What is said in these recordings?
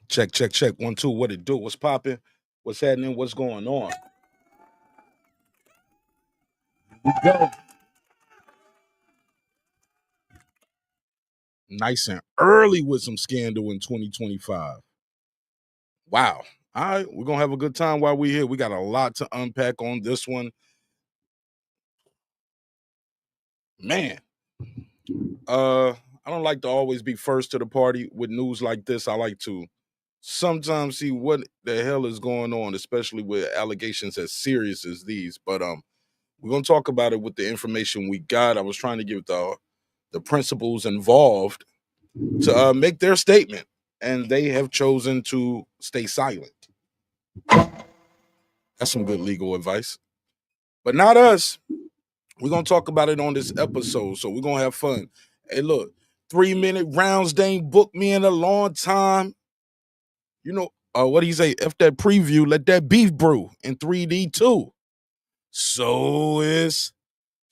Check, check, check. 1, 2. What it do? What's popping? What's happening? What's going on? Here we go. Nice and early with some scandal in 2025. Wow. All right, we're going to have a good time while we're here. We got a lot to unpack on this one. Man, I don't like to always be first to the party with news like this. I like to sometimes see what the hell is going on, especially with allegations as serious as these. But we're going to talk about it with the information we got. I was trying to give the principals involved to make their statement, and they have chosen to stay silent. That's some good legal advice. But not us. We're going to talk about it on this episode, so we're going to have fun. Hey, look, 3-minute rounds, they ain't booked me in a long time. You know, what do you say? F that preview, let that beef brew in 3D too. So it's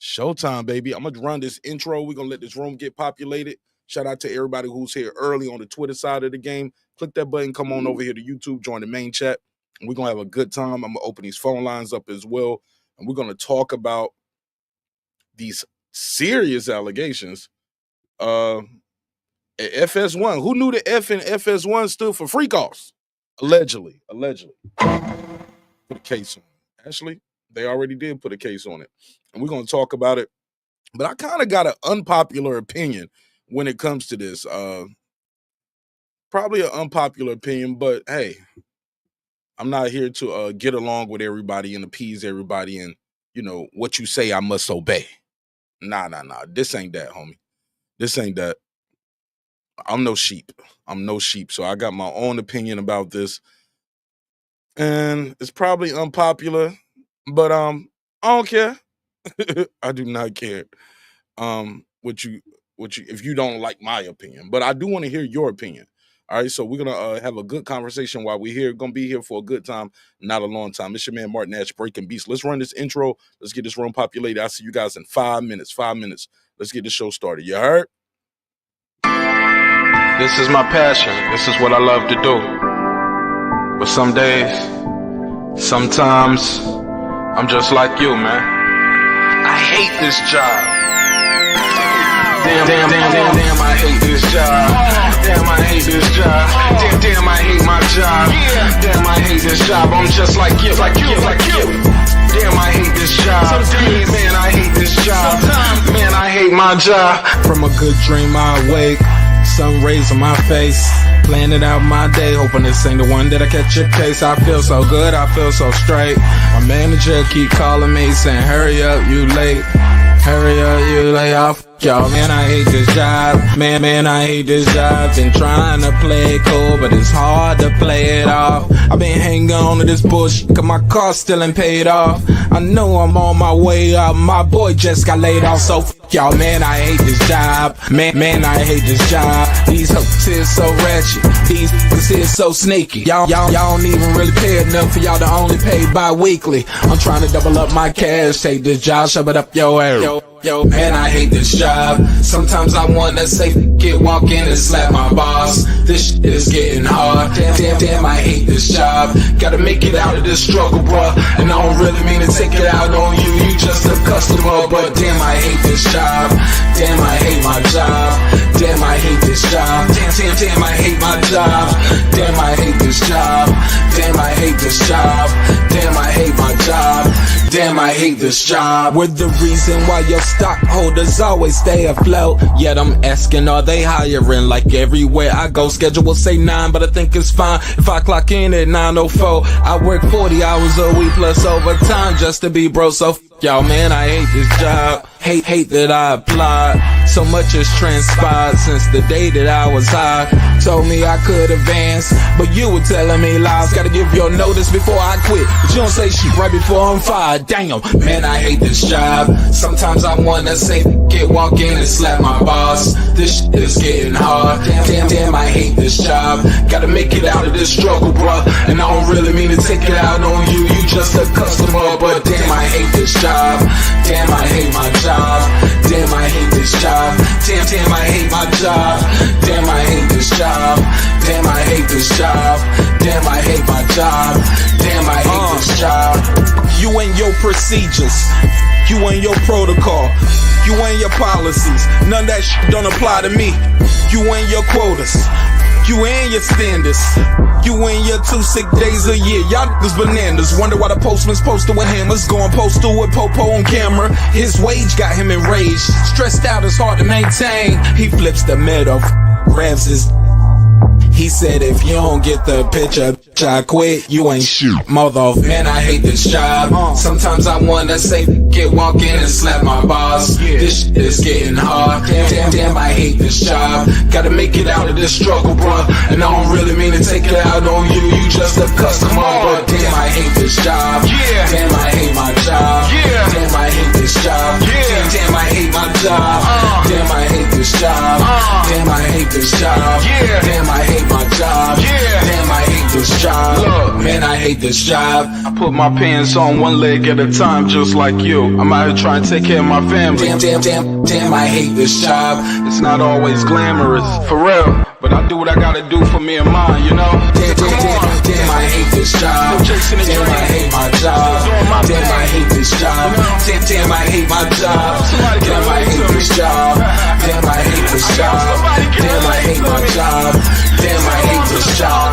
showtime, baby. I'm going to run this intro. We're going to let this room get populated. Shout out to everybody who's here early on the Twitter side of the game. Click that button. Come on over here to YouTube. Join the main chat. And we're going to have a good time. I'm going to open these phone lines up as well. And we're going to talk about these serious allegations. FS1. Who knew the F in FS1 stood for freakoffs? Allegedly. Put a case on it. Actually, they already did put a case on it. And we're going to talk about it. But I kind of got an unpopular opinion when it comes to this. Probably an unpopular opinion, but hey, I'm not here to get along with everybody and appease everybody and, you know, what you say I must obey. Nah. This ain't that, homie. This ain't that. I'm no sheep. So I got my own opinion about this. And it's probably unpopular, but I don't care. I do not care. What you if you don't like my opinion, but I do want to hear your opinion. All right, so we're gonna have a good conversation while we're here. Gonna be here for a good time, not a long time. It's your man Martin Ash, Breaking Beats. Let's run this intro. Let's get this room populated. I'll see you guys in 5 minutes. 5 minutes. Let's get the show started. You heard? This is my passion. This is what I love to do. But some days, sometimes, I'm just like you, man. I hate this job. Damn, I hate this job. Damn, I hate this job. Damn, I hate my job. Damn, I hate this job. I'm just like you. Damn, I hate this job. Man, I hate this job. Man, I hate my job. From a good dream I wake, sun rays on my face, planning out my day, hoping this ain't the one that I catch a case. I feel so good, I feel so straight. My manager keep calling me saying, hurry up, you late. Hurry up, you lay off. Y'all, man, I hate this job. Man, I hate this job. Been trying to play it cool, but it's hard to play it off. I've been hanging on to this bullshit, cause my car still ain't paid off. I know I'm on my way up. My boy just got laid off, so y'all, man, I hate this job. Man, I hate this job. These hoes here so ratchet. These niggas here so sneaky. Y'all don't even really pay enough for y'all to only pay bi-weekly. I'm trying to double up my cash. Take this job, shove it up your area. Yo, man, I hate this job. Sometimes I wanna say, walk in and slap my boss. This shit is getting hard. Damn, I hate this job. Gotta make it out of this struggle, bruh. And I don't really mean to take it out on you. You just a customer, but damn, I hate this job. Damn, I hate my job. Damn, I hate this job. Damn, I hate my job. Damn, I hate this job. Damn, I hate this job. Damn, I hate my job. Damn, I hate this job. We're the reason why your stockholders always stay afloat. Yet I'm asking, are they hiring? Like everywhere I go, schedule will say 9, but I think it's fine if I clock in at 9:04. I work 40 hours a week plus overtime just to be bro. So y'all, man, I hate this job. Hate that I applied. So much has transpired since the day that I was high. Told me I could advance, but you were telling me lies. Gotta give your notice before I quit, but you don't say shit right before I'm fired. Damn, man, I hate this job. Sometimes I wanna say, walk in and slap my boss. This shit is getting hard. Damn, I hate this job. Gotta make it out of this struggle, bruh. And I don't really mean to take it out on you. You just a customer, but damn, I hate this job. Damn, I hate my job. Damn, I hate this job. Damn, I hate my job. Damn, I hate this job. Damn, I hate this job. Damn, I hate my job. Damn, I hate this job. You and your procedures, you and your protocol, you and your policies, none of that shit don't apply to me. You and your quotas, you and your standards, you and your 2 sick days a year. Y'all niggas bananas. Wonder why the postman's posted with hammers, going postal with Popo on camera. His wage got him enraged, stressed out, it's hard to maintain. He flips the middle, grabs his. He said, if you don't get the picture, I quit, you ain't shit, mother. Man, I hate this job. Sometimes I wanna say, walk in and slap my boss. This shit is getting hard. Damn, I hate this job. Gotta make it out of this struggle, bro. And I don't really mean to take it out on you. You just a customer, but damn, I hate this job. Damn, I hate my job. Damn, I hate this job. Damn, I hate my job. Damn, I hate this job. Damn, I hate this job. Damn, I hate my job. Damn, I hate this job. Look, man, I hate this job. I put my pants on one leg at a time, just like you. I'm out here trying to take care of my family. Damn, I hate this job. It's not always glamorous, for real, but I do what I gotta do for me and mine, you know? Damn, I hate this job. Damn, I hate my job. Damn, I hate this job. Damn, I hate my job. Damn, I hate this job. Damn, I hate this job. Damn, I hate my job. Damn, I hate this job.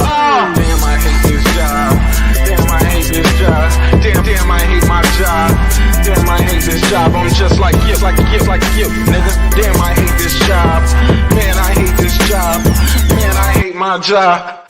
Damn, I hate this job. Damn, I hate this job. Damn, I hate my job. Damn, I hate this job. I'm just like you, nigga. Damn, I hate this job. Man, I hate this job. Man, I hate my job.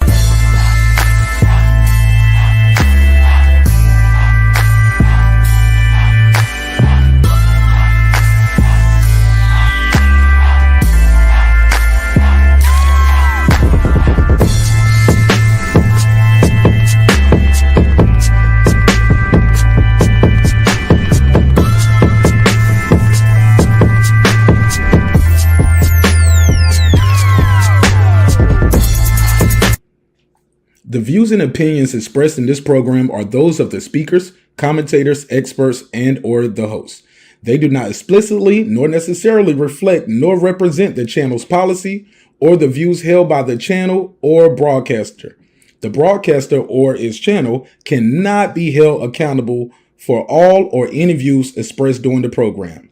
The views and opinions expressed in this program are those of the speakers, commentators, experts, and or the host. They do not explicitly nor necessarily reflect nor represent the channel's policy or the views held by the channel or broadcaster. The broadcaster or its channel cannot be held accountable for all or any views expressed during the program.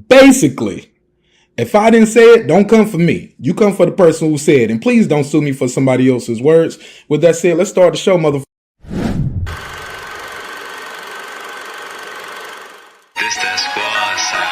Basically, if I didn't say it, don't come for me. You come for the person who said it. And please don't sue me for somebody else's words. With that said, let's start the show, motherfucker. This that squad sound.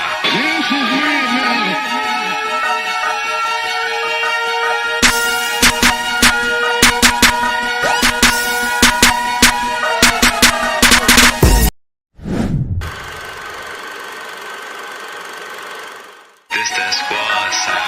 This that squad sound.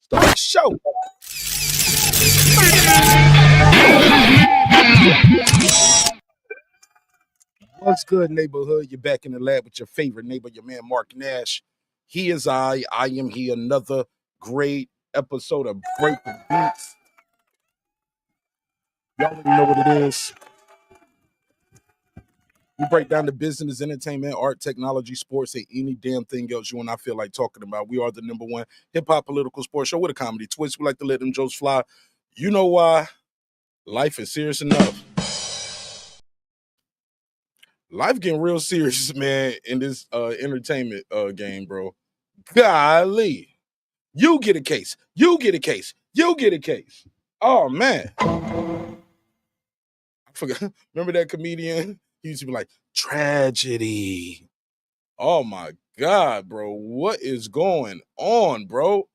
Start the show. What's good, neighborhood? You're back in the lab with your favorite neighbor, your man Mark Nash. He is I am he. Another great episode of Break the Beats. Y'all already know what it is. We break down the business, entertainment, art, technology, sports, and any damn thing else you and I feel like talking about. We are the #1 hip-hop political sports show with a comedy twist. We like to let them jokes fly. You know why? Life is serious enough. Life getting real serious, man, in this entertainment game, bro. Golly. You get a case. You get a case. You get a case. Oh, man. I forgot. Remember that comedian? He used to be like, tragedy. Oh, my God, bro. What is going on, bro?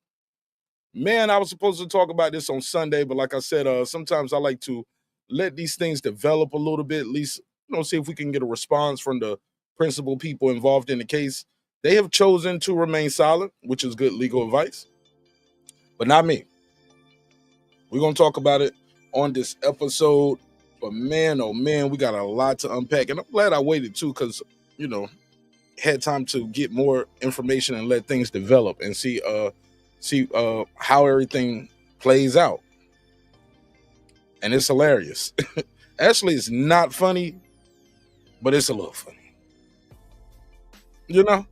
Man, I was supposed to talk about this on Sunday, but like I said, sometimes I like to let these things develop a little bit, at least, see if we can get a response from the principal people involved in the case. They have chosen to remain silent, which is good legal advice, but not me. We're going to talk about it on this episode. But man, oh man, we got a lot to unpack. And I'm glad I waited too, because, you know, had time to get more information and let things develop and see how everything plays out. And it's hilarious. Actually, it's not funny, but it's a little funny. You know?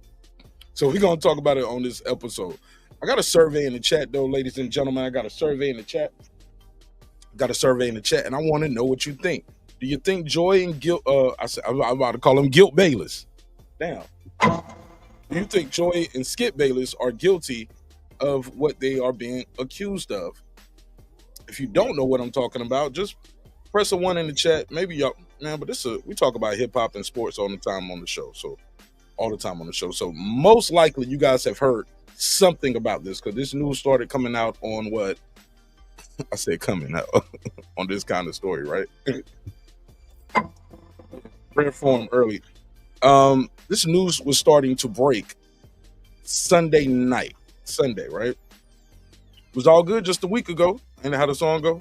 So we're going to talk about it on this episode. I got a survey in the chat, though, ladies and gentlemen. I got a survey in the chat. And I want to know what you think. Do you think Joy and Guilt, I'm about to call him Guilt Bayless. Damn. Do you think Joy and Skip Bayless are guilty of what they are being accused of? If you don't know what I'm talking about, just press a 1 in the chat. Maybe y'all, man, but we talk about hip hop and sports all the time on the show. So most likely you guys have heard something about this, because this news started coming out on what I said coming out on this kind of story, right? Rare form early. This news was starting to break Sunday, right? It was all good just a week ago. And how the song go?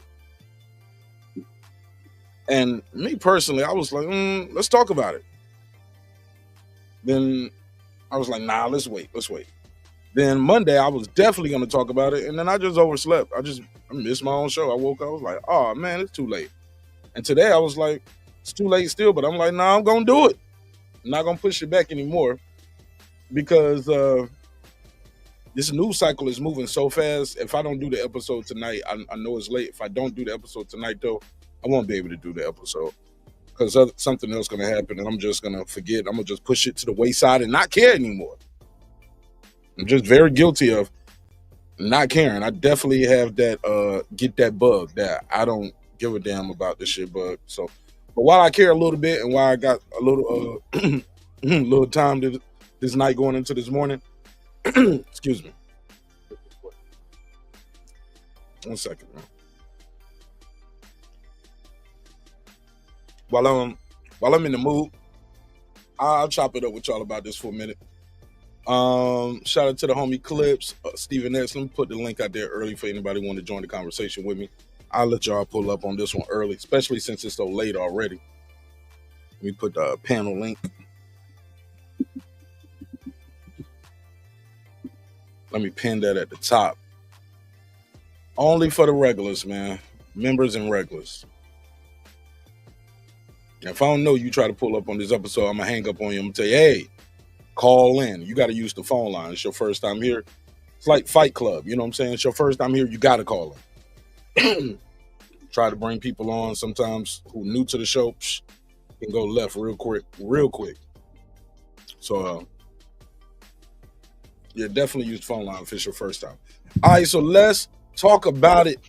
And me personally, I was like, let's talk about it. Then I was like, nah, let's wait. Then Monday, I was definitely going to talk about it. And then I just overslept. I missed my own show. I woke up, I was like, oh man, it's too late. And today I was like, it's too late still, but I'm like, nah, I'm going to do it. I'm not going to push it back anymore, because this news cycle is moving so fast. If I don't do the episode tonight, I know it's late. If I don't do the episode tonight, though, I won't be able to do the episode, because something else going to happen, and I'm just going to forget. I'm going to just push it to the wayside and not care anymore. I'm just very guilty of not caring. I definitely have that, get that bug that I don't give a damn about this shit bug. So, but while I care a little bit, and while I got a little, little time to this night going into this morning, excuse me. 1 second, man. While I'm in the mood, I'll chop it up with y'all about this for a minute. Shout out to the homie Clips, Steven X. Let me put the link out there early for anybody who want to join the conversation with me. I'll let y'all pull up on this one early, especially since it's so late already. Let me put the panel link. Let me pin that at the top. Only for the regulars, man. Members and regulars. If I don't know you try to pull up on this episode, I'm going to hang up on you. I'm going to tell you, hey, call in. You got to use the phone line. It's your first time here. It's like Fight Club. You know what I'm saying? It's your first time here. You got to call in. Try to bring people on sometimes who new to the show. Can go left real quick. So, yeah, definitely use the phone line if it's your first time. All right, so let's talk about it.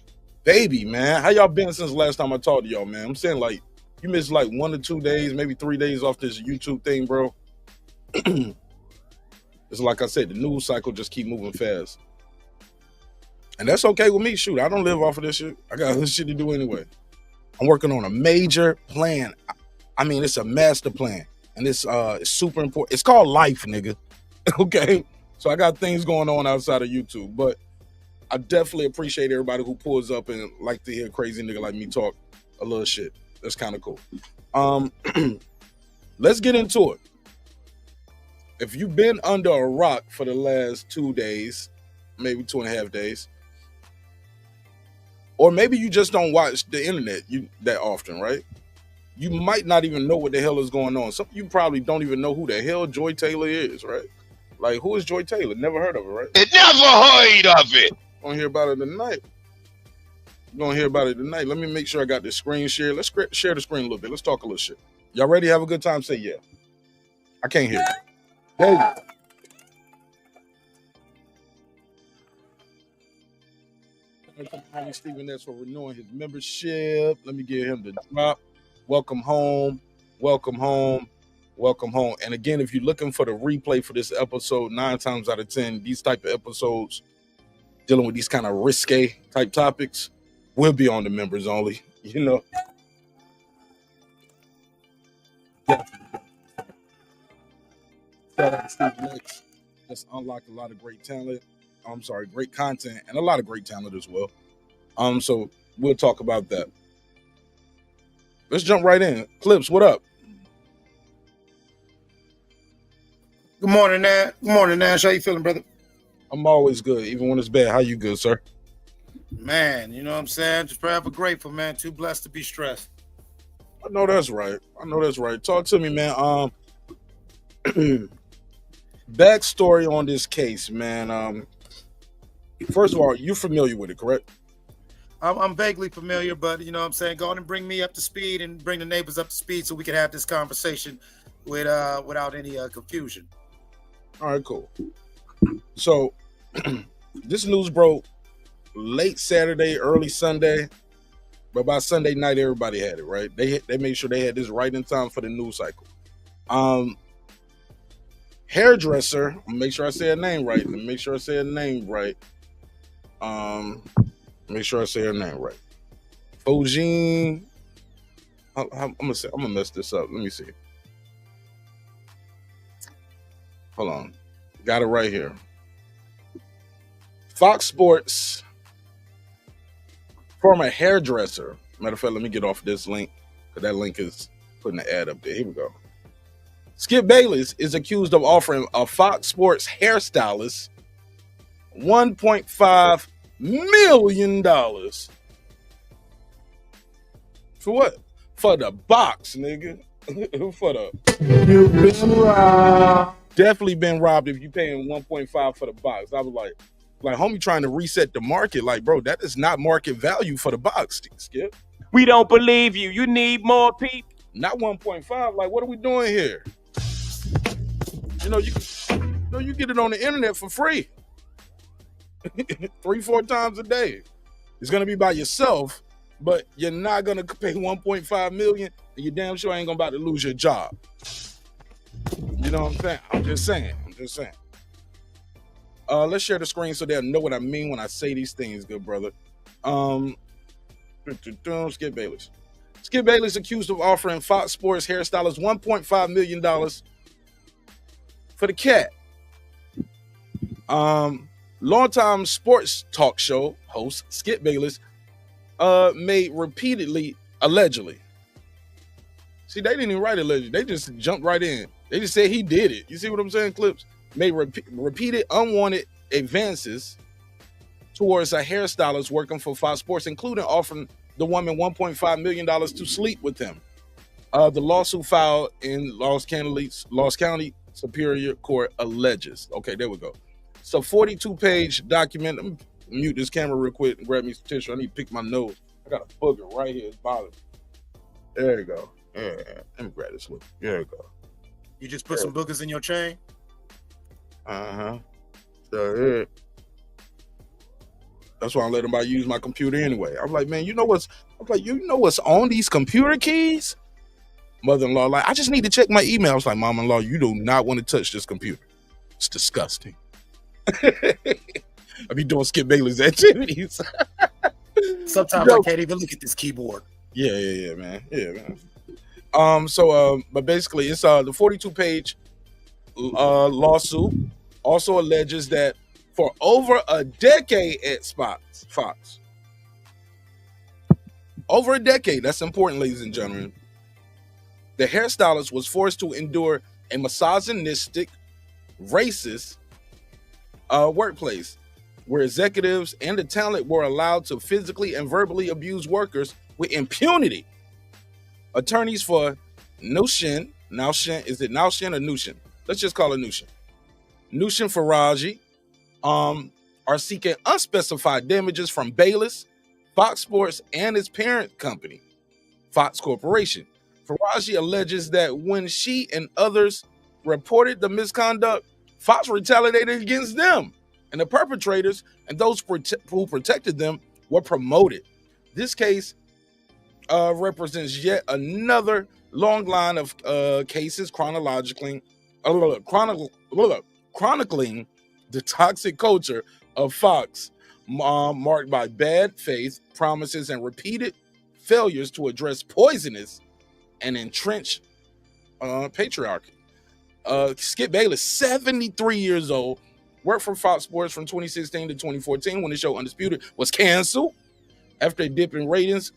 Baby, man. How y'all been since the last time I talked to y'all, man? I'm saying, like, you missed like 1 to 2 days, maybe 3 days off this YouTube thing, bro. It's like I said, the news cycle just keep moving fast. And that's okay with me. Shoot, I don't live off of this shit. I got other shit to do anyway. I'm working on a major plan. I mean, it's a master plan. And it's super important. It's called life, nigga. Okay? So I got things going on outside of YouTube. But I definitely appreciate everybody who pulls up and like to hear a crazy nigga like me talk a little shit. That's kind of cool. Let's get into it. If you've been under a rock for the last 2 days, maybe 2.5 days, or maybe you just don't watch the internet that often, right? You might not even know what the hell is going on. Some you probably don't even know who the hell Joy Taylor is, right? Like, who is Joy Taylor? Never heard of her, right? Never heard of it. Gonna hear about it tonight. Let me make sure I got the screen share. Let's share the screen a little bit. Let's talk a little shit. Y'all ready? Have a good time? Say yeah. I can't hear you. There you go. Steven S for renewing his membership. Let me give him the drop. Welcome home. And again, if you're looking for the replay for this episode, 9 times out of 10, these type of episodes dealing with these kind of risque type topics will be on the members only. You know. Shout out to Steven X. Just unlocked a lot of great talent. Great content and a lot of great talent as well. So we'll talk about that. Let's jump right in. Clips, what up? Good morning, Nash. Good morning, Nash. How you feeling, brother? I'm always good, even when it's bad. How you good, sir? Man, you know what I'm saying? Just forever grateful, man. Too blessed to be stressed. I know that's right. Talk to me, man. Backstory on this case, man. First of all, you're familiar with it, correct? I'm vaguely familiar, but you know what I'm saying? Go on and bring me up to speed and bring the neighbors up to speed so we can have this conversation without any confusion. All right, cool. So this news broke late Saturday, early Sunday, but by Sunday night, everybody had it, right? They made sure they had this right in time for the news cycle. Hairdresser, make sure I say her name right. Make sure I say her name right. Fojin. I'm gonna mess this up. Let me see. Hold on. Got it right here. Fox Sports former hairdresser. Matter of fact, let me get off this link because that link is putting the ad up there. Here we go. Skip Bayless is accused of offering a Fox Sports hairstylist $1.5 million. For what? For the box, nigga. For the... You've been robbed. Definitely been robbed if you paying 1.5 for the box. I was like, homie trying to reset the market. Like, bro, that is not market value for the box, Skip. We don't believe you. You need more people. Not 1.5. Like, what are we doing here? You know, you get it on the internet for free. 3-4 times a day. It's gonna be by yourself, but you're not gonna pay 1.5 million, and you damn sure ain't gonna about to lose your job. You know what I'm saying? I'm just saying. Let's share the screen so they'll know what I mean when I say these things, good brother. Skip Bayless. Skip Bayless accused of offering Fox Sports hairstylist $1.5 million for the cat. Longtime sports talk show host Skip Bayless made repeatedly, allegedly. See, they didn't even write allegedly. They just jumped right in. They just said he did it. You see what I'm saying, Clips? Made repeated unwanted advances towards a hairstylist working for Fox Sports, including offering the woman $1.5 million to sleep with him. The lawsuit filed in Loss County Superior Court alleges. Okay, there we go. It's a 42-page document. Let me mute this camera real quick and grab me some tissue. I need to pick my nose. I got a booger right here. It's bothering me. There you go. Yeah, let me grab this one. There you go. You just put some boogers in your chain? So, that's why I let nobody use my computer anyway. I'm like, man, you know what's on these computer keys? Mother-in-law, like, I just need to check my email. I was like, mom-in-law, you do not want to touch this computer. It's disgusting. I be doing Skip Bayless activities. Sometimes I can't even look at this keyboard. Yeah, man. But basically, it's the 42-page lawsuit also alleges that for over a decade at Fox, over a decade, that's important, ladies and gentlemen, the hairstylist was forced to endure a misogynistic, racist workplace where executives and the talent were allowed to physically and verbally abuse workers with impunity. Attorneys for Nushin, is it Nushin or Nushin? Let's just call it Nushin. Nushin Faraji are seeking unspecified damages from Bayless, Fox Sports, and its parent company, Fox Corporation. Faraji alleges that when she and others reported the misconduct, Fox retaliated against them, and the perpetrators and those who protected them were promoted. This case represents yet another long line of cases chronicling the toxic culture of Fox, marked by bad faith, promises, and repeated failures to address poisonous and entrenched patriarchy. Skip Bayless, 73 years old, worked for Fox Sports from 2016 to 2014 when the show Undisputed was canceled after a dip in ratings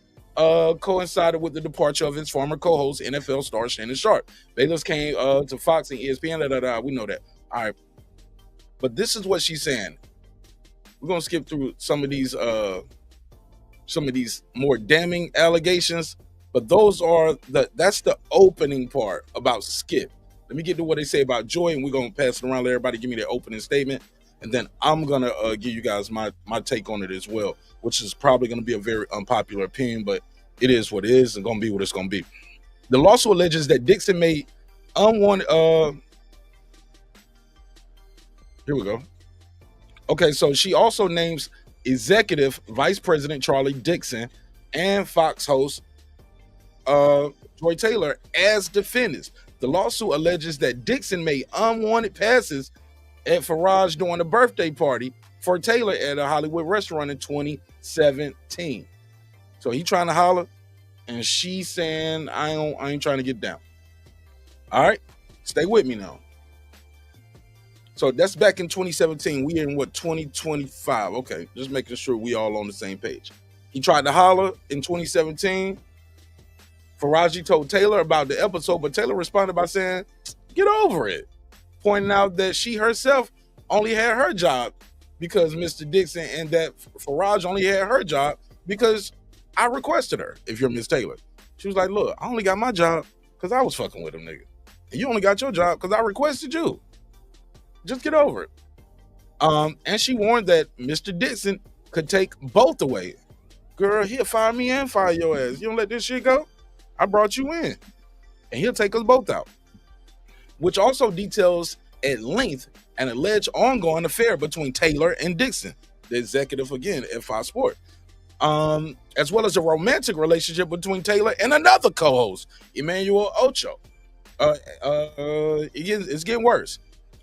coincided with the departure of his former co-host, NFL star Shannon Sharpe. Bayless came to Fox and ESPN. We know that. All right. But this is what she's saying. We're gonna skip through some of these more damning allegations, but that's the opening part about Skip. Let me get to what they say about Joy, and we're gonna pass it around. Let everybody give me their opening statement, and then I'm gonna give you guys my take on it as well, which is probably gonna be a very unpopular opinion, but it is what it is, and gonna be what it's gonna be. The lawsuit alleges that Dixon made unwanted. Here we go. Okay, so she also names Executive Vice President Charlie Dixon and Fox host Joy Taylor as defendants. The lawsuit alleges that Dixon made unwanted passes at Faraj during a birthday party for Taylor at a Hollywood restaurant in 2017. So he trying to holler, and she saying, I ain't trying to get down. All right, stay with me now. So that's back in 2017. We in what, 2025? Okay, just making sure we all on the same page. He tried to holler in 2017. Faraji told Taylor about the episode, but Taylor responded by saying, get over it, pointing out that she herself only had her job because Mr. Dixon, and that Faraj only had her job because I requested her. If you're Miss Taylor, she was like, look, I only got my job because I was fucking with him, nigga. And you only got your job because I requested you. Just get over it. And she warned that Mr. Dixon could take both away. Girl, he'll fire me and fire your ass. You don't let this shit go? I brought you in. And he'll take us both out. Which also details at length an alleged ongoing affair between Taylor and Dixon, the executive again at Fox Sports. As well as a romantic relationship between Taylor and another co-host, Emmanuel Ocho. It's getting worse.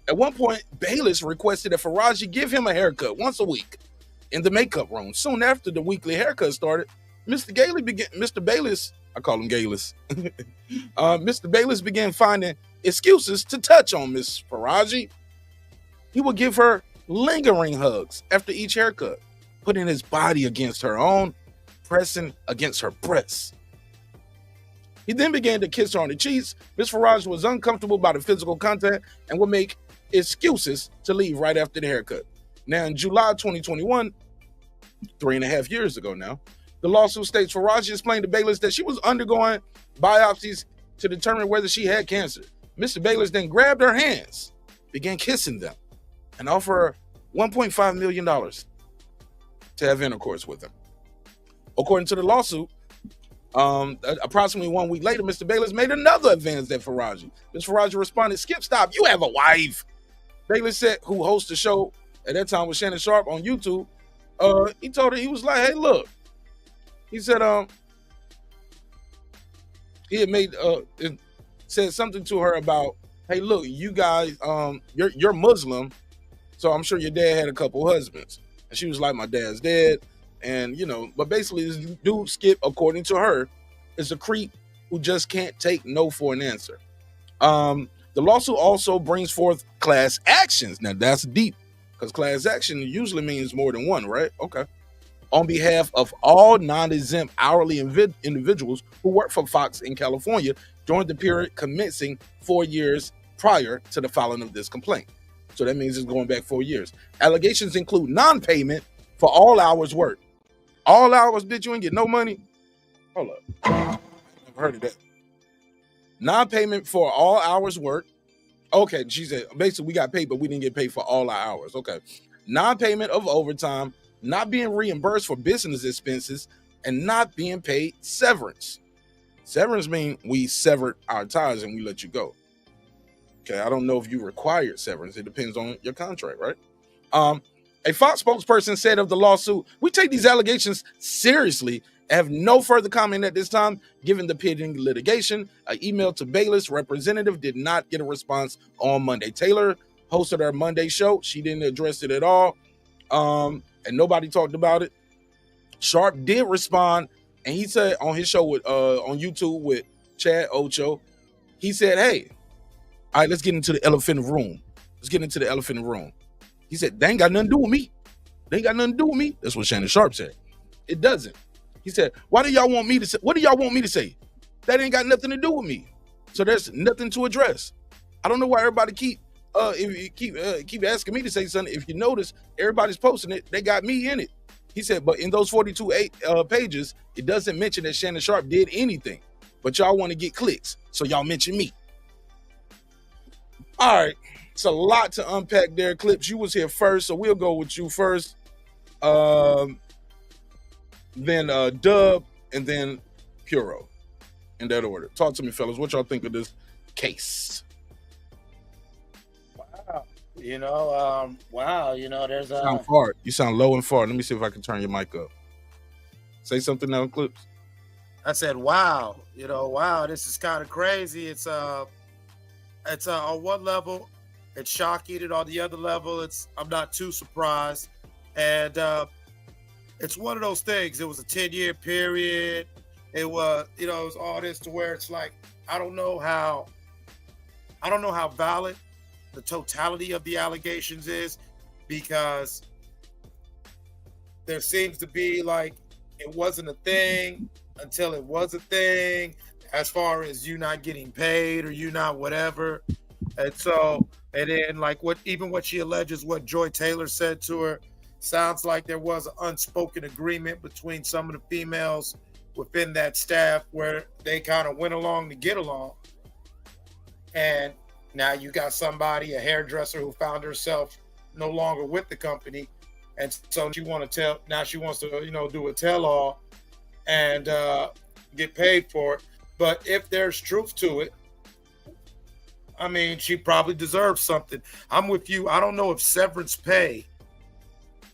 At one point, Bayless requested that Faraji give him a haircut once a week in the makeup room. Soon after the weekly haircut started, Mr. Bayless, I call him Gayless. Mr. Bayless began finding excuses to touch on Miss Faraji. He would give her lingering hugs after each haircut, putting his body against her own, pressing against her breasts. He then began to kiss her on the cheeks. Miss Faraji was uncomfortable by the physical contact and would make excuses to leave right after the haircut. Now, in July 2021, 3.5 years ago now, the lawsuit states Faraji explained to Bayless that she was undergoing biopsies to determine whether she had cancer. Mr. Bayless then grabbed her hands, began kissing them, and offered her $1.5 million to have intercourse with him. According to the lawsuit, approximately 1 week later, Mr. Bayless made another advance at Faraji. Ms. Faraji responded, "Skip, stop, you have a wife." Bayless said, who hosts the show at that time with Shannon Sharpe on YouTube, he told her, he was like, hey, look. He said, he had said something to her about, hey, look, you guys, you're Muslim, so I'm sure your dad had a couple husbands. And she was like, my dad's dead. And, but basically this dude, Skip, according to her, is a creep who just can't take no for an answer. The lawsuit also brings forth class actions. Now that's deep, because class action usually means more than one, right? Okay. On behalf of all non-exempt hourly individuals who work for Fox in California during the period commencing 4 years prior to the filing of this complaint. So that means it's going back 4 years. Allegations include non-payment for all hours worked. All hours, bitch, you ain't get no money? Hold up. Never heard of that. Non-payment for all hours worked. Okay, she said, basically we got paid, but we didn't get paid for all our hours. Okay. Non-payment of overtime, not being reimbursed for business expenses, and not being paid severance. Severance means we severed our ties and we let you go. Okay, I don't know if you required severance. It depends on your contract, right? A Fox spokesperson said of the lawsuit, we take these allegations seriously and have no further comment at this time, given the pending litigation. An email to Bayless representative did not get a response on Monday. Taylor hosted her Monday show. She didn't address it at all. And nobody talked about it. Sharpe did respond, and he said on his show with on YouTube with Chad Ocho, he said, hey, all right, let's get into the elephant in the room. Let's get into the elephant in the room. He said, they ain't got nothing to do with me. They ain't got nothing to do with me. That's what Shannon Sharpe said. It doesn't. He said, why do y'all want me to say? What do y'all want me to say? That ain't got nothing to do with me. So there's nothing to address. I don't know why everybody keep asking me to say something. If you notice, everybody's posting it. They got me in it. He said, but in those 42 pages, it doesn't mention that Shannon Sharpe did anything. But y'all want to get clicks, so y'all mention me. All right, it's a lot to unpack there. Clips, you was here first, so we'll go with you first. Then Dub, and then Puro, in that order. Talk to me, fellas. What y'all think of this case? Wow. There's You sound far. You sound low and far. Let me see if I can turn your mic up. Say something now, Clips. I said, wow, wow, this is kind of crazy. It's on one level, it's shocking, and on the other level, I'm not too surprised. And it's one of those things. It was a 10-year period. It was, it was all this to where it's like, I don't know how valid the totality of the allegations is, because there seems to be like it wasn't a thing until it was a thing, as far as you not getting paid or you not whatever. And then like what she alleges, what Joy Taylor said to her, sounds like there was an unspoken agreement between some of the females within that staff where they kind of went along to get along. And now you got somebody, a hairdresser, who found herself no longer with the company. And so she wants to do a tell-all and get paid for it. But if there's truth to it, I mean, she probably deserves something. I'm with you. I don't know if severance pay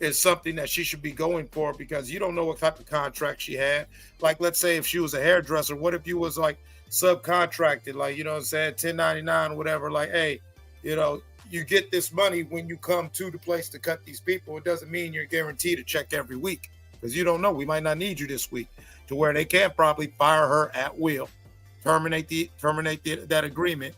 is something that she should be going for, because you don't know what type of contract she had. Like, let's say if she was a hairdresser, what if you was like subcontracted, like, 1099 or whatever, like, hey, you get this money when you come to the place to cut these people. It doesn't mean you're guaranteed a check every week, because you don't know. We might not need you this week, to where they can probably fire her at will, terminate that agreement.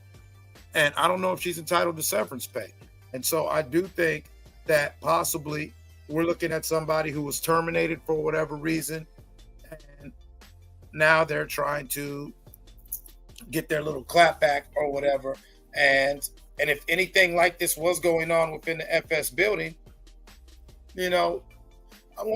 And I don't know if she's entitled to severance pay. And so I do think that possibly we're looking at somebody who was terminated for whatever reason, and now they're trying to get their little clap back or whatever. And if anything like this was going on within the FS building, what do I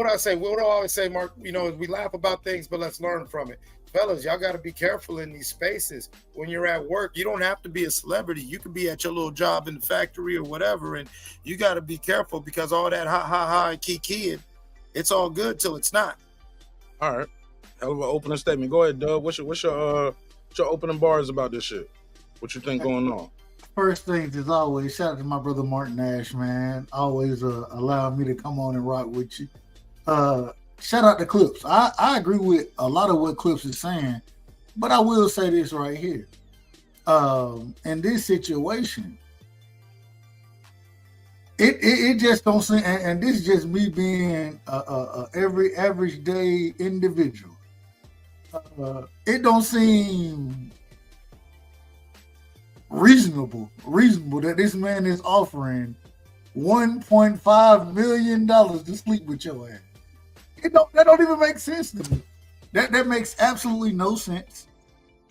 always say, Mark, we laugh about things, but let's learn from it. Fellas, y'all got to be careful in these spaces. When you're at work, you don't have to be a celebrity. You can be at your little job in the factory or whatever, and you got to be careful, because all that ha and kiki, it's all good till it's not. All right, hell of an opening statement. Go ahead, Doug. What's your opening bars about this shit? What you think going on? First things is always, shout out to my brother Martin Nash, man. Always allowing me to come on and rock with you. Shout out to Clips. I agree with a lot of what Clips is saying, but I will say this right here. In this situation, it just don't seem, and this is just me being a every average day individual. It don't seem reasonable that this man is offering $1.5 million to sleep with your ass. That don't even make sense to me. That makes absolutely no sense.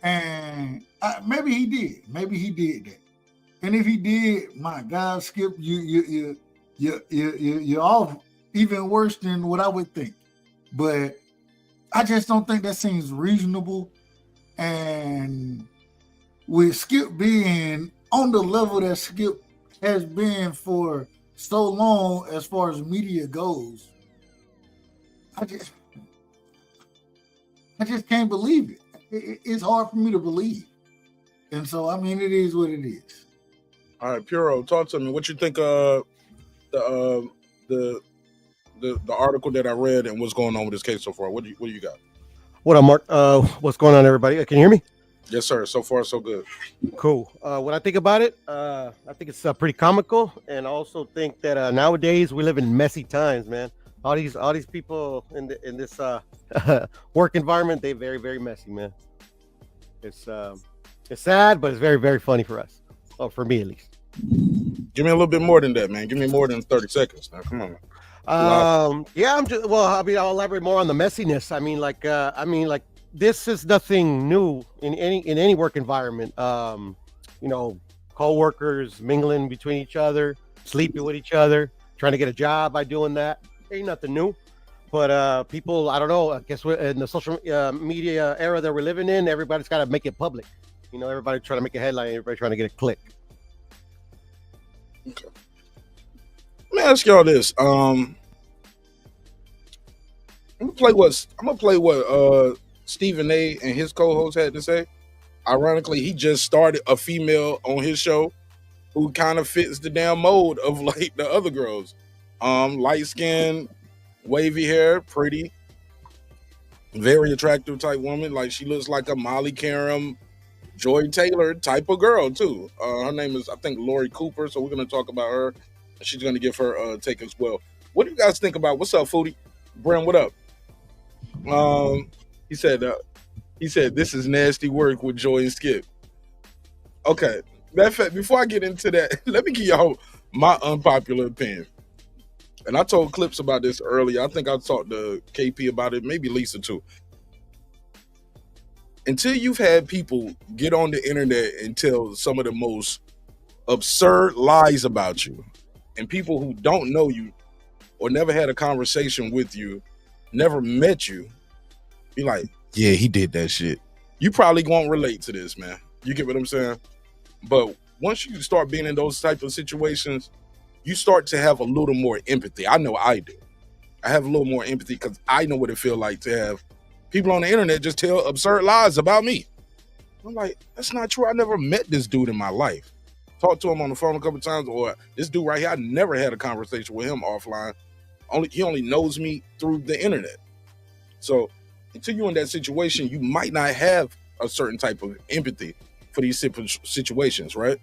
And maybe he did that. And if he did, my God, Skip, you're off even worse than what I would think. But I just don't think that seems reasonable. And with Skip being on the level that Skip has been for so long as far as media goes, I just can't believe it. It's hard for me to believe. And so, I mean, it is what it is. All right, Puro, talk to me. What you think of the article that I read and what's going on with this case so far? What do you got? What up, Mark? What's going on, everybody? Can you hear me? Yes, sir. So far, so good. Cool. When I think about it, I think it's pretty comical, and I also think that nowadays we live in messy times, man. All these people in this work environment, they're very, very messy, man. It's sad, but it's very, very funny for us. Oh, for me at least. Give me a little bit more than that, man. Give me more than 30 seconds. Now, come on, man. Yeah, I'm just well. I mean, I'll elaborate more on the messiness. Like this is nothing new in any work environment. Co-workers mingling between each other, sleeping with each other, trying to get a job by doing that. Ain't nothing new. But people, I don't know. I guess we're in the social media era that we're living in. Everybody's got to make it public. Everybody trying to make a headline. Everybody trying to get a click. Okay. Let me ask y'all this. I'm gonna play what Stephen A. and his co-host had to say. Ironically, he just started a female on his show who kind of fits the damn mold of like the other girls. Light skin, wavy hair, pretty, very attractive type woman. Like she looks like a Molly Karam, Joy Taylor type of girl too. Her name is, I think, Lori Cooper. So we're gonna talk about her. She's gonna give her take as well. What do you guys think about? What's up, Foodie? Bram, what up? He said this is nasty work with Joy and Skip. Okay, before I get into that, let me give y'all my unpopular opinion. And I told Clips about this earlier. I think I talked to KP about it, maybe Lisa too. Until you've had people get on the internet and tell some of the most absurd lies about you, and people who don't know you or never had a conversation with you, never met you, be like, yeah, he did that shit. You probably won't relate to this, man. You get what I'm saying? But once you start being in those type of situations, you start to have a little more empathy. I know I do. I have a little more empathy because I know what it feels like to have people on the internet just tell absurd lies about me. I'm like, that's not true. I never met this dude in my life. Talked to him on the phone a couple times, or this dude right here, I never had a conversation with him offline. He only knows me through the internet. So until you're in that situation, you might not have a certain type of empathy for these situations, right?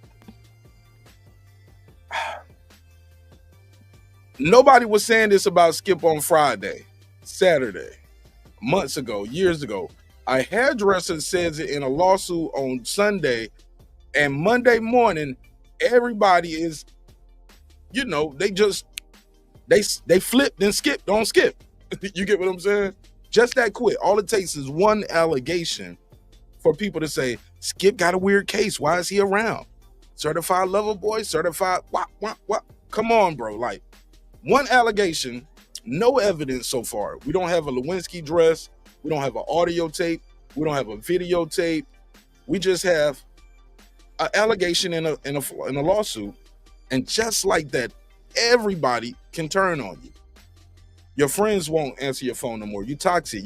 Nobody was saying this about Skip on Friday, Saturday, months ago, years ago. A hairdresser says it in a lawsuit on Sunday, and Monday morning, everybody is, they flipped and skipped on Skip. You get what I'm saying? Just that quick. All it takes is one allegation for people to say, Skip got a weird case. Why is he around? Certified lover boy, certified what? Come on, bro. Like, one allegation, no evidence so far. We don't have a Lewinsky dress. We don't have an audio tape. We don't have a videotape. We just have an allegation in a lawsuit. And just like that, everybody can turn on you. Your friends won't answer your phone no more. You toxic.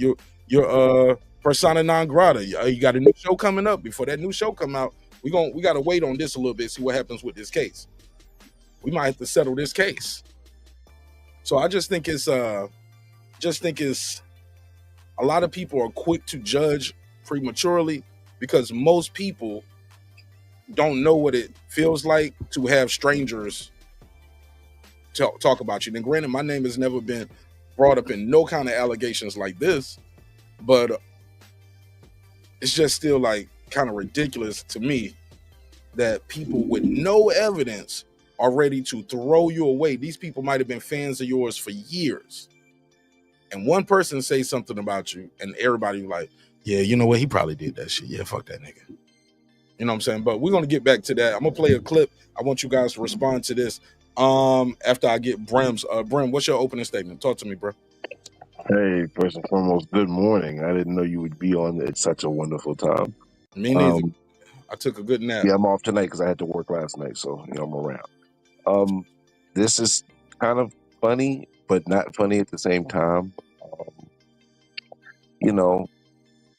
You're persona non grata. You got a new show coming up. Before that new show come out, we got to wait on this a little bit, see what happens with this case. We might have to settle this case. So I just think it's a lot of people are quick to judge prematurely because most people don't know what it feels like to have strangers talk about you. Then granted, my name has never been brought up in no kind of allegations like this, but it's just still like kind of ridiculous to me that people with no evidence are ready to throw you away. These people might have been fans of yours for years. And one person say something about you and everybody like, yeah, you know what? He probably did that shit. Yeah, fuck that nigga. You know what I'm saying? But we're going to get back to that. I'm going to play a clip. I want you guys to respond to this after I get Bram's. Bram, what's your opening statement? Talk to me, bro. Hey, first and foremost, good morning. I didn't know you would be on at such a wonderful time. Me neither. I took a good nap. Yeah, I'm off tonight because I had to work last night, so I'm around. This is kind of funny, but not funny at the same time.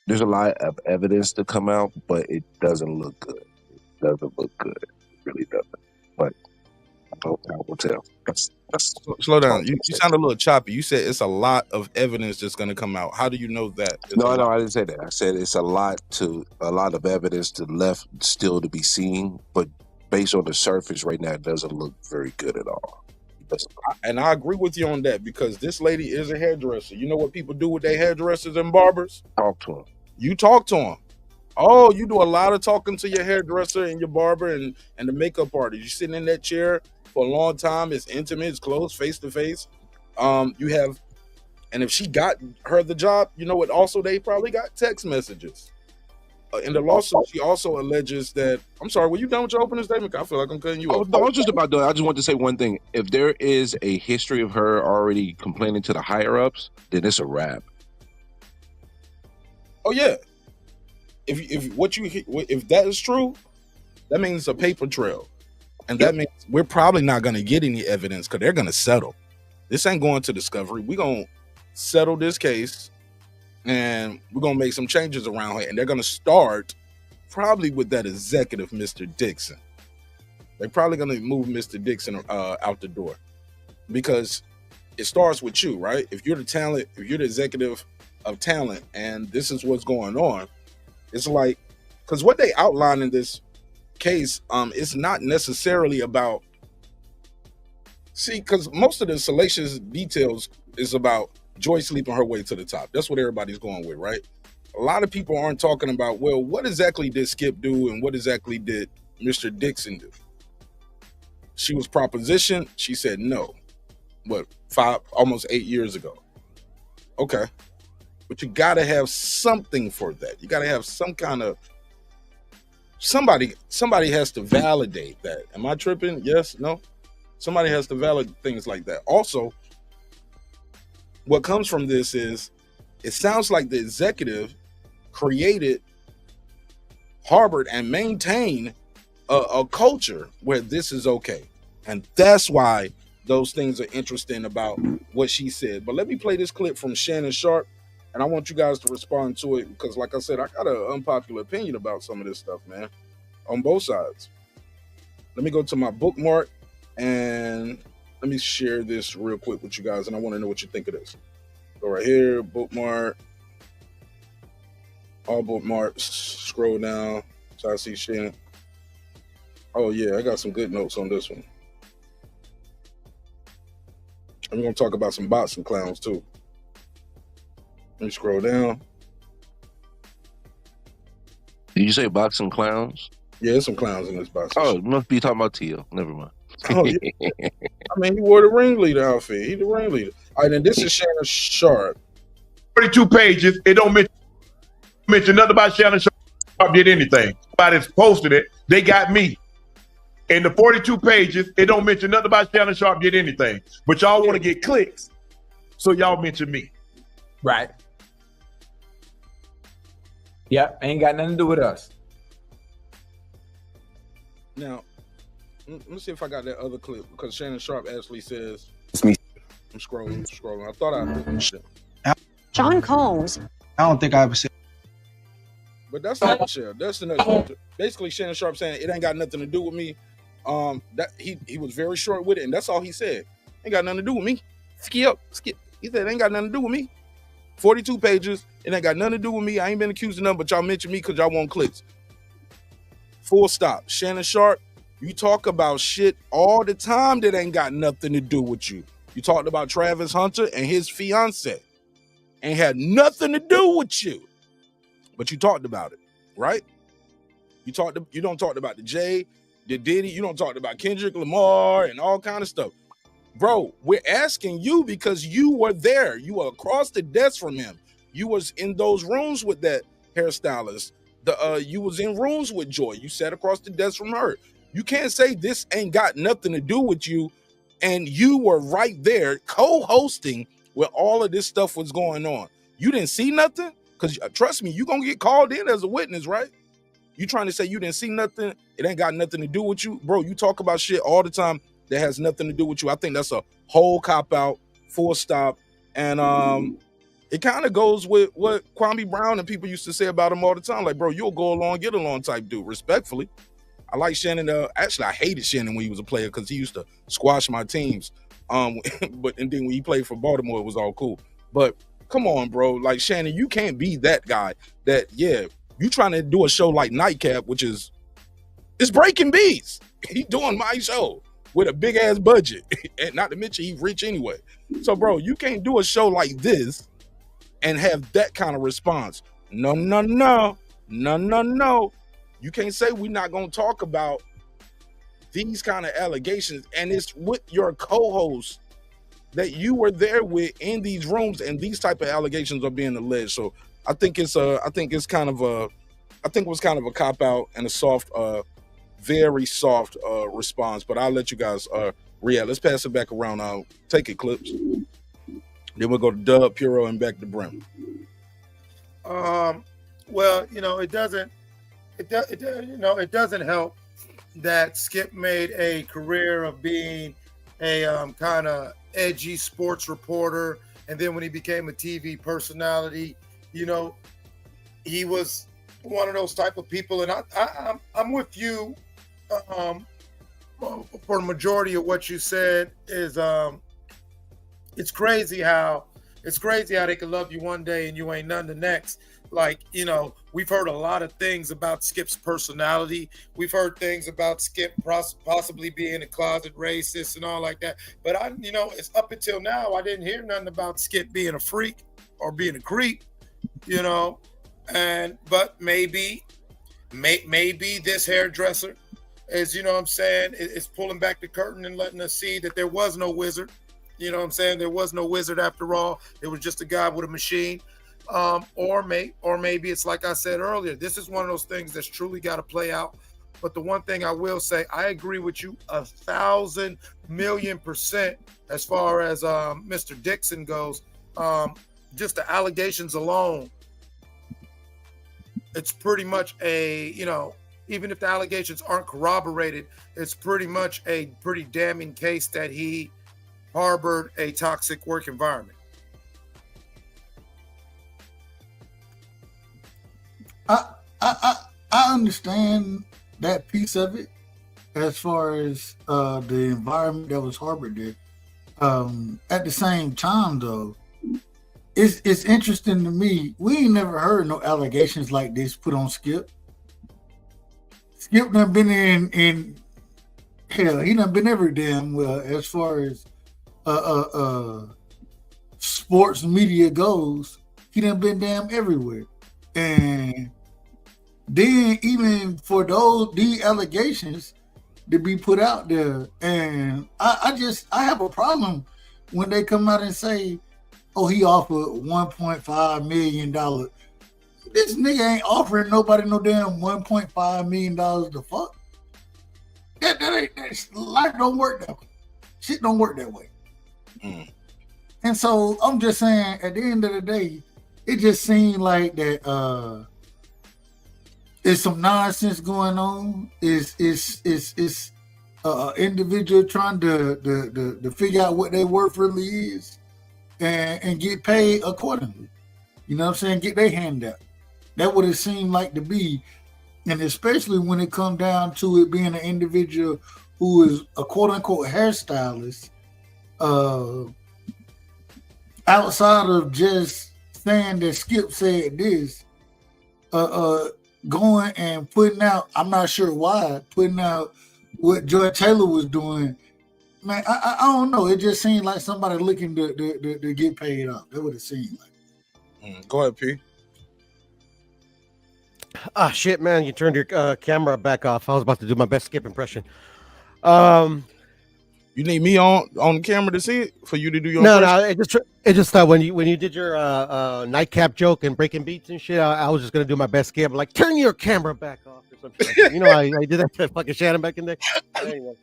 There's a lot of evidence to come out, but it doesn't look good. It doesn't look good. It really doesn't. But I hope time will tell. Slow down. You sound a little choppy. You said it's a lot of evidence that's going to come out. How do you know that? No, I didn't say that. I said it's a lot of evidence left still to be seen, but based on the surface right now, it doesn't look very good at all. And I agree with you on that because this lady is a hairdresser. You know what people do with their hairdressers and barbers? Talk to them. You talk to them. Oh, you do a lot of talking to your hairdresser and your barber and the makeup artist. You're sitting in that chair for a long time. It's intimate. It's close, face to face. You have, and if she got her the job, you know what? Also, they probably got text messages. In the lawsuit, she also alleges that. I'm sorry, were you done with your opening statement? I feel like I'm cutting you off. No, I was just about done. I just want to say one thing. If there is a history of her already complaining to the higher ups, then it's a wrap. Oh yeah. If that is true, that means it's a paper trail, and that means we're probably not going to get any evidence because they're going to settle. This ain't going to discovery. We're going to settle this case, and we're going to make some changes around here, and they're going to start probably with that executive, Mr. Dixon. They're probably going to move Mr. Dixon out the door because it starts with you, right? If you're the talent, if you're the executive of talent, and this is what's going on, it's like, because what they outline in this case, it's not necessarily about, because most of the salacious details is about Joy sleeping her way to the top. That's what everybody's going with, right? A lot of people aren't talking about, well, what exactly did Skip do and what exactly did Mr. Dixon do? She was propositioned. She said no. What, almost 8 years ago? Okay. But you got to have something for that. You got to have some kind of, somebody has to validate that. Am I tripping? Yes? No? Somebody has to validate things like that. Also, what comes from this is, it sounds like the executive created, harbored, and maintained a culture where this is okay. And that's why those things are interesting about what she said. But let me play this clip from Shannon Sharpe, and I want you guys to respond to it because, like I said, I got an unpopular opinion about some of this stuff, man, on both sides. Let me go to my bookmark and let me share this real quick with you guys, and I want to know what you think of this. Go right here, bookmark, all bookmarks, scroll down so I see Shannon. Oh yeah, I got some good notes on this one. I'm going to talk about some bots and clowns too. Let me scroll down. Did you say boxing clowns? Yeah, there's some clowns in this box. Oh, you must be talking about Teal. Never mind. Oh, yeah. I mean, he wore the ringleader outfit. He's the ringleader. All right, then this is Shannon Sharpe. 32 pages. It don't mention nothing about Shannon Sharpe did anything. Nobody's posted it. They got me. In the 42 pages, it don't mention nothing about Shannon Sharpe did anything. But y'all want to get clicks, so y'all mention me. Right. Yep, ain't got nothing to do with us. Now, let me see if I got that other clip, because Shannon Sharpe actually says, It's me. I'm scrolling. I thought I John Combs. I don't think I ever said. But that's not Michelle. That's the next. Basically, Shannon Sharpe saying it ain't got nothing to do with me. That he was very short with it, and that's all he said. Ain't got nothing to do with me. Skip. He said ain't got nothing to do with me. 42 pages. It ain't got nothing to do with me. I ain't been accused of nothing, but y'all mention me because y'all want clicks. Full stop. Shannon Sharpe, you talk about shit all the time that ain't got nothing to do with you. You talked about Travis Hunter and his fiance. Ain't had nothing to do with you. But you talked about it, right? You don't talk about the Jay, the Diddy, you don't talk about Kendrick Lamar and all kind of stuff. Bro, we're asking you because you were there. You were across the desk from him. You was in those rooms with that hairstylist. You was in rooms with Joy. You sat across the desk from her. You can't say this ain't got nothing to do with you, and you were right there co-hosting where all of this stuff was going on. You didn't see nothing? Because trust me, you're going to get called in as a witness, right? You trying to say you didn't see nothing? It ain't got nothing to do with you? Bro, you talk about shit all the time that has nothing to do with you. I think that's a whole cop-out, full stop. And it kind of goes with what Kwame Brown and people used to say about him all the time. Like, bro, you'll go along, get along type dude, respectfully. I like Shannon. Actually, I hated Shannon when he was a player because he used to squash my teams. And then when he played for Baltimore, it was all cool. But come on, bro. Like, Shannon, you can't be that guy that, yeah, you trying to do a show like Nightcap, which is, it's breaking beats. He doing my show with a big ass budget. And not to mention he rich anyway. So, bro, you can't do a show like this and have that kind of response. No. You can't say we're not going to talk about these kind of allegations, and it's with your co-host that you were there with in these rooms, and these type of allegations are being alleged. So I think it was kind of a cop out and a soft, very soft response. But I'll let you guys react. Let's pass it back around. Take it, Clips. Then we'll go to Dub, Puro, and back to Brim. Well, it doesn't help that Skip made a career of being a kind of edgy sports reporter, and then when he became a TV personality, he was one of those type of people. And I'm with you for the majority of what you said. Is it's crazy how they can love you one day and you ain't none the next. Like, we've heard a lot of things about Skip's personality. We've heard things about Skip possibly being a closet racist and all like that. But it's up until now, I didn't hear nothing about Skip being a freak or being a creep, but maybe this hairdresser is, is pulling back the curtain and letting us see that there was no wizard. There was no wizard after all. It was just a guy with a machine. Or maybe it's like I said earlier, this is one of those things that's truly got to play out. But the one thing I will say, I agree with you 1,000,000,000% as far as Mr. Dixon goes. Just the allegations alone, it's pretty much even if the allegations aren't corroborated, it's pretty much a pretty damning case that he harbored a toxic work environment. I understand that piece of it as far as the environment that was harbored there. At the same time, though, it's interesting to me. We ain't never heard no allegations like this put on Skip. Skip done been in hell. He done been every damn well as far as sports media goes. He done been damn everywhere, and then even for these allegations to be put out there, and I have a problem when they come out and say, "Oh, he offered $1.5 million." This nigga ain't offering nobody no damn $1.5 million to fuck. That ain't life don't work that way. Shit don't work that way. And so I'm just saying, at the end of the day, it just seemed like that. There's some nonsense going on. It's individual trying to figure out what their worth really is and get paid accordingly. You know what I'm saying? Get their hand out. That would have seemed like to be, and especially when it come down to it being an individual who is a quote unquote hairstylist, outside of just saying that Skip said this, going and putting out, I'm not sure why, putting out what Joy Taylor was doing. Man, I don't know. It just seemed like somebody looking to get paid off. That would have seemed like. Go ahead, P. Ah, shit, man. You turned your camera back off. I was about to do my best Skip impression. You need me on the camera to see it for you to do your impression? It just when you did your nightcap joke and breaking beats and shit, I was just gonna do my best Skip, like turn your camera back off or something. Like that. I did that to fucking Shannon back in there. Anyway.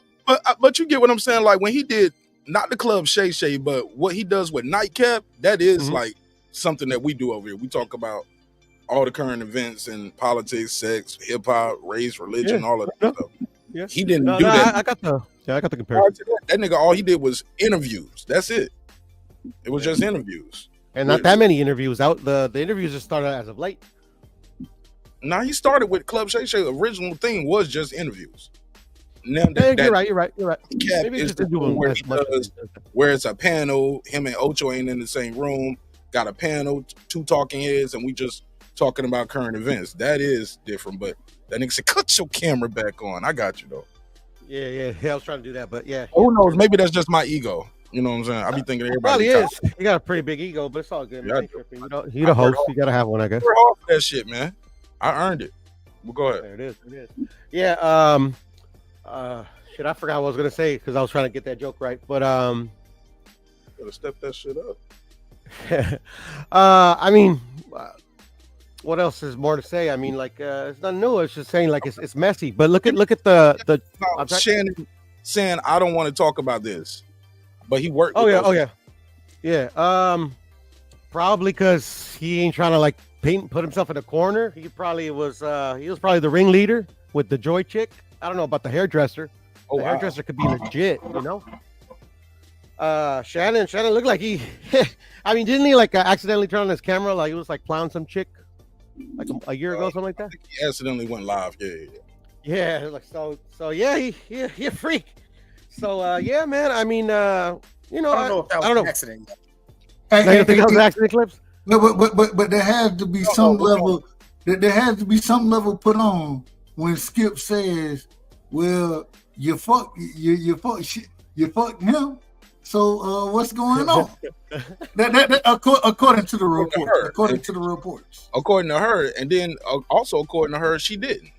But you get what I'm saying? Like when he did not the club Shay Shay, but what he does with nightcap, that is like something that we do over here. We talk about all the current events in politics, sex, hip hop, race, religion, all of that stuff. Yeah. He didn't do that. I got the comparison. That nigga, all he did was interviews. That's it. It was just interviews. And not that many interviews out. The interviews just started as of late. Now he started with Club Shay Shay. Original thing was just interviews. Now you're right. Maybe is the one where it's a panel. Him and Ocho ain't in the same room. Got a panel, two talking heads, and we just talking about current events. That is different. But that nigga said, "Cut your camera back on." I got you though. Yeah. I was trying to do that, but yeah. Who knows? Maybe that's just my ego. You know what I'm saying? I be thinking everybody. Probably is. You got a pretty big ego, but it's all good. Man. You're the host. You gotta have one, I guess. We're hard for that shit, man. I earned it. Well, go ahead. There it is. Yeah. Shit, I forgot what I was gonna say because I was trying to get that joke right. But Gotta step that shit up. I mean, what else is more to say? I mean, like it's not new. It's just saying like it's messy. But look at the Shannon saying I don't want to talk about this, but he worked. Yeah. Probably because he ain't trying to like put himself in a corner. He was probably the ringleader with the Joy chick. I don't know about the hairdresser. The hairdresser could be legit, you know. Shannon looked like he. I mean, didn't he like accidentally turn on his camera like he was like clowning some chick like a year ago, something like that? He accidentally went live. Yeah. Like so. Yeah, he a freak. So yeah, man. I mean, you know, I don't know if that was an accident. You think that was an accident, Clips? But there has to be some level. There has to be some level put on when Skip says, "Well, you fuck him." So what's going on? According to the report. According to the reports. According to her, and then also according to her, she didn't.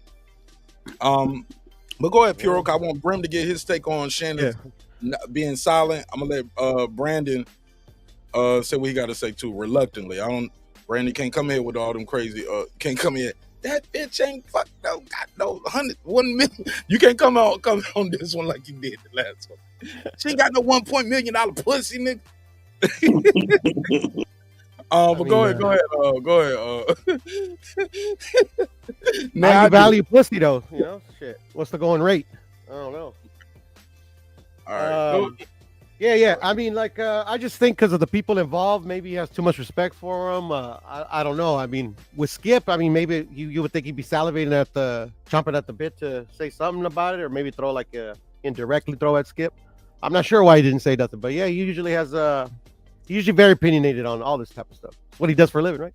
But go ahead, Purok. I want Brim to get his take on Shannon being silent. I'm gonna let Brandon say what he got to say too. Reluctantly, Brandon can't come here with all them crazy. Can't come here. That bitch ain't got no 1 million. You can't come on this one like you did the last one. She ain't got no $1 million pussy, nigga. But go ahead. Now you value pussy though, you know. Shit, what's the going rate? I don't know. All right. Yeah. I mean, like, I just think because of the people involved, maybe he has too much respect for him. I don't know. I mean, with Skip, I mean, maybe you would think he'd be salivating chomping at the bit to say something about it, or maybe throw like indirectly throw at Skip. I'm not sure why he didn't say nothing, but yeah, he usually has he's usually very opinionated on all this type of stuff. It's what he does for a living, right?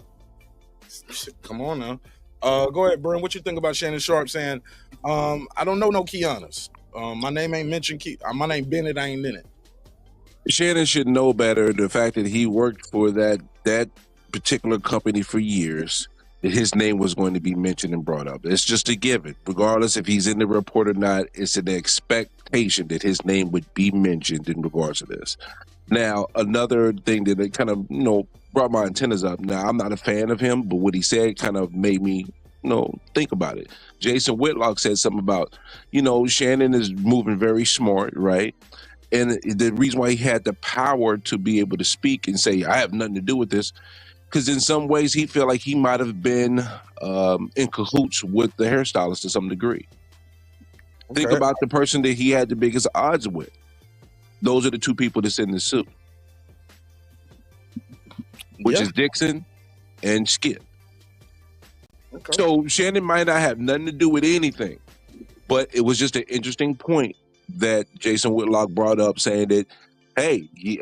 Come on now. Go ahead, Brim. What you think about Shannon Sharpe saying, I don't know no Kianas. My name ain't mentioned. My name Bennett. I ain't in it. Shannon should know better. The fact that he worked for that particular company for years, that his name was going to be mentioned and brought up. It's just a given. Regardless if he's in the report or not, it's an expectation that his name would be mentioned in regards to this. Now, another thing that it kind of, brought my antennas up. Now, I'm not a fan of him, but what he said kind of made me, think about it. Jason Whitlock said something about, Shannon is moving very smart, right? And the reason why he had the power to be able to speak and say, I have nothing to do with this, because in some ways he felt like he might have been in cahoots with the hairstylist to some degree. Okay. Think about the person that he had the biggest odds with. Those are the two people that's in the suit, which is Dixon and Skip. Okay. So Shannon might not have nothing to do with anything, but it was just an interesting point that Jason Whitlock brought up, saying that, hey, he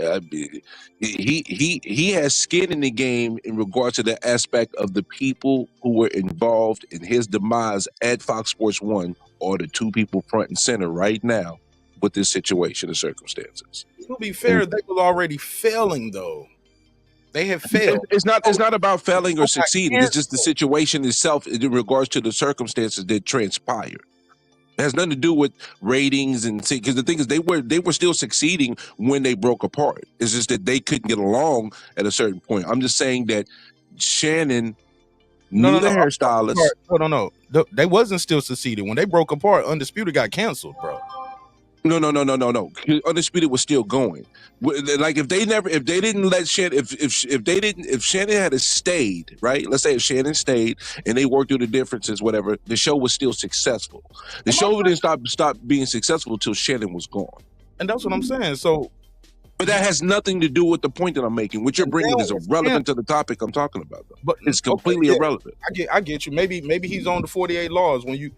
has skin in the game in regards to the aspect of the people who were involved in his demise at Fox Sports 1 are the two people front and center right now with this situation and circumstances. To be fair, they were already failing though. They have failed. It's not about failing or succeeding. It's just the situation itself in regards to the circumstances that transpired. It has nothing to do with ratings and because the thing is they were still succeeding when they broke apart. It's just that they couldn't get along at a certain point. I'm just saying that Shannon knew the hairstylist. No. They wasn't still succeeding when they broke apart. Undisputed got canceled, bro. No. Undisputed was still going. Like if Shannon had stayed, right? Let's say if Shannon stayed and they worked through the differences, whatever, the show was still successful. The show didn't stop being successful until Shannon was gone. And that's what I'm saying. So, but that has nothing to do with the point that I'm making. What you're bringing is irrelevant to the topic I'm talking about, though. But it's completely irrelevant. I get you. Maybe he's on the 48 laws. When you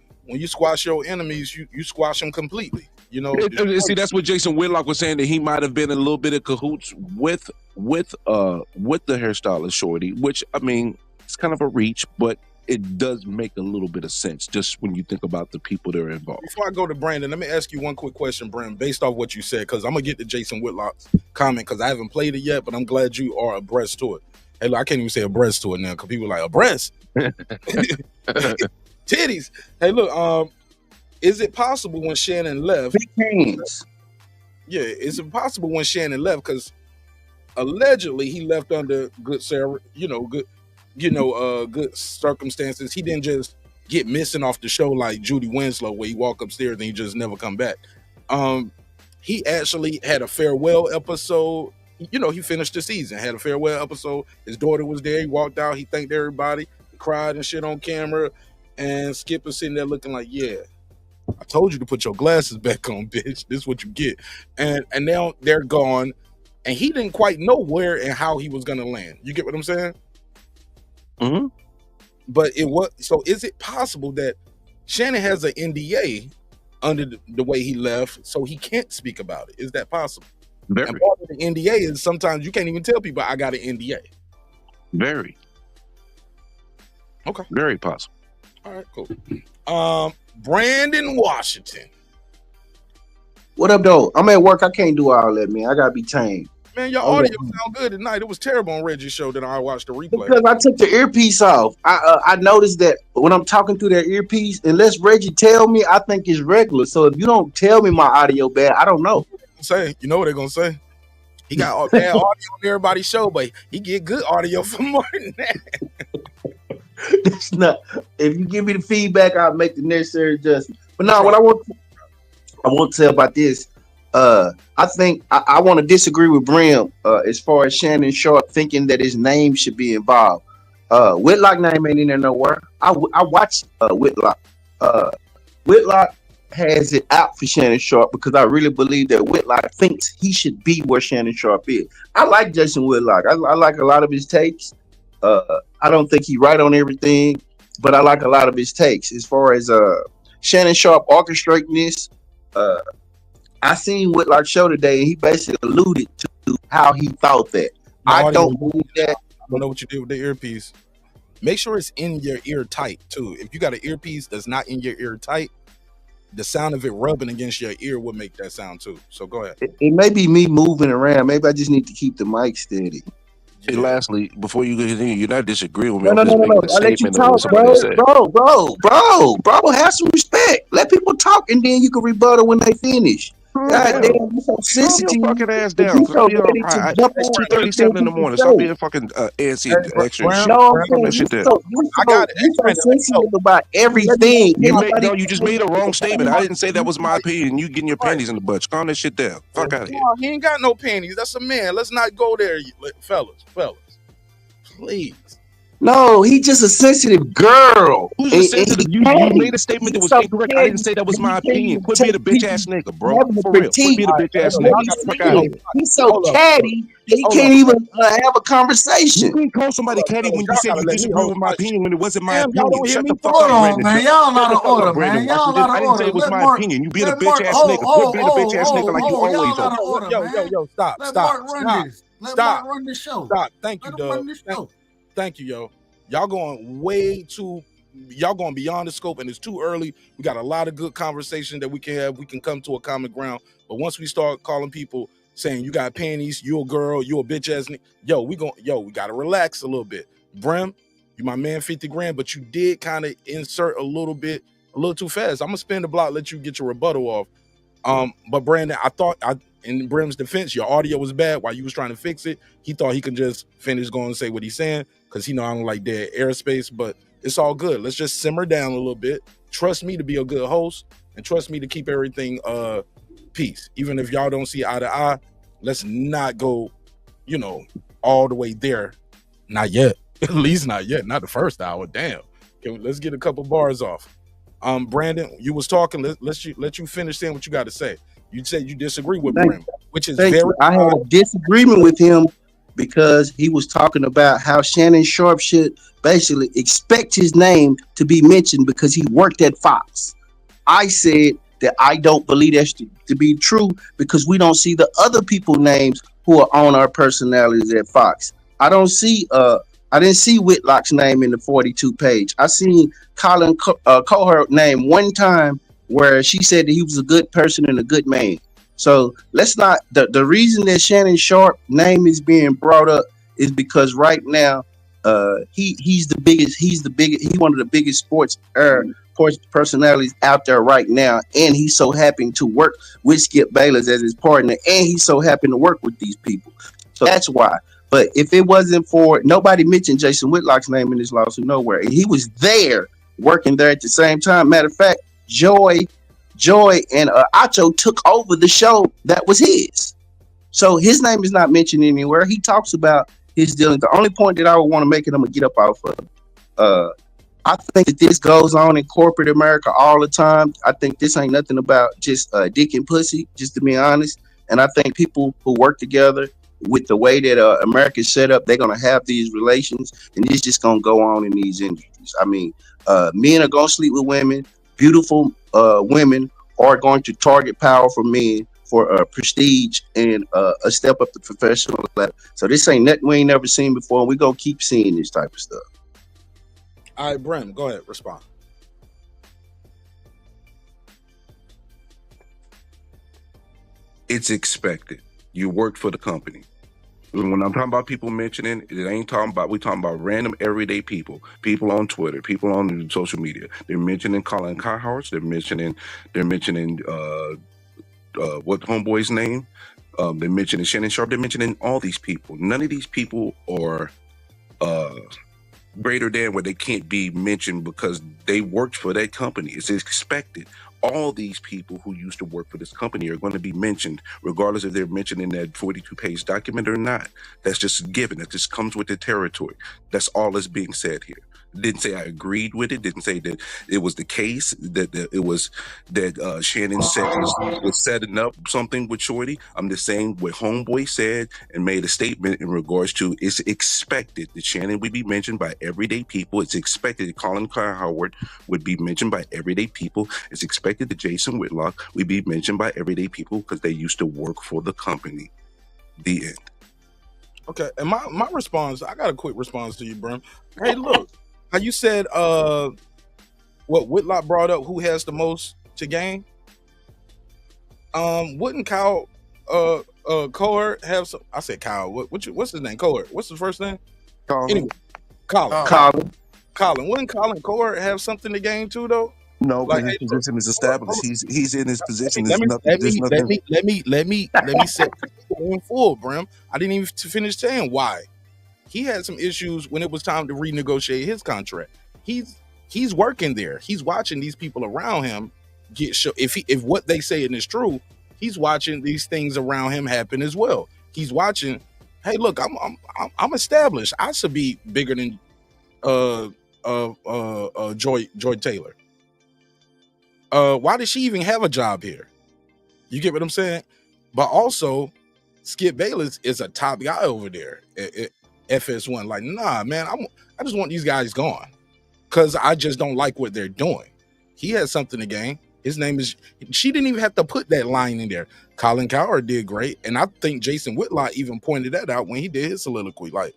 squash your enemies, you squash them completely. See, that's what Jason Whitlock was saying, that he might have been a little bit of cahoots with the hairstylist shorty, which I mean, it's kind of a reach, but it does make a little bit of sense just when you think about the people that are involved. Before I go to Brandon, let me ask you one quick question, Brandon, based off what you said, because I'm gonna get to Jason Whitlock's comment because I haven't played it yet, but I'm glad you are abreast to it. Hey, look, I can't even say abreast to it now because people are like abreast. Titties. Hey, look, is it possible when Shannon left? Big hands. Yeah, is it possible when Shannon left? Because allegedly he left under good good circumstances. He didn't just get missing off the show like Judy Winslow, where he walk upstairs and he just never come back. He actually had a farewell episode. He finished the season, had a farewell episode. His daughter was there. He walked out. He thanked everybody. He cried and shit on camera. And Skip was sitting there looking like, yeah, I told you to put your glasses back on, bitch. This is what you get. And now they're gone. And he didn't quite know where and how he was going to land. You get what I'm saying? Mm-hmm. But so is it possible that Shannon has an NDA under the way he left, so he can't speak about it? Is that possible? Very. And part of the NDA is sometimes you can't even tell people I got an NDA. Very. Okay. Very possible. All right, cool. Brandon Washington. What up, though? I'm at work. I can't do all that, man. I gotta be tame. Man, your audio sound good tonight. It was terrible on Reggie's show that I watched the replay. Because I took the earpiece off. I noticed that when I'm talking through that earpiece, unless Reggie tell me, I think it's regular. So if you don't tell me my audio bad, I don't know. You know what they're gonna say? He got bad audio on everybody's show, but he get good audio for more than that. It's not. If you give me the feedback, I'll make the necessary adjustment. But no, what I want to say about this, I think I want to disagree with Brim as far as Shannon Sharpe thinking that his name should be involved. Whitlock name ain't in there nowhere. I watched Whitlock. Whitlock has it out for Shannon Sharpe because I really believe that Whitlock thinks he should be where Shannon Sharpe is. I like Jason Whitlock. I like a lot of his takes. I don't think he's right on everything, but I like a lot of his takes. As far as Shannon Sharpe orchestrating this, I seen Whitlock's show today, and he basically alluded to how he thought that. I don't believe that. I don't know what you did with the earpiece. Make sure it's in your ear tight, too. If you got an earpiece that's not in your ear tight, the sound of it rubbing against your ear would make that sound, too. So go ahead. It may be me moving around. Maybe I just need to keep the mic steady. Hey, lastly, before you continue, you're not disagreeing with me. No. I let you talk, bro. Have some respect. Let people talk, and then you can rebuttal when they finish. God damn, you so sensitive. Calm your fucking ass down. It's 2:37 in the morning. Stop being fucking antsy and extra shit. No, I'm saying you're so sensitive about everything. You just made a wrong statement. I didn't say that was my opinion. You getting your panties in the butt. Calm that shit down. Fuck out of here. He ain't got no panties. That's a man. Let's not go there, fellas. Please. No, he just a sensitive girl. Who's a sensitive? You made a statement that was incorrect. I didn't say that was my opinion. Quit being a bitch ass nigga, bro. For real. Quit being a bitch ass nigga. He's so catty that he can't even have a conversation. You can't call somebody catty when you said you disagree with my opinion when it wasn't my opinion. Shut the fuck Hold up, on, man. Y'all out of order, man. Y'all out I of didn't say order. it was my opinion. You being a bitch ass nigga. Quit being a bitch ass nigga like you always are. Yo, stop. Let Mark run this. Let Mark run the show. Stop. Thank you, Doug. Thank you, yo. Y'all going beyond the scope, and it's too early. We got a lot of good conversation that we can have. We can come to a common ground. But once we start calling people saying you got panties, you a girl, you a bitch ass nigga, we gotta relax a little bit. Brim, you my man 50 grand, but you did kind of insert a little too fast. I'm gonna spin the block, let you get your rebuttal off. But Brandon, I thought in Brim's defense, your audio was bad while you was trying to fix it. He thought he could just finish going and say what he's saying because he know I don't like dead airspace, but it's all good. Let's just simmer down a little bit. Trust me to be a good host and trust me to keep everything peace. Even if y'all don't see eye to eye, let's not go, all the way there. Not yet. At least not yet. Not the first hour. Damn. Let's get a couple bars off. Brandon, you was talking. Let you finish saying what you got to say. You said you disagree with Brim, which is very. I had a disagreement with him because he was talking about how Shannon Sharpe should basically expect his name to be mentioned because he worked at Fox. I said that I don't believe that to be true because we don't see the other people's names who are on our personalities at Fox. I didn't see Whitlock's name in the 42 page. I seen Colin Cohart name one time where she said that he was a good person and a good man. So let's not. The reason that Shannon Sharpe name is being brought up is because right now, he's one of the biggest sports personalities out there right now, and he's so happy to work with Skip Bayless as his partner, and he's so happy to work with these people. So that's why. But if it wasn't for, nobody mentioned Jason Whitlock's name in this lawsuit nowhere. And he was there working there at the same time. Matter of fact, Joy and Acho took over the show that was his. So his name is not mentioned anywhere. He talks about his dealings. The only point that I would want to make, and I'm gonna get up off of, I think that this goes on in corporate America all the time. I think this ain't nothing about just dick and pussy, just to be honest. And I think people who work together, with the way that America's set up, they're gonna have these relations, and it's just gonna go on in these industries. I mean, men are gonna sleep with women. Beautiful women are going to target powerful men for prestige and a step up the professional ladder. So this ain't nothing we ain't never seen before. And we gonna keep seeing this type of stuff. All right, Brim, go ahead, respond. It's expected. You work for the company. When I'm talking about people mentioning, it ain't talking about, we talking about random everyday people on Twitter, people on social media. They're mentioning Colin Cowherd. They're mentioning what homeboy's name? They're mentioning Shannon Sharpe. They're mentioning all these people. None of these people are greater than where they can't be mentioned because they worked for that company. It's expected. All these people who used to work for this company are going to be mentioned, regardless if they're mentioned in that 42-page document or not. That's just a given. That just comes with the territory. That's all that's being said here. Didn't say I agreed with it. Didn't say that it was the case, that it was that Shannon said was setting up something with Shorty. I'm just saying what homeboy said and made a statement in regards to, it's expected that Shannon would be mentioned by everyday people. It's expected that Colin Cowherd would be mentioned by everyday people. It's expected that Jason Whitlock would be mentioned by everyday people because they used to work for the company. The end. Okay, and my response, I got a quick response to you, Brim. Hey, look. How you said what Whitlock brought up, who has the most to gain? Wouldn't Kyle Cowherd have some? I said Kyle. What's his name? Cowherd. What's his first name? Colin. Anyway, Colin. Wouldn't Colin Cowherd have something to gain too, though? No, Like, his position is established. He's in his position. Let me set in full, Brim. I didn't even finish saying why. He had some issues when it was time to renegotiate his contract. He's working there. He's watching these people around him get show. If what they say is true, he's watching these things around him happen as well. He's watching. Hey, look, I'm established. I should be bigger than Joy Taylor. Why does she even have a job here? You get what I'm saying? But also, Skip Bayless is a top guy over there at FS1. Like, nah, man, I just want these guys gone because I just don't like what they're doing. He has something to gain. His name is, she didn't even have to put that line in there. Colin Cowherd did great. And I think Jason Whitlock even pointed that out when he did his soliloquy. Like,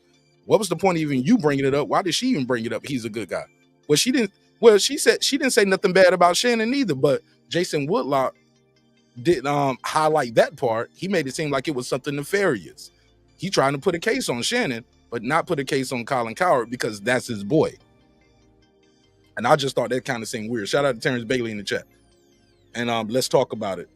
what was the point of even you bringing it up? Why did she even bring it up? He's a good guy. Well, she said she didn't say nothing bad about Shannon either, but Jason Whitlock didn't highlight that part. He made it seem like it was something nefarious. He trying to put a case on Shannon, but not put a case on Colin Cowherd because that's his boy. And I just thought that kind of seemed weird. Shout out to Terrence Bailey in the chat. And let's talk about it.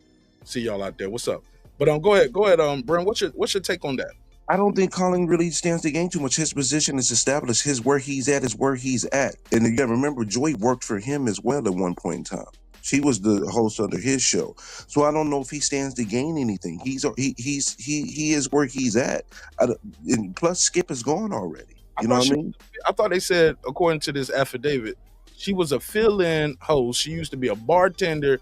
See y'all out there. What's up? But go ahead, Bren. What's your take on that? I don't think Colin really stands to gain too much. His position is established. Where he's at is where he's at. And you gotta remember, Joy worked for him as well at one point in time. She was the host under his show. So I don't know if he stands to gain anything. He is where he's at. And plus, Skip is gone already. You know what I mean? I thought they said, according to this affidavit, she was a fill-in host. She used to be a bartender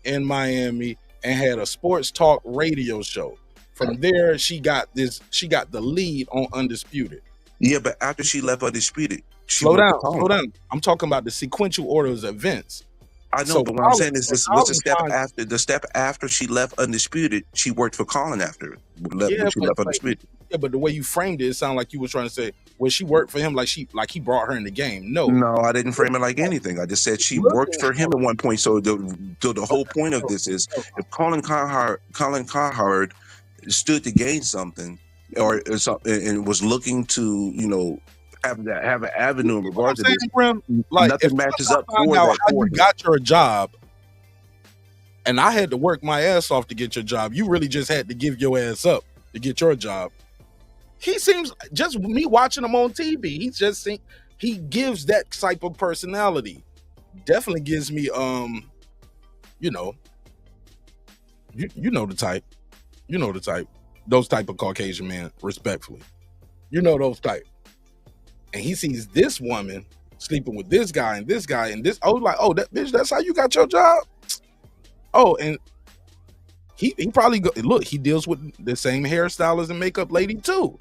in Miami and had a sports talk radio show. From there, she got the lead on Undisputed. Yeah, but after she left Undisputed, slow down. I'm talking about the sequential orders of events. I know, but what I'm saying is this was the step after she left Undisputed, she worked for Colin after she left Undisputed. Yeah, but the way you framed it sounded like you were trying to say, well, she worked for him like he brought her in the game. No, I didn't frame it like anything. I just said she worked for him at one point. So the whole point of this is, if Colin Cowherd stood to gain something, or something, and was looking to, have an avenue in regards to this, like, nothing matches up for that. How you got your job, and I had to work my ass off to get your job. You really just had to give your ass up to get your job. He seems, just me watching him on TV, he gives that type of personality. Definitely gives me you know, you know the type. You know the type. Those type of Caucasian men, respectfully. You know those type. And he sees this woman sleeping with this guy and this guy and this. Oh, like, oh, that bitch, that's how you got your job? Oh, and he probably look, he deals with the same hairstylist and makeup lady too.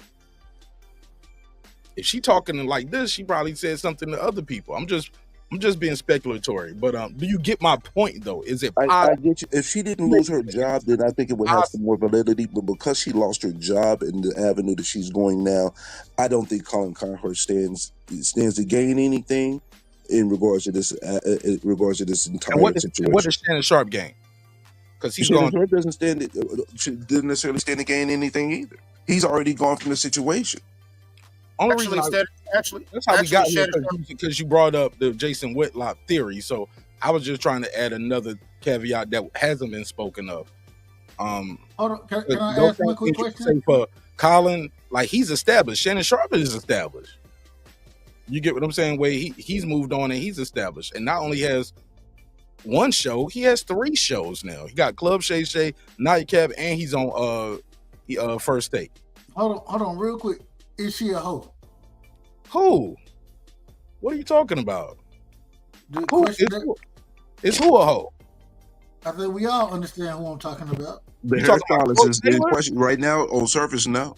If she talking like this, she probably said something to other people. I'm just being speculatory, but do you get my point though? Is it I get you. If she didn't lose her job, then I think it would have some more validity. But because she lost her job in the avenue that she's going now, I don't think Colin Cowherd stands to gain anything in regards to this entire situation. What does Shannon Sharpe gain? Because he's Shannon gone. Sharpe didn't necessarily stand to gain anything either. He's already gone from the situation. Only reason that's how we got here, because you brought up the Jason Whitlock theory. So I was just trying to add another caveat that hasn't been spoken of. Hold on, can I ask one quick question? For Colin, like, he's established. Shannon Sharpe is established. You get what I'm saying? Where he's moved on and he's established, and not only has one show, he has 3 shows now. He got Club Shay Shay, Nightcap, and he's on First Take. Hold on, real quick. Is she a hoe? Who? What are you talking about? Is who a hoe? I think we all understand who I'm talking about. The hairstylist is in question right now on surface now.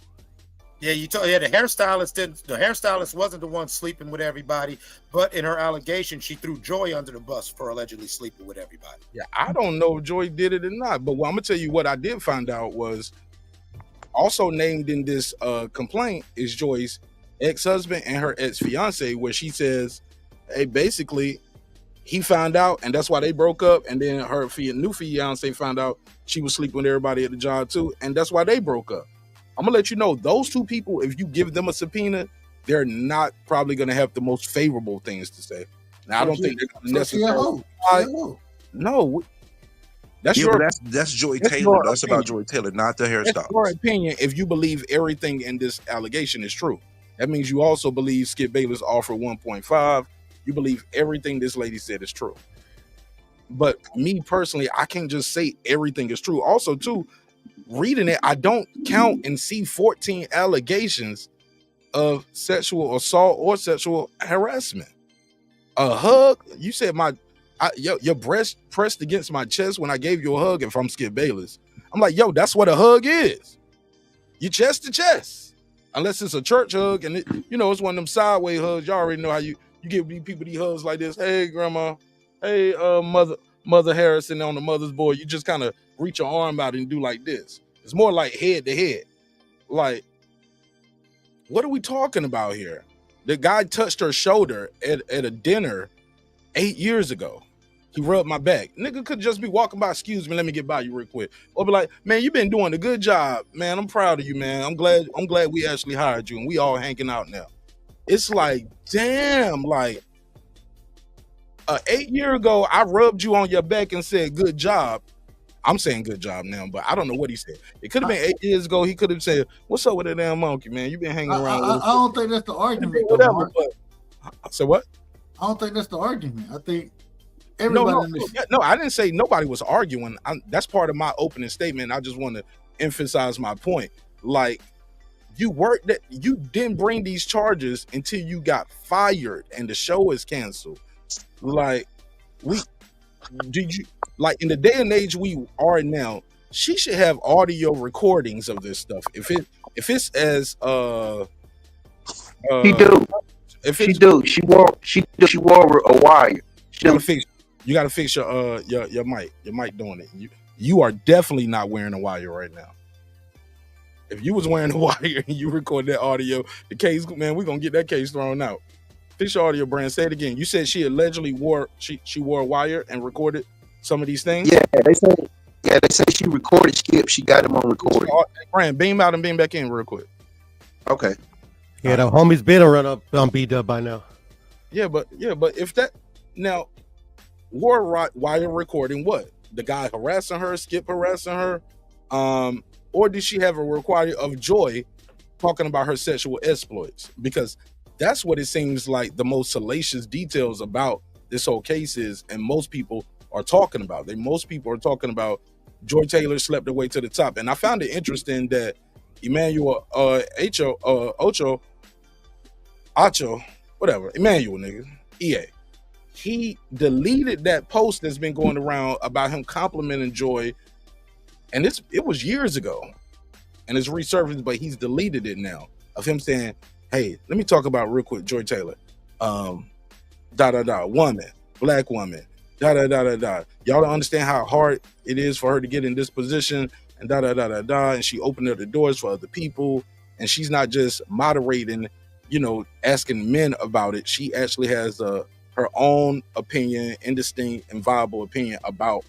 Yeah, the hairstylist wasn't the one sleeping with everybody, but in her allegation, she threw Joy under the bus for allegedly sleeping with everybody. Yeah, I don't know if Joy did it or not, but I'm gonna tell you what I did find out was also named in this complaint is Joy's ex-husband and her ex-fiance, where she says, hey, basically, he found out and that's why they broke up, and then her new fiance found out she was sleeping with everybody at the job too, and that's why they broke up. I'm gonna let you know, those 2 people, if you give them a subpoena, they're not probably gonna have the most favorable things to say. Now, I don't think they're gonna necessarily. No, that's Joy Taylor. That's about Joy Taylor, not the hairstylist. That's your opinion. If you believe everything in this allegation is true, that means you also believe Skip Bayless offered 1.5. You believe everything this lady said is true. But me personally, I can't just say everything is true. Also, too, reading it, I don't count and see 14 allegations of sexual assault or sexual harassment. A hug, you said your breast pressed against my chest when I gave you a hug. If I'm Skip Bayless, I'm like, yo, that's what a hug is. You chest to chest, unless it's a church hug, and it's one of them sideways hugs. Y'all already know how you give people these hugs like this. Hey, grandma. Hey, mother Harrison on the mother's board. You just kind of reach your arm out and do like this. It's more like head to head. Like, what are we talking about here? The guy touched her shoulder at a dinner 8 years ago. He rubbed my back. Nigga could just be walking by, excuse me, let me get by you real quick. Or be like, man, you've been doing a good job, man. I'm proud of you, man. I'm glad we actually hired you and we all hanging out now. It's like, damn, like 8 years ago, I rubbed you on your back and said, good job. I'm saying good job now, but I don't know what he said. It could have been 8 years ago. He could have said, what's up with that damn monkey, man? You've been hanging around. I don't think that's the argument. Whatever, but so what? I don't think that's the argument. I think everybody. No, I didn't say nobody was arguing. That's part of my opening statement. I just want to emphasize my point. Like, you didn't bring these charges until you got fired and the show is canceled. Like, like in the day and age we are now, she should have audio recordings of this stuff. If it's as She wore a wire. You gotta fix your mic. Your mic doing it. You are definitely not wearing a wire right now. If you was wearing a wire and you record that audio, the case, man, we're gonna get that case thrown out. Fix your audio, brand. Say it again. You said she allegedly wore a wire and recorded some of these things. Yeah, they say she recorded Skip. She got him on recording. Brand, beam out and beam back in real quick. Okay. Yeah, the homie's been run up on B-Dub by now. Yeah, but if that now wire recording, what? The guy harassing her, Skip harassing her, or did she have a recording of Joy talking about her sexual exploits, because that's what it seems like the most salacious details about this whole case is, and most people are talking about. Most people are talking about Joy Taylor slept her way to the top. And I found it interesting that Emmanuel Acho, whatever, Emmanuel, nigga, EA, he deleted that post that's been going around about him complimenting Joy, and it was years ago, and it's resurfaced, but he's deleted it now, of him saying, hey, let me talk about real quick Joy Taylor, woman, black woman, y'all don't understand how hard it is for her to get in this position, and and she opened up the doors for other people, and she's not just moderating, asking men about it. She actually has her own opinion, indistinct and viable opinion about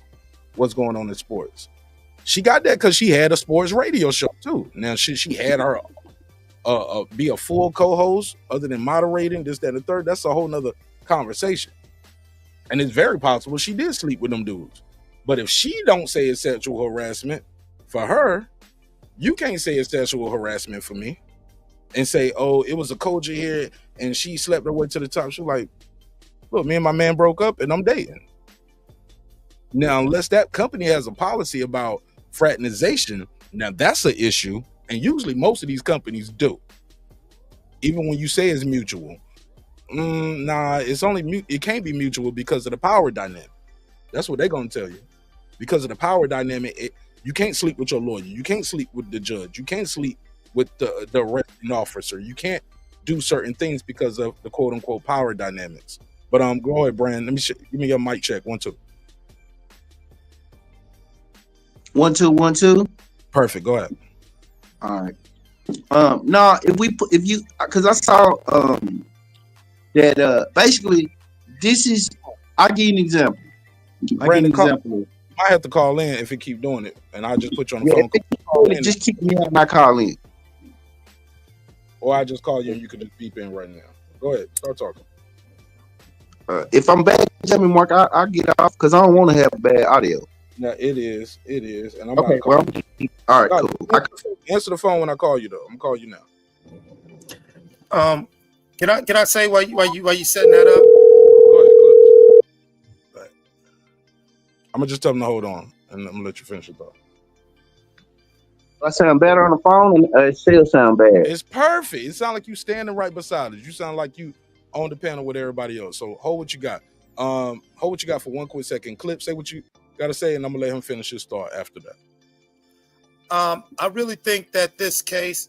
what's going on in sports. She got that because she had a sports radio show too. Now she had her be a full co-host other than moderating this, that, and the third. That's a whole nother conversation. And it's very possible she did sleep with them dudes. But if she don't say it's sexual harassment for her, you can't say it's sexual harassment for me and say, oh, it was a culture here and she slept her way to the top. She's like, look, me and my man broke up and I'm dating. Now, unless that company has a policy about fraternization, now that's an issue. And usually most of these companies do. Even when you say it's mutual. Nah, it can't be mutual because of the power dynamic. That's what they're gonna tell you. Because of the power dynamic, you can't sleep with your lawyer. You can't sleep with the judge. You can't sleep with the arresting officer. You can't do certain things because of the quote unquote power dynamics. But go ahead, Brand. Give me your mic check. 1 2. 1 2 1 2. Perfect. Go ahead. All right. No, if you because I saw that basically this is, I'll give you an example. Brandon, you might have to call in if it keep doing it, and I'll just put you on the phone. Just keep me on my call in. Or I just call you and you can just beep in right now. Go ahead, start talking. If I'm bad, tell me, Mark. I'll get off because I don't want to have bad audio. No, it is, and I'm okay. Well, all right, cool. Answer the phone when I call you, though. I'm gonna call you now. Can I say why you setting that up? Go ahead, Clip. Right. I'm gonna just tell them to hold on, and I'm gonna let you finish your thought. I sound better on the phone, and it still sound bad. It's perfect. It sounds like you standing right beside us. You sound like you on the panel with everybody else. So hold what you got. Hold what you got for 1 quick second. Clip, say what you gotta say, and I'm gonna let him finish his thought after that. I really think that this case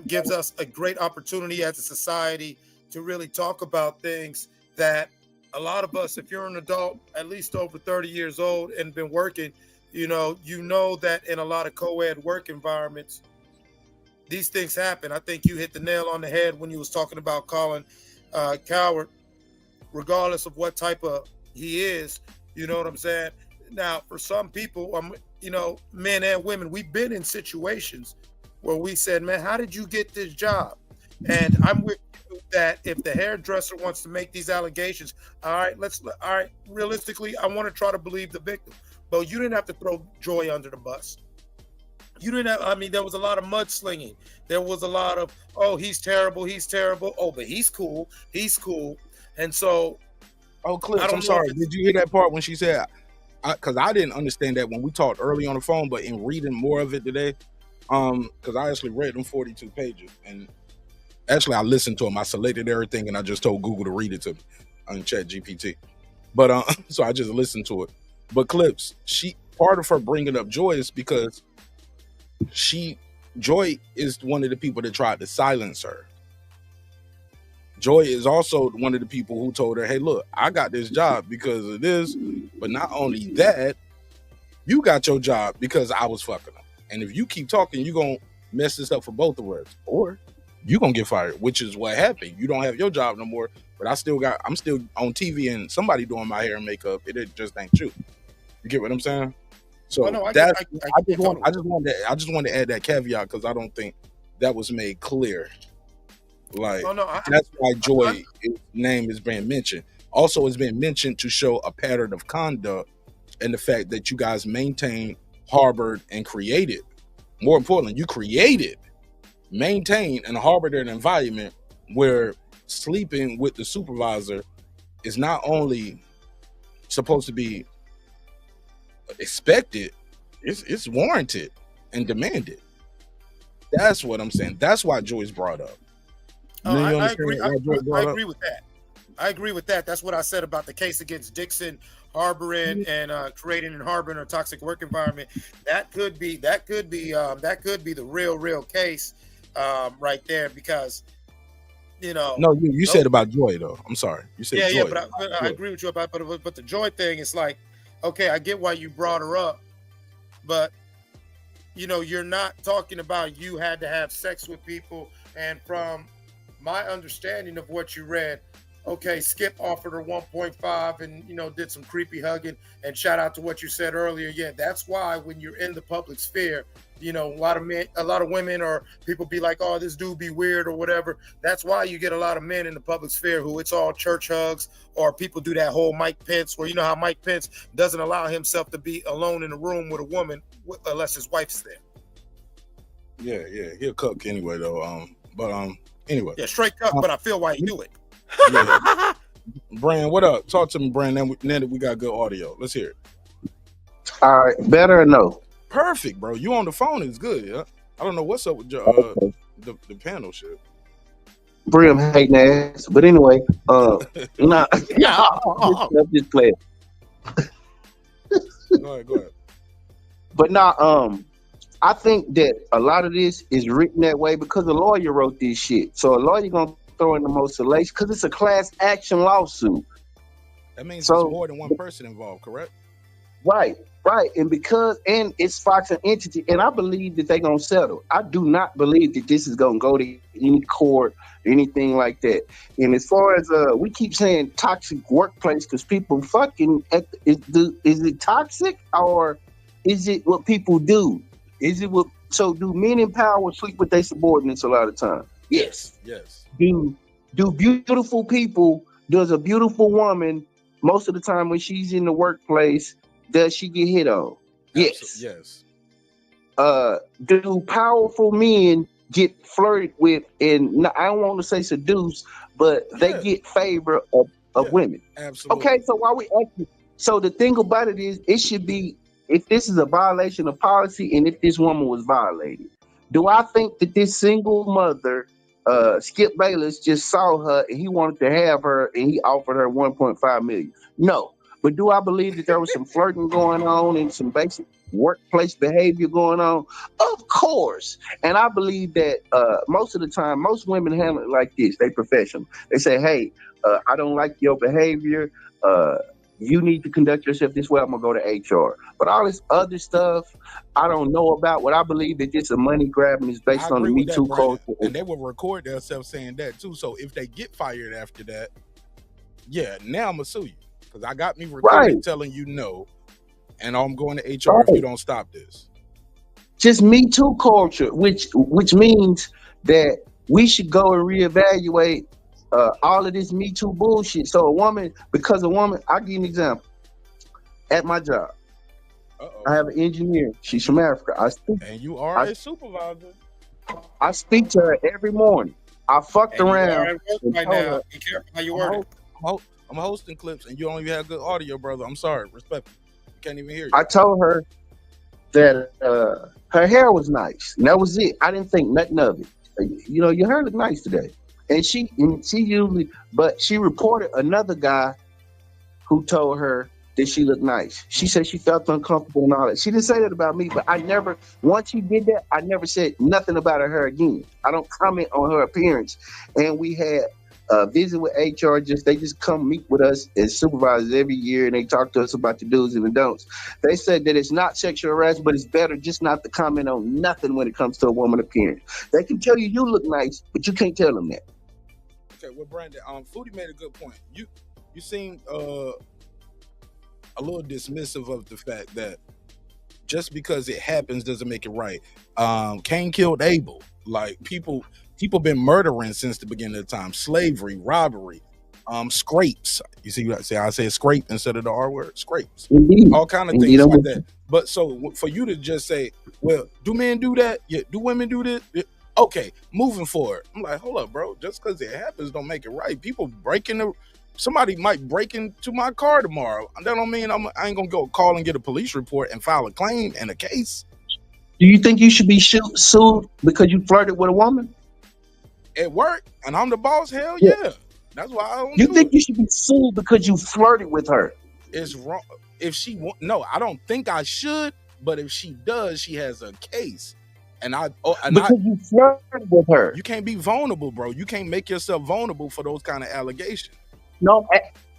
gives us a great opportunity as a society to really talk about things that a lot of us, if you're an adult, at least over 30 years old and been working, you know that in a lot of co-ed work environments, these things happen. I think you hit the nail on the head when you was talking about calling coward, regardless of what type of he is. You know what I'm saying? Now, for some people, men and women, we've been in situations where we said, man, how did you get this job? And I'm with you that if the hairdresser wants to make these allegations, all right, realistically, I want to try to believe the victim. But you didn't have to throw Joy under the bus. You didn't have, there was a lot of mudslinging. There was a lot of, oh, he's terrible. Oh, but he's cool. And so. Oh, Clips, I'm sorry. Did you hear that part when she said, because I didn't understand that when we talked early on the phone, but in reading more of it today, because I actually read them 42 pages, and actually I listened to them. I selected everything, and I just told Google to read it to me on ChatGPT. But so I just listened to it. But Clips, part of her bringing up Joy is because Joy is one of the people that tried to silence her. Joy is also one of the people who told her, hey, look, I got this job because of this, but not only that, you got your job because I was fucking them. And if you keep talking, you're going to mess this up for both of us, or you're going to get fired, which is what happened. You don't have your job no more, but I'm still on TV and somebody doing my hair and makeup. It just ain't you. You get what I'm saying? So I just wanted to add that caveat because I don't think that was made clear. That's why Joy's name is being mentioned. Also, it's been mentioned to show a pattern of conduct and the fact that you guys maintained, harbored, and created. More importantly, you created maintain and harbor an environment where sleeping with the supervisor is not only supposed to be expected, it's warranted and demanded. That's what I'm saying. That's why Joyce brought up. I agree with that. I agree with that. That's what I said about the case against Dixon harboring and creating and harboring a toxic work environment. That could be the real case right there, because No, you said about Joy though. I'm sorry. You said Joy. But I agree with you about but the Joy thing is like, okay, I get why you brought her up, but you're not talking about you had to have sex with people. And from my understanding of what you read, okay, Skip offered her 1.5 and did some creepy hugging. And shout out to what you said earlier. Yeah, that's why when you're in the public sphere, a lot of women or people be like, oh, this dude be weird or whatever. That's why you get a lot of men in the public sphere who it's all church hugs, or people do that whole Mike Pence, where how Mike Pence doesn't allow himself to be alone in a room with a woman unless his wife's there. Yeah, he'll cook anyway though. Anyway. Yeah, straight up, but I feel why he do it. Yeah. Brand, what up? Talk to me, Brand. Now that we got good audio, let's hear it. All right, better or no? Perfect, bro. You on the phone is good. Yeah? I don't know what's up with your the panel shit. Brim hating ass, but anyway, nah, just playing. Go ahead. But I think that a lot of this is written that way because a lawyer wrote this shit. So a lawyer gonna throw in the most salacious because it's a class action lawsuit. That means there's more than one person involved, correct? Right. And it's Fox and entity, and I believe that they're gonna settle. I do not believe that this is gonna go to any court or anything like that. And as far as we keep saying toxic workplace because people fucking is it toxic or is it what people do? So do men in power sleep with their subordinates a lot of time? Yes. Do beautiful people, does a beautiful woman most of the time when she's in the workplace, does she get hit on? Yes. Do powerful men get flirted with, and I don't want to say seduced, but they get favor of women? Absolutely. Okay, so why we asking? So the thing about it is, it should be, if this is a violation of policy and if this woman was violated, do I think that this single mother, Skip Bayless, just saw her and he wanted to have her and he offered her 1.5 million? No. But do I believe that there was some flirting going on and some basic workplace behavior going on? Of course. And I believe that most of the time, most women handle it like this. They professional. They say, hey, I don't like your behavior. You need to conduct yourself this way. I'm going to go to HR. But all this other stuff, I don't know about. What I believe that this is a money grab and is based on the Me Too culture. And they will record themselves saying that too. So if they get fired after that, yeah, now I'm going to sue you. Because I got me recorded telling you no, and I'm going to HR if you don't stop this. Just Me Too culture, which means that we should go and reevaluate all of this Me Too bullshit. So I'll give you an example. At my job, I have an engineer. She's from Africa. And you are a supervisor. I speak to her every morning. I fucked around. Right now. Be careful how you word it. I'm hosting clips and you don't even have good audio, brother. I'm sorry. Respect. You can't even hear you. I told her that her hair was nice. And that was it. I didn't think nothing of it. Your hair looked nice today. And she reported another guy who told her that she looked nice. She said she felt uncomfortable and all that. She didn't say that about me, but once she did that, I never said nothing about her again. I don't comment on her appearance. And we had visit with HR. They just come meet with us as supervisors every year, and they talk to us about the do's and the don'ts. They said that it's not sexual harassment, but it's better just not to comment on nothing when it comes to a woman appearance. They can tell you look nice, but you can't tell them that. Okay, well, Brandon, Foodie made a good point. You seem a little dismissive of the fact that just because it happens doesn't make it right. Cain killed Abel. Like people been murdering since the beginning of time. Slavery, robbery, scrapes. You see, I say scrape instead of the R word. Scrapes. Indeed. All kind of things like that. But so for you to just say, well, do men do that? Yeah. Do women do this? Yeah. Okay, moving forward. I'm like, hold up, bro. Just because it happens don't make it right. People somebody might break into my car tomorrow. That don't mean I ain't gonna go call and get a police report and file a claim and a case. Do you think you should be sued because you flirted with a woman at work and I'm the boss? Hell yeah. That's why I don't. You think you should be sued because you flirted with her? It's wrong. If she no, I don't think I should. But if she does, she has a case. Because you flirted with her. You can't be vulnerable, bro. You can't make yourself vulnerable for those kind of allegations. No,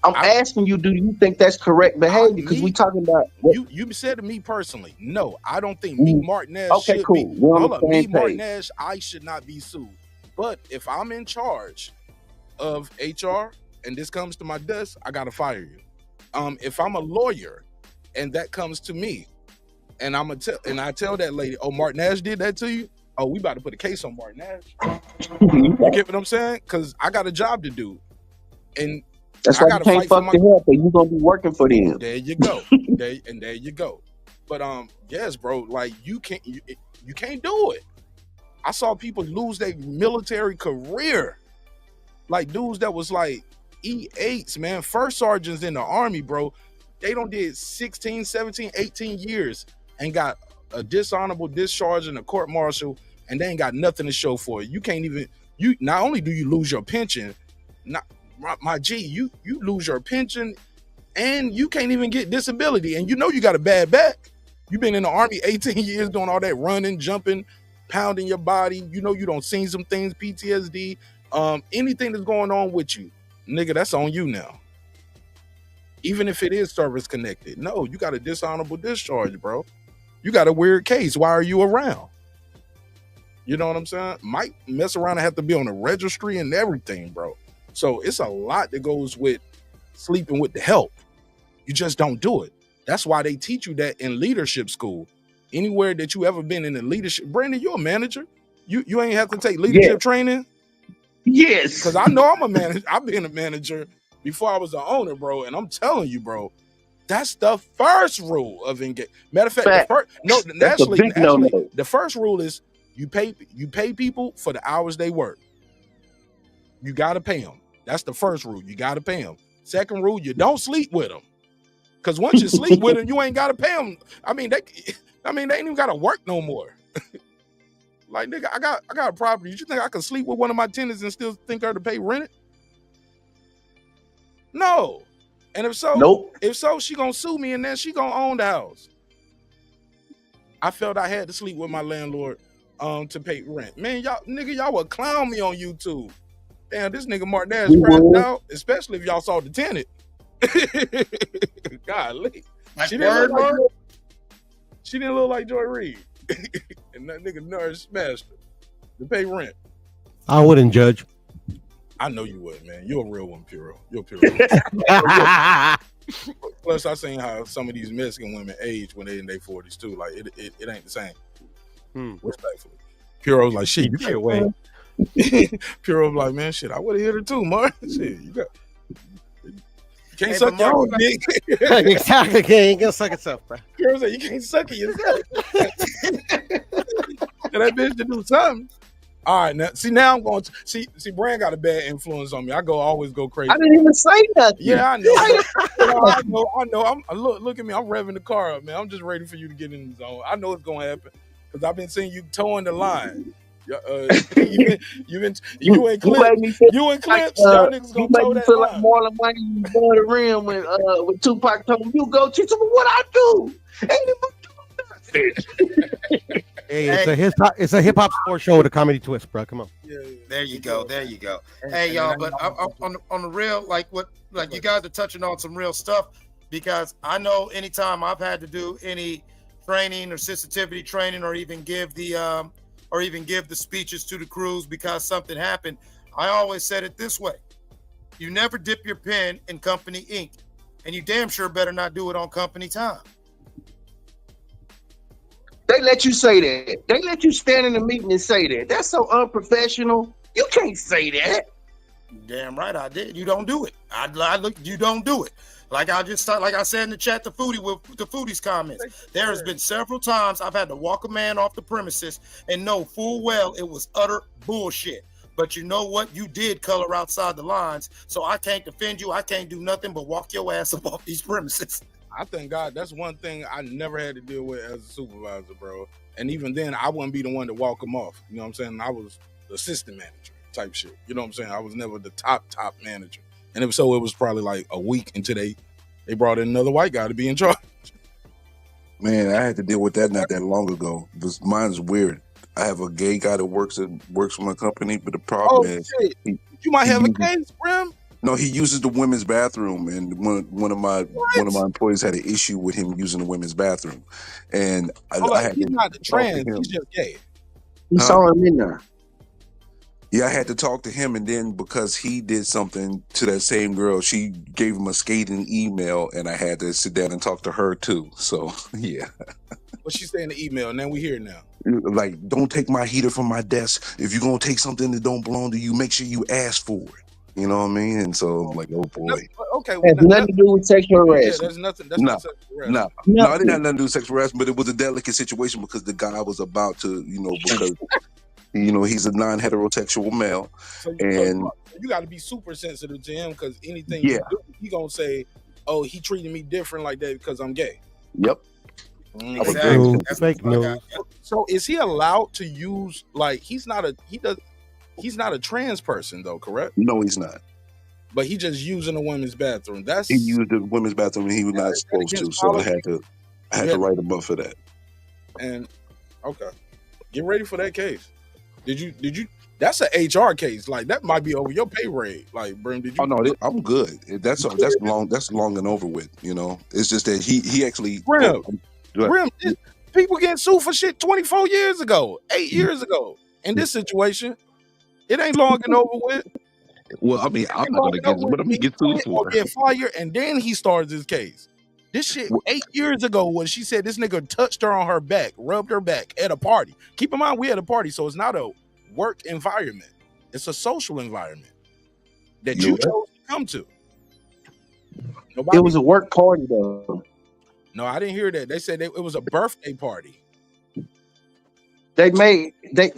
I'm asking you, do you think that's correct behavior? Because we talking about you said to me personally, no, I don't think Meek Martinez should cool. be. Hold up, Meek Martinez, I should not be sued. But if I'm in charge of HR and this comes to my desk, I gotta fire you. If I'm a lawyer and that comes to me, and I tell that lady, oh, Martinez did that to you? Oh, we about to put a case on Martinez. You get what I'm saying? Because I got a job to do. And that's why you can't fuck the help, and you're gonna be working for them. There you go. there you go. But yes, bro, like you can't do it. I saw people lose their military career. Like dudes that was like E8s, man, first sergeants in the army, bro. They don't did 16, 17, 18 years and got a dishonorable discharge in a court martial, and they ain't got nothing to show for it. You can't even, not only do you lose your pension, my G, you lose your pension and you can't even get disability. And you know you got a bad back. You've been in the army 18 years doing all that running, jumping, pounding your body. You know you don't seen some things, PTSD, anything that's going on with you, nigga, that's on you now. Even if it is service connected. No, you got a dishonorable discharge, bro. You got a weird case. Why are you around? You know what I'm saying? Might mess around and have to be on the registry and everything, bro. So it's a lot that goes with sleeping with the help. You just don't do it. That's why they teach you that in leadership school. Anywhere that you ever been in the leadership, Brandon, you're a manager. You ain't have to take leadership training. Yes. Because I know I'm a manager. I've been a manager before I was an owner, bro. And I'm telling you, bro, that's the first rule of engagement. Matter of fact, the first rule is you pay people for the hours they work. You got to pay them. That's the first rule. You got to pay them. Second rule, you don't sleep with them. Because once you sleep with them, you ain't got to pay them. I mean, they ain't even got to work no more. Like, nigga, I got a property. You think I can sleep with one of my tenants and still think I have to pay rent? No. And if so, she gonna sue me and then she gonna own the house. I felt I had to sleep with my landlord to pay rent. Man, y'all would clown me on YouTube. Damn, this nigga Martinez crapped out, especially if y'all saw the tenant. Golly. She didn't look like Joy Reid. And that nigga nerd smashed her to pay rent. I wouldn't judge. I know you would, man. You're a real one, Puro. You're a Puro. Plus, I seen how some of these Mexican women age when they're in their 40s too. Like it ain't the same. Respectfully, Puro's like, shit, you can't wait. Puro's like, man, shit, I would have hit her too, Mark. Shit, you can't suck your own dick. Exactly, you ain't gonna suck itself, bro. Puro said, you can't suck it yourself. And that bitch to do something. All right, now I'm going to see. Brand got a bad influence on me. I always go crazy. I didn't even say nothing. Yeah, I know. I know. Look at me. I'm revving the car up, man. I'm just ready for you to get in the zone. I know it's gonna happen because I've been seeing you towing the line. You and Clips. Y'all niggas gonna toe that line. Like Marlon Wayne, you bought the rim with Tupac told him, you go teach him what I do. Hey, it's a hip hop sports show with a comedy twist, bro. Come on. Yeah. There you go. Hey, y'all, but on the real, like you guys are touching on some real stuff, because I know anytime I've had to do any training or sensitivity training, or even give the speeches to the crews because something happened, I always said it this way: you never dip your pen in company ink, and you damn sure better not do it on company time. They let you say that. They let you stand in the meeting and say that. That's so unprofessional. You can't say that. Damn right I did. You don't do it. You don't do it. Like I said in the chat, the foodie's comments. There has been several times I've had to walk a man off the premises and know full well it was utter bullshit. But you know what? You did color outside the lines, so I can't defend you. I can't do nothing but walk your ass up off these premises. I thank God that's one thing I never had to deal with as a supervisor, bro. And even then, I wouldn't be the one to walk him off. You know what I'm saying? I was the assistant manager type shit. You know what I'm saying? I was never the top manager. And if so, it was probably like a week until they brought in another white guy to be in charge. Man, I had to deal with that not that long ago. Mine's weird. I have a gay guy that works for my company, but the problem is you might have a case, Brim. No, he uses the women's bathroom, and one of my employees had an issue with him using the women's bathroom, and I had he's to not the talk to trans, him. he's just gay. You saw him in there. Yeah, I had to talk to him, and then because he did something to that same girl, she gave him a scathing email, and I had to sit down and talk to her too. So yeah. What she say in the email? And then we hear it now. Like, don't take my heater from my desk. If you're gonna take something that don't belong to you, make sure you ask for it. You know what I mean? And so I'm like, oh boy. Okay, It has nothing to do with sexual harassment. Yeah, there's nothing. That's not sexual harassment. No, I didn't have nothing to do with sexual harassment, but it was a delicate situation because the guy was about to, because he's a non-heterosexual male, So you got to be super sensitive to him because anything you do, he gonna say, "Oh, he treated me different like that because I'm gay." Yep. Exactly. That's fake news. So is he allowed to use he's not a trans person though, correct? No, he's not. But he just using a women's bathroom. He used the women's bathroom and he was not supposed to, so I had to write him up for that. And okay, get ready for that case. Did you? That's an HR case. Like that might be over your pay rate. Like, Brim, did you? Oh no, I'm good. That's long. That's long and over with. It's just that he actually. Brim, people getting sued for shit 24 years ago, 8 years ago. In this situation, it ain't long and over with. Well, I mean, I'm not gonna get, what I'm gonna get sued for. Or get fired, and then he starts his case. This shit 8 years ago when she said this nigga touched her on her back, rubbed her back at a party. Keep in mind, we at a party, so it's not a work environment. It's a social environment that you chose to come to. It was a work party though. No, I didn't hear that. They said it was a birthday party. They make they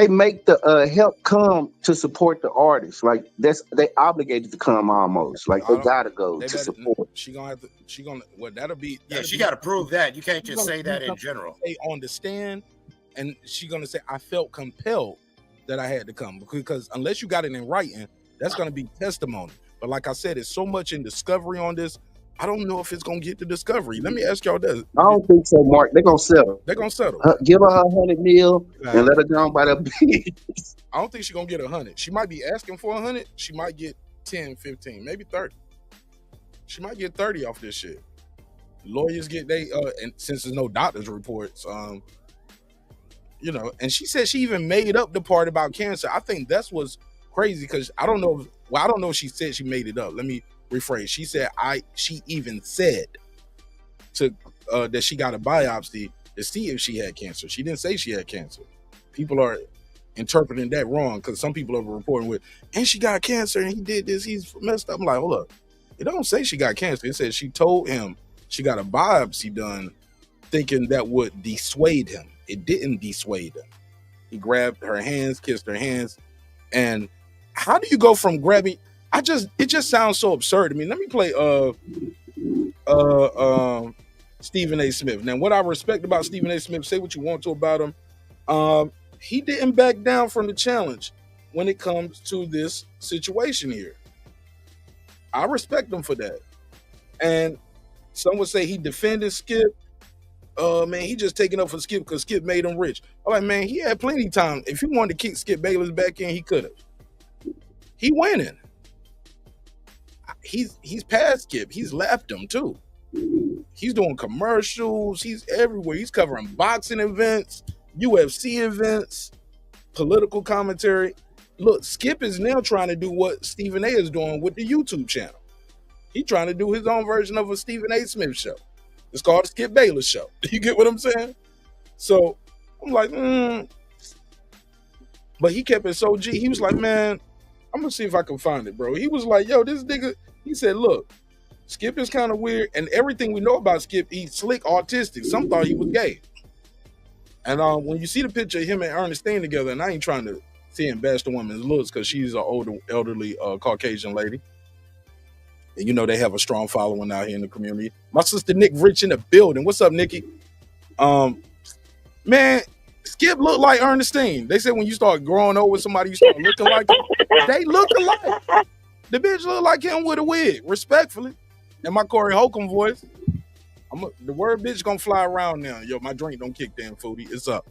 make the help come to support the artist. Like they obligated to come almost. Like they gotta go to support. She gonna that'll be she gotta prove that. You can't just say that in general. Say on the stand, and she gonna say I felt compelled that I had to come because unless you got it in writing, that's gonna be testimony. But like I said, it's so much in discovery on this. I don't know if it's gonna get to discovery. Let me ask y'all this. I don't think so, Mark. They're gonna settle. They're gonna settle. Give her 100 mil and let her go on by the business. I don't think she's gonna get 100. She might be asking for 100. She might get 10, 15, maybe 30. She might get 30 off this shit. Lawyers get and since there's no doctor's reports, and she said she even made up the part about cancer. I think that's what's crazy because I don't know if she said she made it up. Let me rephrase. She said she even said that she got a biopsy to see if she had cancer. She didn't say she had cancer. People are interpreting that wrong because some people are reporting and she got cancer and he did this, he's messed up. I'm like, hold up. It don't say she got cancer. It says she told him she got a biopsy done thinking that would dissuade him. It didn't dissuade him. He grabbed her hands, kissed her hands. And how do you go from grabbing? It just sounds so absurd to me. Let me play Stephen A. Smith. Now, what I respect about Stephen A. Smith, say what you want to about him. He didn't back down from the challenge when it comes to this situation here. I respect him for that. And some would say he defended Skip. Man, he just taking up for Skip because Skip made him rich. I'm like, man, he had plenty of time. If he wanted to kick Skip Bayless back in, he could have. He winning. He's past Skip. He's left him too. He's doing commercials. He's everywhere. He's covering boxing events, UFC events, political commentary. Look, Skip is now trying to do what Stephen A. is doing with the YouTube channel. He's trying to do his own version of a Stephen A. Smith show. It's called the Skip Bayless Show. You get what I'm saying? So I'm like, But he kept it so G. He was like, man, I'm gonna see if I can find it, bro. He was like, yo, this nigga, he said, look, Skip is kind of weird, and everything we know about Skip, he's slick, autistic. Some thought he was gay. And when you see the picture of him and Ernestine together, and I ain't trying to see and bash the woman's looks because she's an older, elderly Caucasian lady. And you know they have a strong following out here in the community. My sister Nick Rich in the building. What's up, Nikki? Man, Skip looked like Ernestine. They said when you start growing old with somebody, you start looking like them. They look alike. The bitch look like him with a wig, respectfully. And my Corey Holcomb voice. The word bitch gonna fly around now. Yo, my drink don't kick in, foodie. It's up.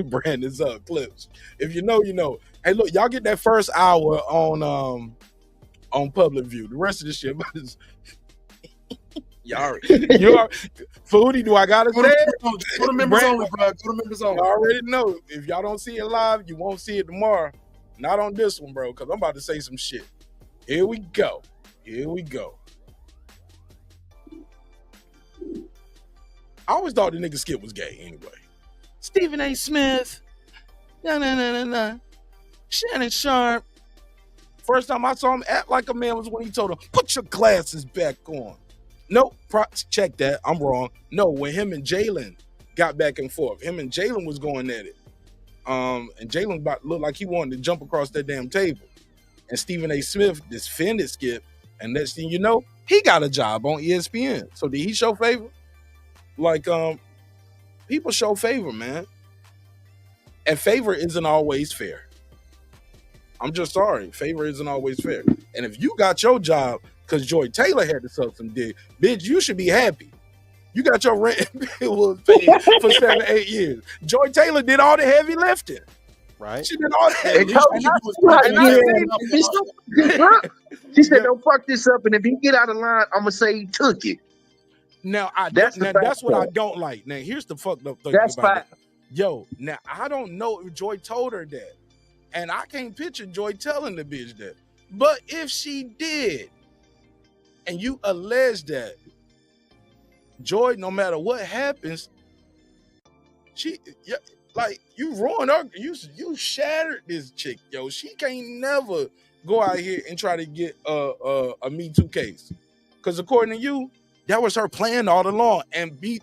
Brand is up. Clips. If you know, you know. Hey, look, y'all get that first hour on Public View. The rest of the shit is y'all. Foodie, do I gotta say it? Go to members only, bro. Go to members only. You already know. If y'all don't see it live, you won't see it tomorrow. Not on this one, bro, because I'm about to say some shit. Here we go. Here we go. I always thought the nigga Skip was gay anyway. Stephen A. Smith. Shannon Sharpe. First time I saw him act like a man was when he told him, put your glasses back on. Nope, check that. I'm wrong. No, when him and Jalen got back and forth. Him and Jalen was going at it. And Jalen looked like he wanted to jump across that damn table. And Stephen A. Smith defended Skip. And next thing you know, he got a job on ESPN. So did he show favor? Like, people show favor, man. And favor isn't always fair. I'm just sorry. Favor isn't always fair. And if you got your job because Joy Taylor had to suck some dick, bitch, you should be happy. You got your rent was paid for 7-8 years. Joy Taylor did all the heavy lifting. Right. She did all the heavy lifting. She said, don't fuck this up. And if he get out of line, I'm going to say he took it. Now, that's what I don't like. Now, here's the fucked up thing about that. Yo, now, I don't know if Joy told her that. And I can't picture Joy telling the bitch that. But if she did, and you allege that, Joy, no matter what happens, you ruined her, you shattered this chick, yo. She can't never go out here and try to get a Me Too case. Because according to you, that was her plan all along. And be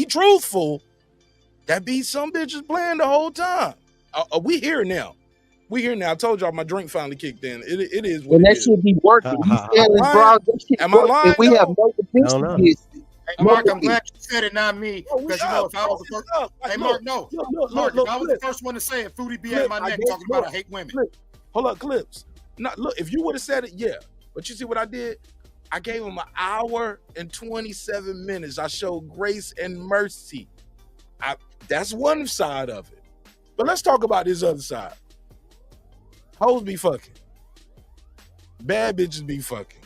truthful, that be some bitches playing the whole time. We here now. We here now. I told y'all my drink finally kicked in. It is what and it that is. should be working. Am I lying? We have no defense. Hey, Mark, I'm glad you said it, not me. Because you know, if I was the first, hey, Mark, no, Mark, if I was the first one to say it, Foodie be at my neck talking about I hate women. Hold up, Clips. Look, if you would have said it, yeah. But you see what I did? I gave him 1 hour and 27 minutes. I showed grace and mercy. That's one side of it. But let's talk about this other side. Hoes be fucking. Bad bitches be fucking.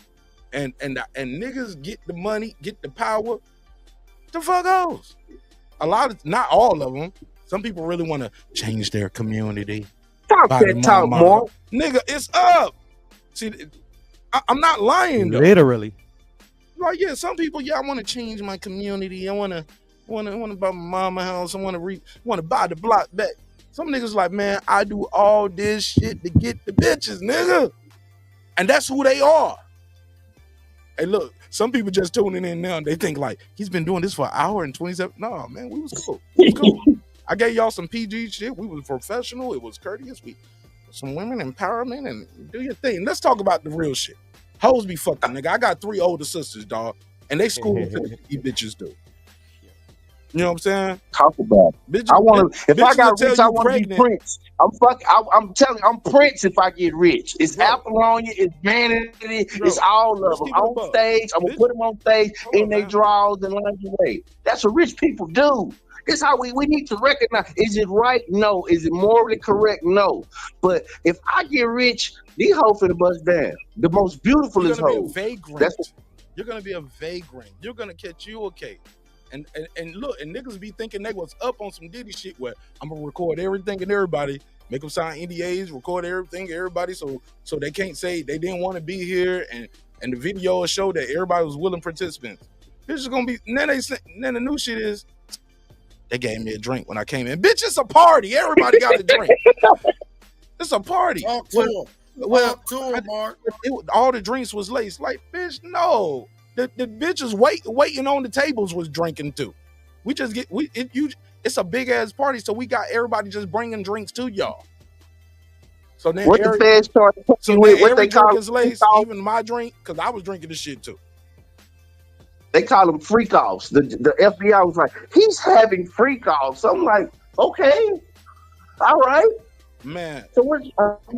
And niggas get the money, get the power to fuck hoes. Not all of them. Some people really want to change their community. Talk that talk, Mark. Nigga, it's up. See, I'm not lying though. Literally. Like, yeah, some people, I want to change my community. I want to buy my mama house. I want to buy the block back. Some niggas like, man, I do all this shit to get the bitches, nigga. And that's who they are. Hey, look, some people just tuning in now and they think like, he's been doing this for 1 hour and 27. No, man, we was cool. I gave y'all some PG shit. We was professional. It was courteous. Some women empowerment and do your thing. Let's talk about the real shit. Hoes be fucking, nigga. I got 3 older sisters, dog, and they school these bitches do. You know what I'm saying? Talk about it. Bitches, I want to. If I got rich, I want to be pregnant. Prince. I'm telling you, I'm Prince. If I get rich, it's Apollonia, it's Vanity, it's all of them on stage. I'm gonna put them on stage in their drawers and lingerie. That's what rich people do. It's how we need to recognize. Is it right? No. Is it morally correct? No. But if I get rich, these hoes finna bust down. The most beautiful is hoes. You're gonna be a vagrant. You're gonna catch you a cake. And look, and niggas be thinking they was up on some Diddy shit where I'm gonna record everything and everybody, make them sign NDAs, record everything, everybody, so they can't say they didn't want to be here, and the video will show that everybody was willing participants. This is gonna be. Then the new shit is they gave me a drink when I came in. Bitch, it's a party. Everybody got a drink. It's a party. Talk to him, Mark. All the drinks was laced. Like, bitch, no. The bitches waiting on the tables was drinking too. We just get it's a big ass party, so we got everybody just bringing drinks to y'all. So then what the feds started what they every call drink is laced, even my drink, because I was drinking this shit too. They call them freakoffs. The FBI was like, he's having freakoffs. I'm like, okay, all right. Man, so what?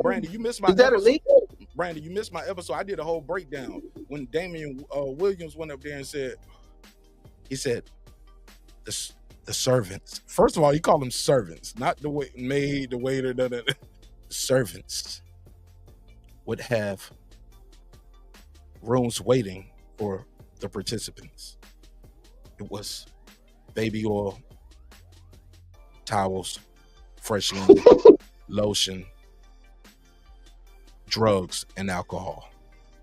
Brandy, you missed my is that episode. illegal? Brandy, you missed my episode. I did a whole breakdown when Damian Williams went up there and said, the servants. First of all, he called them servants, not the maid, the waiter, the servants would have rooms waiting for the participants. It was baby oil, towels, fresh linen, lotion, drugs, and alcohol.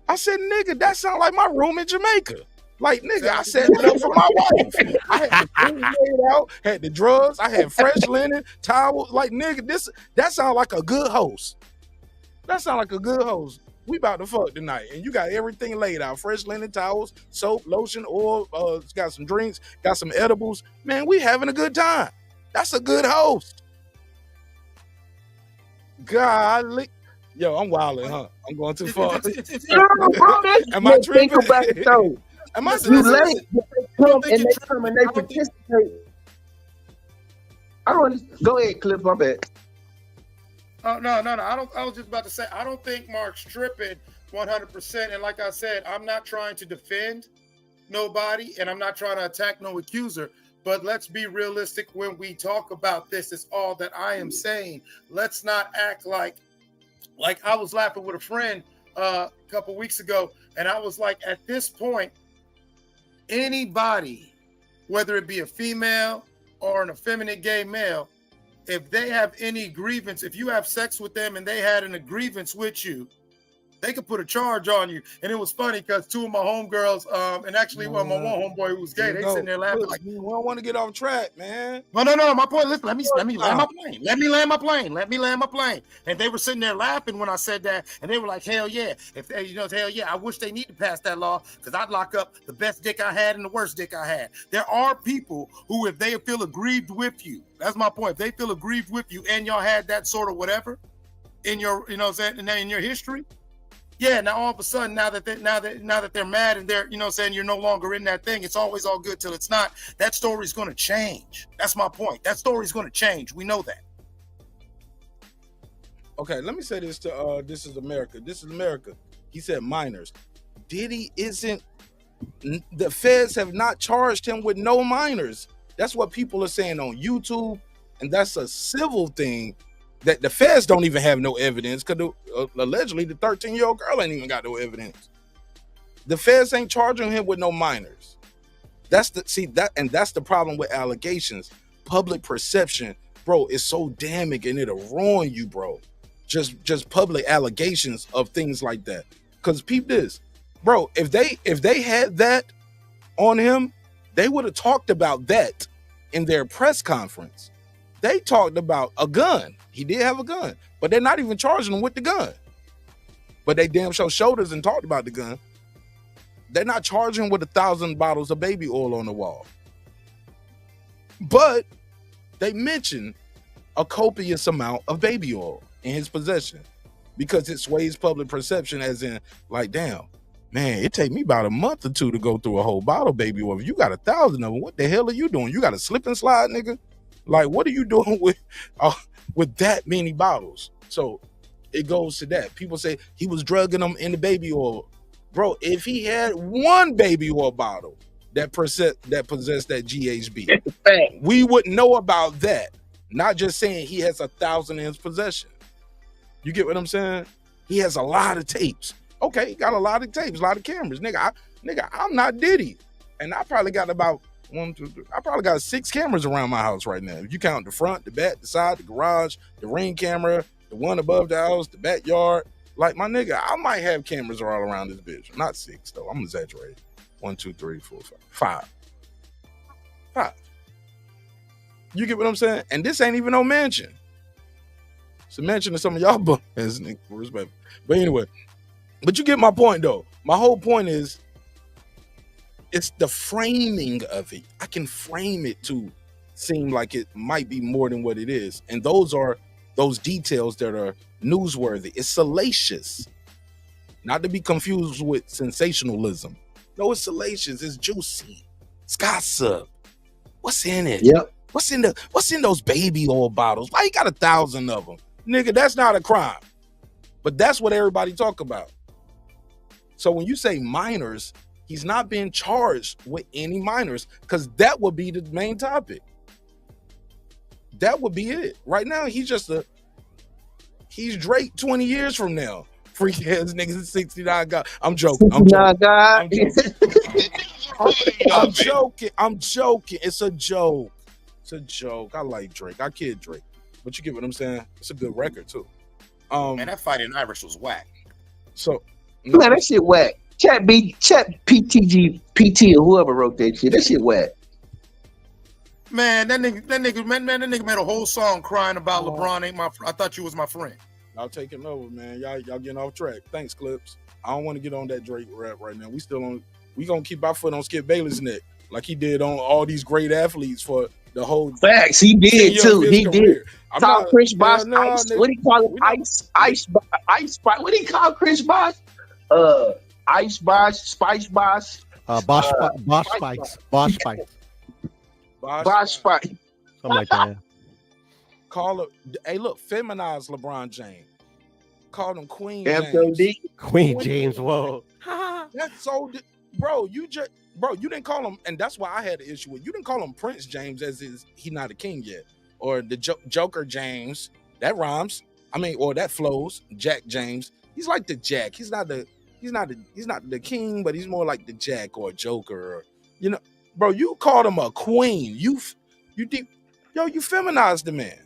I said, nigga, that sound like my room in Jamaica. Like, nigga, I set it up for my wife. I had the food laid out, had the drugs, I had fresh linen, towels. Like, nigga, that sound like a good host. That sound like a good host. We about to fuck tonight, and you got everything laid out: fresh linen, towels, soap, lotion, oil. Got some drinks, got some edibles. Man, we having a good time. That's a good host. Golly, yo, I'm wilding, huh? I'm going too far. Am I tripping? Think about it though. Am I You late? They come and they participate. I don't. Go ahead, Cliff. My bad. Oh, no. I was just about to say, I don't think Mark's tripping 100%. And like I said, I'm not trying to defend nobody, and I'm not trying to attack no accuser. But let's be realistic when we talk about this. Is all that I am saying. Let's not act like I was laughing with a friend a couple weeks ago, and I was like, at this point, anybody, whether it be a female or an effeminate gay male, if they have any grievance, if you have sex with them and they had an grievance with you, they could put a charge on you. And it was funny because two of my homegirls, and actually my one homeboy who was gay, they sitting there laughing like, we don't want to get off track, man. No. My point, listen, let me land my plane. Let me land my plane. And they were sitting there laughing when I said that, and they were like, hell yeah. If they, hell yeah, I wish they need to pass that law because I'd lock up the best dick I had and the worst dick I had. There are people who, if they feel aggrieved with you, that's my point. If they feel aggrieved with you and y'all had that sort of whatever in your, in your history. Yeah, now all of a sudden, now that they're mad and they're, you're no longer in that thing, it's always all good till it's not. That story's going to change. That's my point. That story's going to change. We know that. Okay, let me say this to This Is America. This is America. He said minors. Diddy isn't. The feds have not charged him with no minors. That's what people are saying on YouTube, and that's a civil thing. That the feds don't even have no evidence because allegedly the 13-year-old girl ain't even got no evidence. The feds ain't charging him with no minors. That's the problem with allegations. Public perception, bro, is so damning and it'll ruin you, bro. Just public allegations of things like that. Because peep this, bro, if they had that on him, they would have talked about that in their press conference. They talked about a gun. He did have a gun, but they're not even charging him with the gun. But they damn sure showed us and talked about the gun. They're not charging him with 1,000 bottles of baby oil on the wall. But they mentioned a copious amount of baby oil in his possession because it sways public perception as in, like, damn, man, it take me about a month or two to go through a whole bottle of baby oil. If you got 1,000 of them, what the hell are you doing? You got a slip and slide, nigga? Like, what are you doing with that many bottles? So it goes to that. People say he was drugging them in the baby oil. Bro, if he had one baby oil bottle that possessed that GHB, we wouldn't know about that. Not just saying he has 1,000 in his possession. You get what I'm saying? He has a lot of tapes. Okay, he got a lot of tapes, a lot of cameras. Nigga, I'm not Diddy. And I probably got about 1, 2, 3. I probably got 6 cameras around my house right now. If you count the front, the back, the side, the garage, the ring camera, the one above the house, the backyard. Like, my nigga, I might have cameras all around this bitch. Not 6, though. I'm exaggerating. 1, 2, 3, 4, 5. 5. You get what I'm saying? And this ain't even no mansion. It's a mansion to some of y'all bumpers, nigga. Respect. But anyway, but you get my point, though. My whole point is, It's the framing of it. I can frame it to seem like it might be more than what it is. And those are those details that are newsworthy. It's salacious. Not to be confused with sensationalism. No, it's salacious. It's juicy. It's gossip. What's in it? Yep. What's in those baby oil bottles? Why you got 1,000 of them? Nigga, that's not a crime. But that's what everybody talk about. So when you say minors, he's not being charged with any minors, because that would be the main topic. That would be it. Right now, he's Drake 20 years from now. Freak ass niggas 69 God. I'm joking. I'm joking. It's a joke. It's a joke. I like Drake. I kid Drake. But you get what I'm saying? It's a good record too. Man, that fight in Irish was whack. So man, that shit whack. Chat PT or whoever wrote that shit. That shit whack. Man, that nigga made a whole song crying about LeBron ain't my friend. I thought you was my friend. Y'all taking over, man. Y'all getting off track. Thanks, Clips. I don't want to get on that Drake rap right now. We gonna keep our foot on Skip Bayless' neck, like he did on all these great athletes for the whole. Facts, he did too. He did. Call Chris Bosh ice. What do you call it? Ice. What do you call Chris Bosh? Ice Bosh, Spice Bosh. Bosh Spice. Bosh Spice. Bosh Spice. Something like that. Call it. Hey, look, feminize LeBron James. Call him Queen James. Queen James. Whoa. That's so, bro. You didn't call him, and that's why I had an issue with. You didn't call him Prince James, as is he not a king yet, or the Joker James. That rhymes. I mean, or that flows. Jack James. He's like the Jack. He's not the king, but he's more like the Jack or Joker. Or, you know, bro. You called him a queen. You feminized the man.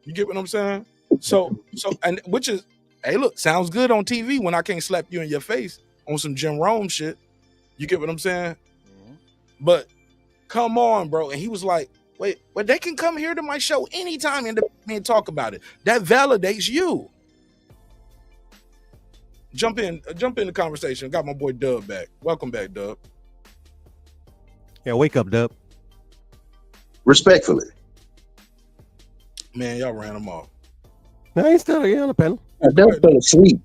You get what I'm saying? So, and which is, hey, look, sounds good on TV when I can't slap you in your face on some Jim Rome shit. You get what I'm saying? Mm-hmm. But come on, bro. And he was like, wait, they can come here to my show anytime and talk about it. That validates you. Jump in the conversation. Got my boy Dub back. Welcome back, Dub. Yeah, wake up, Dub. Respectfully. Man, y'all ran him off. No, he's still on the panel. Dub fell asleep.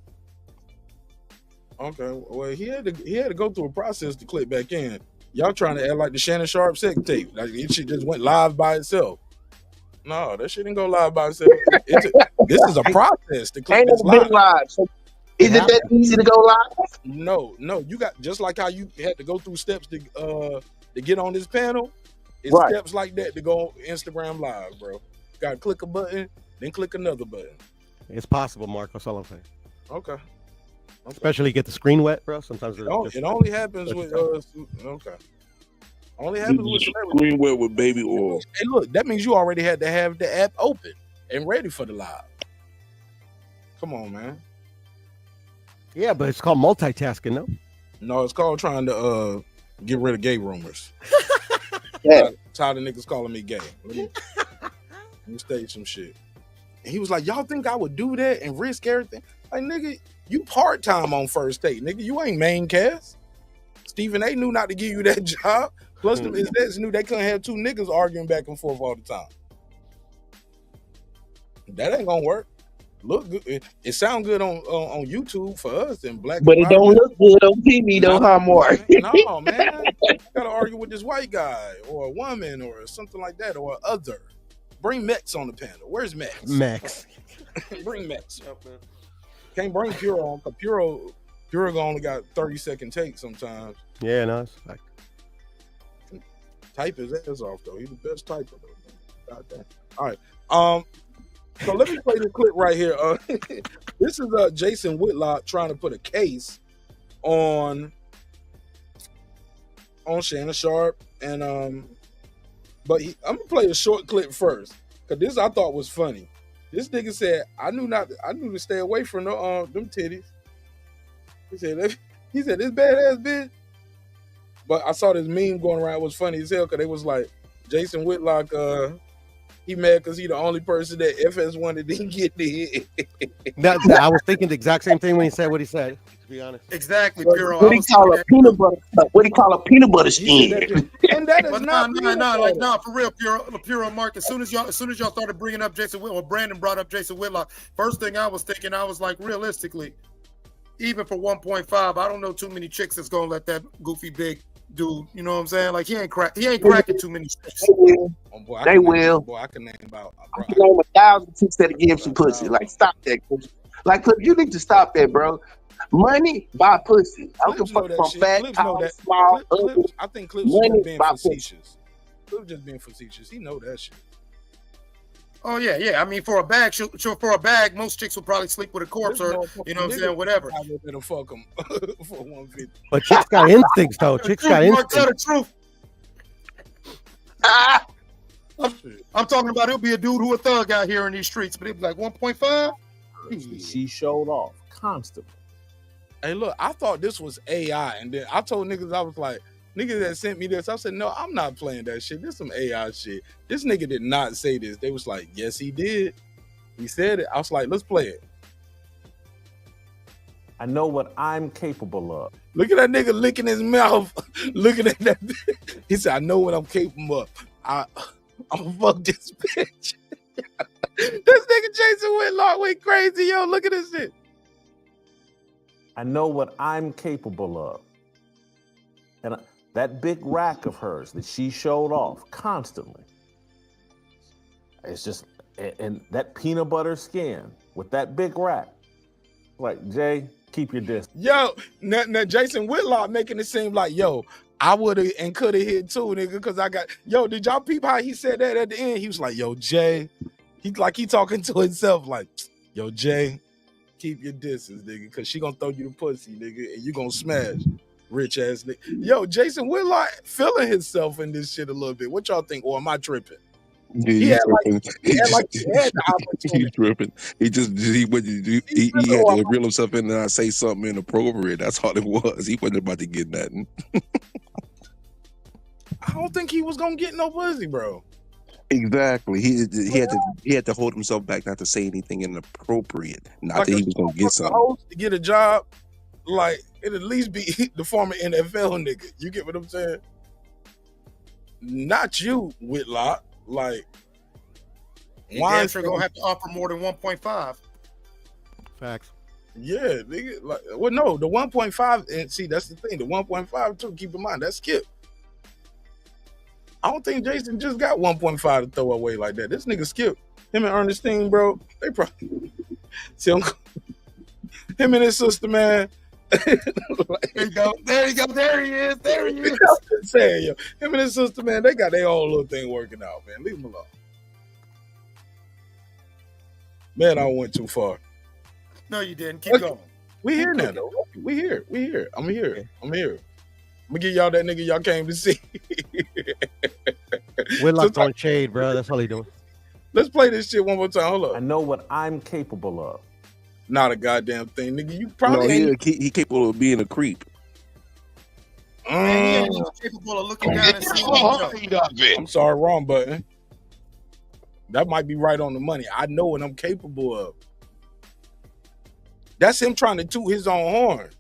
Okay, well, he had to go through a process to click back in. Y'all trying to act like the Shannon Sharpe sex tape. Like it shit just went live by itself. No, that shit didn't go live by itself. This is a process to click this live. So is it that easy to go live? No. You got, just like how you had to go through steps to get on this panel. It's right. Steps like that to go on Instagram Live, bro. Got to click a button, then click another button. It's possible, Mark. That's all I'm saying. Okay. Especially get the screen wet, bro. Sometimes it only happens with okay. Only happens with screen wet with baby oil. Hey, look, that means you already had to have the app open and ready for the live. Come on, man. Yeah, but it's called multitasking, no? No, it's called trying to get rid of gay rumors. Yeah. Tired of niggas calling me gay. Let me state some shit. And he was like, y'all think I would do that and risk everything? Like, nigga, you part-time on First Take, nigga. You ain't main cast. Stephen A knew not to give you that job. Plus, the execs knew they couldn't have two niggas arguing back and forth all the time. That ain't gonna work. Look good. It sound good on YouTube for us in black. But it don't look good on TV, though, huh, Mark? No, man. You gotta argue with this white guy or a woman or something like that or other. Bring Mex on the panel. Where's Mex? Mex. Bring Mex. Can't bring Puro on, because Puro only got 30-second takes sometimes. Yeah, no, it's like type his ass off though. He's the best typer though. God damn. All right. So let me play this clip right here. This is Jason Whitlock trying to put a case on Shannon Sharpe, and but I'm gonna play a short clip first, because this I thought was funny. This nigga said, I knew to stay away from them titties. He said this badass bitch. But I saw this meme going around. It was funny as hell, because they was like, Jason Whitlock, He mad because he the only person that FS1 that didn't get the hit. I was thinking the exact same thing when he said what he said. To be honest. Exactly, Puro. What do you call a peanut butter? What do you call a peanut butter skin? And that is not for real, Puro Mark. As soon as y'all started bringing up Jason Whitlock, or Brandon brought up Jason Whitlock, first thing I was thinking, I was like, realistically, even for 1.5, I don't know too many chicks that's gonna let that goofy big dude. You know what I'm saying? Like he ain't cracking too many chicks. They will. Boy, I can name about. I can name 1,000 chicks that give some pussy. Like stop that. Like you need to stop that, bro. Money buy pussy. I don't give a fuck from fat, tall, small, ugly. I think Clips just being facetious. Clips just being facetious. He know that shit. Oh yeah. I mean, for a bag, most chicks will probably sleep with a corpse, or you know what I'm saying, whatever. I would better fuck him for 150. But chicks got instincts, though. Chicks got instincts. Tell the truth. I'm talking about he'll be a dude who a thug out here in these streets, but he'll be like 1.5. She showed off constantly. Hey, look, I thought this was AI, and then I told niggas, I was like, niggas that sent me this, I said, no, I'm not playing that shit. This some AI shit. This nigga did not say this. They was like, yes, he did. He said it. I was like, let's play it. I know what I'm capable of. Look at that nigga licking his mouth. Looking at that. He said, I know what I'm capable of. I'm gonna fuck this bitch. This nigga Jason Whitlock went crazy, yo. Look at this shit. I know what I'm capable of. And that big rack of hers that she showed off constantly. It's just, and that peanut butter skin with that big rack. Like, Jay, keep your distance. Yo, now Jason Whitlock making it seem like, yo, I would have and could have hit too, nigga, because I got, yo, did y'all peep how he said that at the end? He was like, yo, Jay, he talking to himself like, yo, Jay, keep your distance, nigga, because she gonna throw you the pussy, nigga, and you gonna smash. Rich ass nigga. Yo, Jason Whitlock feeling himself in this shit a little bit. What y'all think? Or am I tripping? Yeah, he had the opportunity. He's tripping. He had to reel himself in and not say something inappropriate. That's all it was. He wasn't about to get nothing. I don't think he was gonna get no pussy, bro. Exactly. He had to hold himself back not to say anything inappropriate. Not like that he was gonna get something. To get a job, like it at least be the former NFL nigga. You get what I'm saying? Not you, Whitlock. Like, why is gonna have to offer more than 1.5? Facts. Yeah, nigga. Like, well, no, the 1.5, and see, that's the thing. The 1.5 too. Keep in mind that's Skip. I don't think Jason just got 1.5 to throw away like that. This nigga Skip, him and Ernestine, bro. They probably see him and his sister, man. There you go. There he is. There he is. I'm saying, yo, him and his sister, man, they got their own little thing working out, man. Leave them alone. Man, I went too far. No, you didn't. Keep going. We here now, though. We here. I'm here. I'm gonna give y'all that nigga y'all came to see. Whitlock on shade, bro. That's all he doing. Let's play this shit one more time. Hold up. I know what I'm capable of. Not a goddamn thing, nigga. You probably he capable of being a creep. Man, he ain't capable of looking down and seeing. I'm sorry, wrong button. That might be right on the money. I know what I'm capable of. That's him trying to toot his own horn.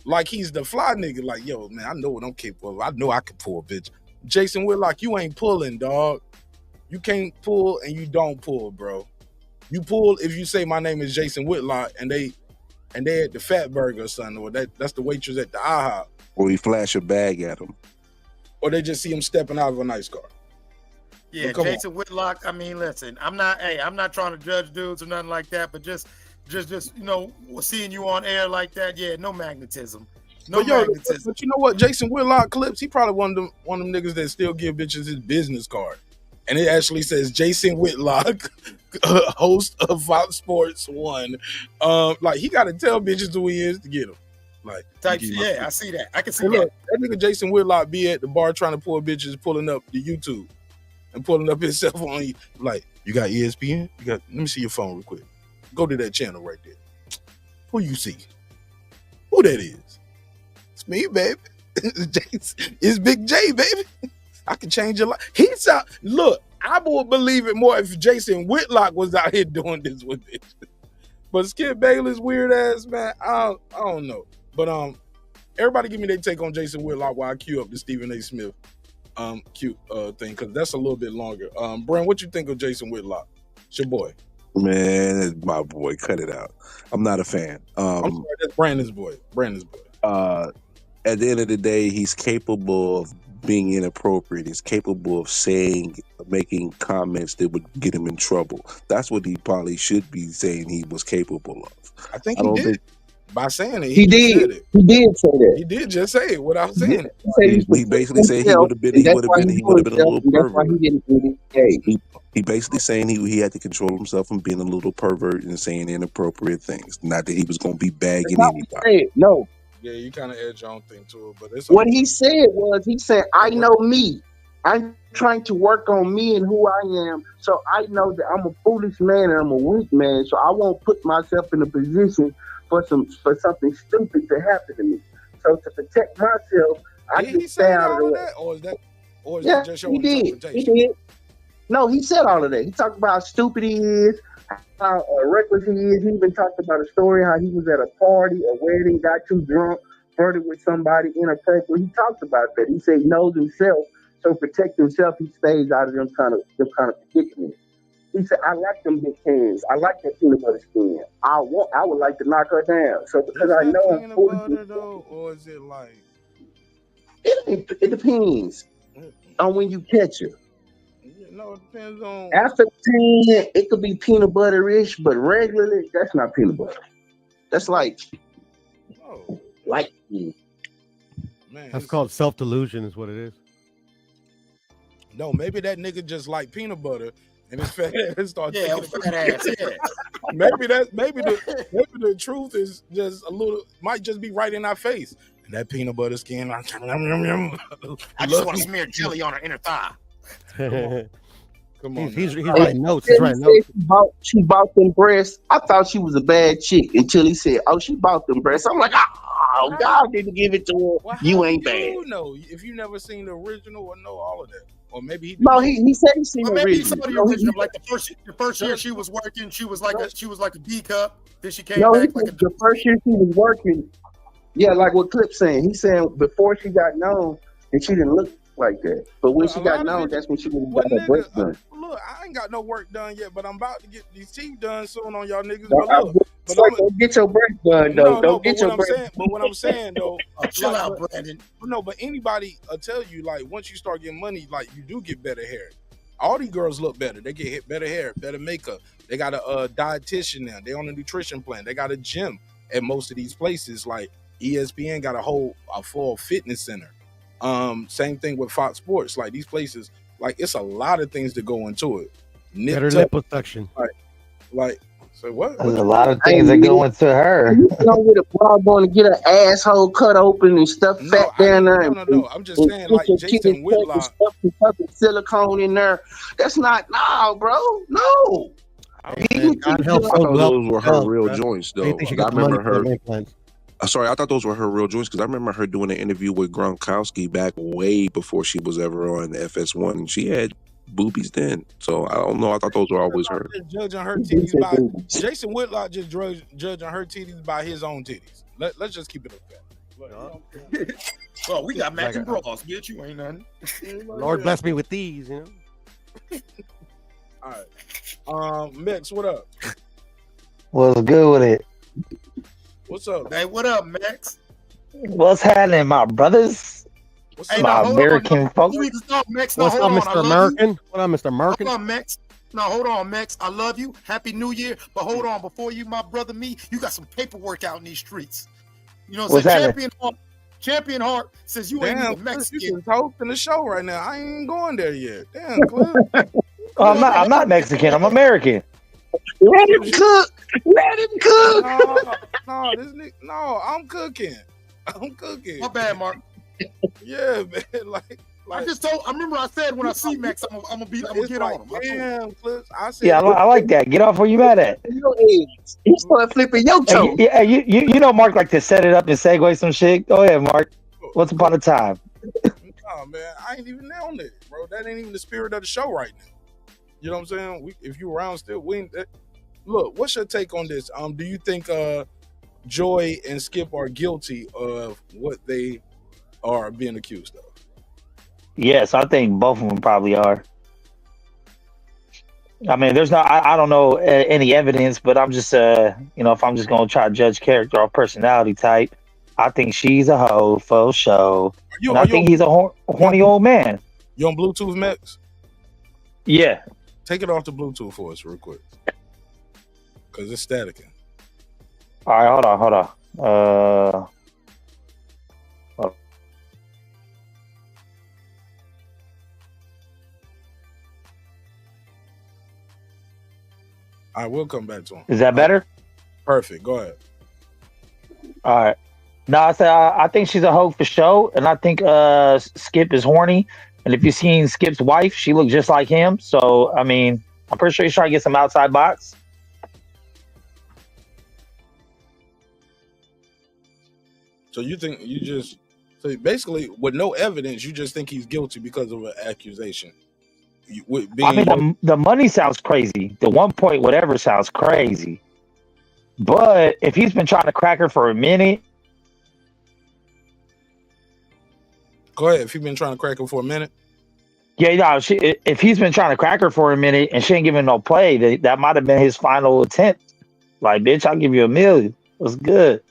Like he's the fly nigga. Like, yo, man, I know what I'm capable of. I know I can pull a bitch. Jason Whitlock, you ain't pulling, dog. You can't pull and you don't pull, bro. You pull if you say my name is Jason Whitlock and they at the Fat Burger or something, or that's the waitress at the IHOP. Or he flash a bag at him. Or they just see him stepping out of a nice car. Yeah, Jason Whitlock, I mean, listen, I'm not trying to judge dudes or nothing like that, but just you know, seeing you on air like that, yeah, no magnetism. Magnetism. But you know what? Jason Whitlock clips, he probably one of them niggas that still give bitches his business card. And it actually says Jason Whitlock, host of Fox Sports 1. Like he gotta tell bitches who he is to get them. Like I see that. I can see that. That nigga Jason Whitlock be at the bar trying to pull bitches, pulling up the YouTube and pulling up himself on you. Like, you got ESPN? Let me see your phone real quick. Go to that channel right there. Who you see? Who that is? It's me, baby. It's Big J, baby. I can change your life. Look, I would believe it more if Jason Whitlock was out here doing this with it. But Skip Bayless weird ass, man, I don't know. But everybody give me their take on Jason Whitlock while I queue up the Stephen A. Smith cute thing, because that's a little bit longer. Brent, what you think of Jason Whitlock? It's your boy. Man, that's my boy. Cut it out. I'm not a fan. I'm sorry, that's Brandon's boy. At the end of the day, he's capable of being inappropriate. He's capable of making comments that would get him in trouble. That's what he probably should be saying he was capable of. I think he did. By saying it, he did. Said it. He did say that. He did just say it without saying it. He basically said he would have been a little pervert. He basically saying he had to control himself from being a little pervert and saying inappropriate things. Not that he was going to be bagging anybody. No. Yeah, you kind of add your own thing to it, but it's what he said was, he said, I know me. I'm trying to work on me and who I am. So I know that I'm a foolish man and I'm a weak man. So I won't put myself in a position for something stupid to happen to me. So to protect myself, I can stay out of the way. Or is that just your interpretation? He did. No, he said all of that. He talked about how stupid he is, how reckless he is. He even talked about a story how he was at a party, a wedding, got too drunk, flirted with somebody inappropriate. He talked about that. He said he knows himself, so to protect himself, he stays out of them kind of predicaments. He said, I like them big cans. I like that peanut butter skin. I would like to knock her down. So because I know I'm butter though, or is it like it depends on when you catch her. No, it depends on. After 10, it could be peanut butter-ish, but regularly, that's not peanut butter. That's like, man, that's called self-delusion, is what it is. No, maybe that nigga just like peanut butter and his fat ass starts fat ass. Yeah. maybe the truth is just a little, might just be right in our face. And that peanut butter skin, I just want to smear jelly on her inner thigh. Come on. He's writing notes. He's writing notes. She bought them breasts. I thought she was a bad chick until he said, "Oh, she bought them breasts." I'm like, "Oh, God didn't give it to her. Well, you ain't bad." You know, if you never seen the original or know all of that, or maybe he he said he seen the original. Maybe he saw the original. Like the first year she was working, she was like a D cup. Then she came back like the first year she was working. Yeah, like what Clip's saying. He's saying before she got known, and she didn't look like that. But when she got known, that's when she got her breast done. Look, I ain't got no work done yet, but I'm about to get these teeth done soon on y'all niggas. Don't get your breast done, though. Don't get your breast done. But what I'm saying, though, chill out, Brandon. No, but anybody tell you, like, once you start getting money, like, you do get better hair. All these girls look better. They get better hair, better makeup. They got a dietitian now. They on a nutrition plan. They got a gym at most of these places. Like ESPN got a full fitness center. Same thing with Fox Sports. Like these places, like it's a lot of things that go into it. Better liposuction. Like so what? There's a lot of things that go into her. You know, with a broad going to get her asshole cut open and stuff fat down there. No. I'm just saying, like Jason Whitlock, fucking silicone in there. That's not bro. No. Those were her real joints, though. I remember her. Sorry, I thought those were her real joints because I remember her doing an interview with Gronkowski back way before she was ever on the FS1, and she had boobies then. So I don't know. I thought those were always her. Judging her titties by Jason Whitlock, just judging her titties by his own titties. Let's just keep it up there. Well, we got matching bras, bitch. You ain't nothing. Lord bless me with these, you know. All right, Mex, what up? What's good with it? What's up? Hey, what up, Max? What's happening, my brothers? My American folks? What's up, Mr. American? What up, Mr. American? Hold on, Max. Now, hold on, Max. I love you. Happy New Year. But hold on, before you, my brother, me, you got some paperwork out in these streets. You know what I'm saying? Champion Heart says you ain't even Mexican. You just hosting the show right now. I ain't going there yet. Damn, Cliff. I'm not Mexican. I'm American. Let him cook. Let him cook. No, I'm cooking. My bad, Mark. Yeah, man. Like I remember I said when I see Max, I'm gonna get on him. Damn, Cliff. I said, yeah, I like that. Get off where you mad at. He started flipping your toe. Yeah, you know Mark like to set it up and segue some shit. Go ahead, Mark. Once upon a time. No, man, I ain't even on it, bro. That ain't even the spirit of the show right now. You know what I'm saying? If you around still, look. What's your take on this? Do you think Joy and Skip are guilty of what they are being accused of? Yes, I think both of them probably are. I mean, there's not. I don't know any evidence, but I'm just, if I'm just gonna try to judge character or personality type, I think she's a hoe for show, and I think he's a horny old man. You on Bluetooth, Max? Yeah. Take it off the Bluetooth for us real quick, cause it's staticking. All right, hold on. I will come back to him. Is that better? Perfect. Go ahead. All right. No, I think she's a hoe for show, and I think Skip is horny. And if you've seen Skip's wife, she looks just like him. So I mean, I'm pretty sure he's trying to get some outside box. So you think so basically with no evidence, you just think he's guilty because of an accusation. I mean, the money sounds crazy. The 1 point whatever sounds crazy. But if he's been trying to crack her for a minute. Go ahead. If he's been trying to crack her for a minute. Yeah, no, if he's been trying to crack her for a minute and she ain't giving no play, that might have been his final attempt. Like, bitch, I'll give you $1 million. What's good?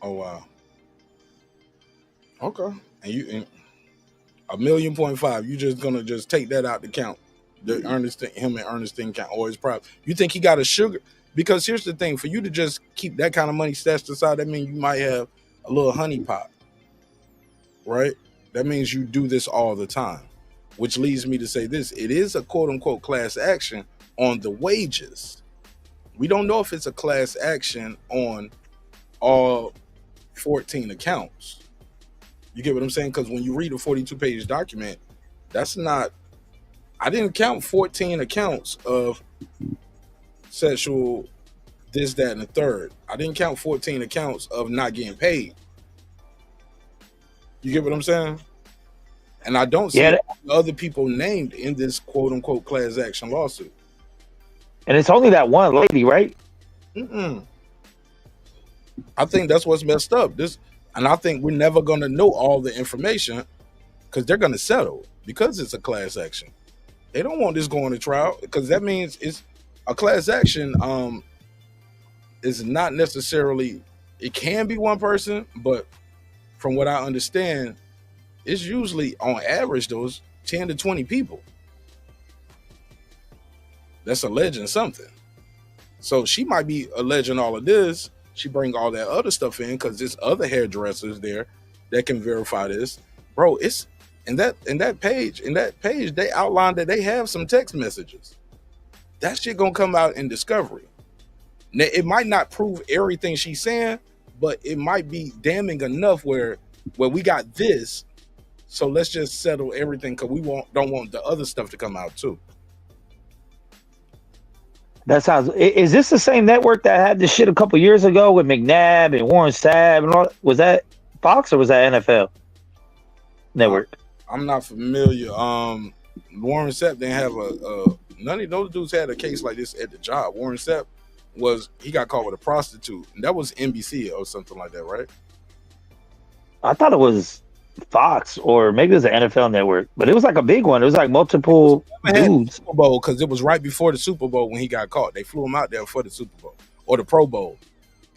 Oh, wow. Okay. And you... $1.5 million, you just gonna take that out the count. Him and Ernestine count, or his prop. You think he got a sugar? Because here's the thing: for you to just keep that kind of money stashed aside, that means you might have a little honey pot, right? That means you do this all the time, which leads me to say this: it is a quote unquote class action on the wages. We don't know if it's a class action on all 14 accounts. You get what I'm saying? Because when you read a 42-page document, that's not... I didn't count 14 accounts of sexual this, that, and the third. I didn't count 14 accounts of not getting paid. You get what I'm saying? And I don't see other people named in this quote-unquote class action lawsuit. And it's only that one lady, right? I think that's what's messed up. And I think we're never going to know all the information because they're going to settle because it's a class action. They don't want this going to trial because that means it's a class action. Is not necessarily, it can be one person, but from what I understand, it's usually on average those 10 to 20 people that's alleging something. So she might be alleging all of this. She bring all that other stuff in because there's other hairdressers there that can verify this. Bro, it's in that page they outlined that they have some text messages. That shit gonna come out in discovery. Now, it might not prove everything she's saying, but it might be damning enough where we got this, so let's just settle everything because we don't want the other stuff to come out too. That sounds... Is this the same network that had this shit a couple years ago with McNabb and Warren Sapp and all? Was that Fox or was that NFL network? I'm not familiar. Warren Sapp didn't have none of those dudes had a case like this at the job. Warren Sapp he got caught with a prostitute, and that was NBC or something like that, right? I thought it was Fox or maybe it was the NFL network, but it was like a big one. It was like multiple dudes. Super Bowl, because it was right before the Super Bowl when he got caught. They flew him out there for the Super Bowl or the Pro Bowl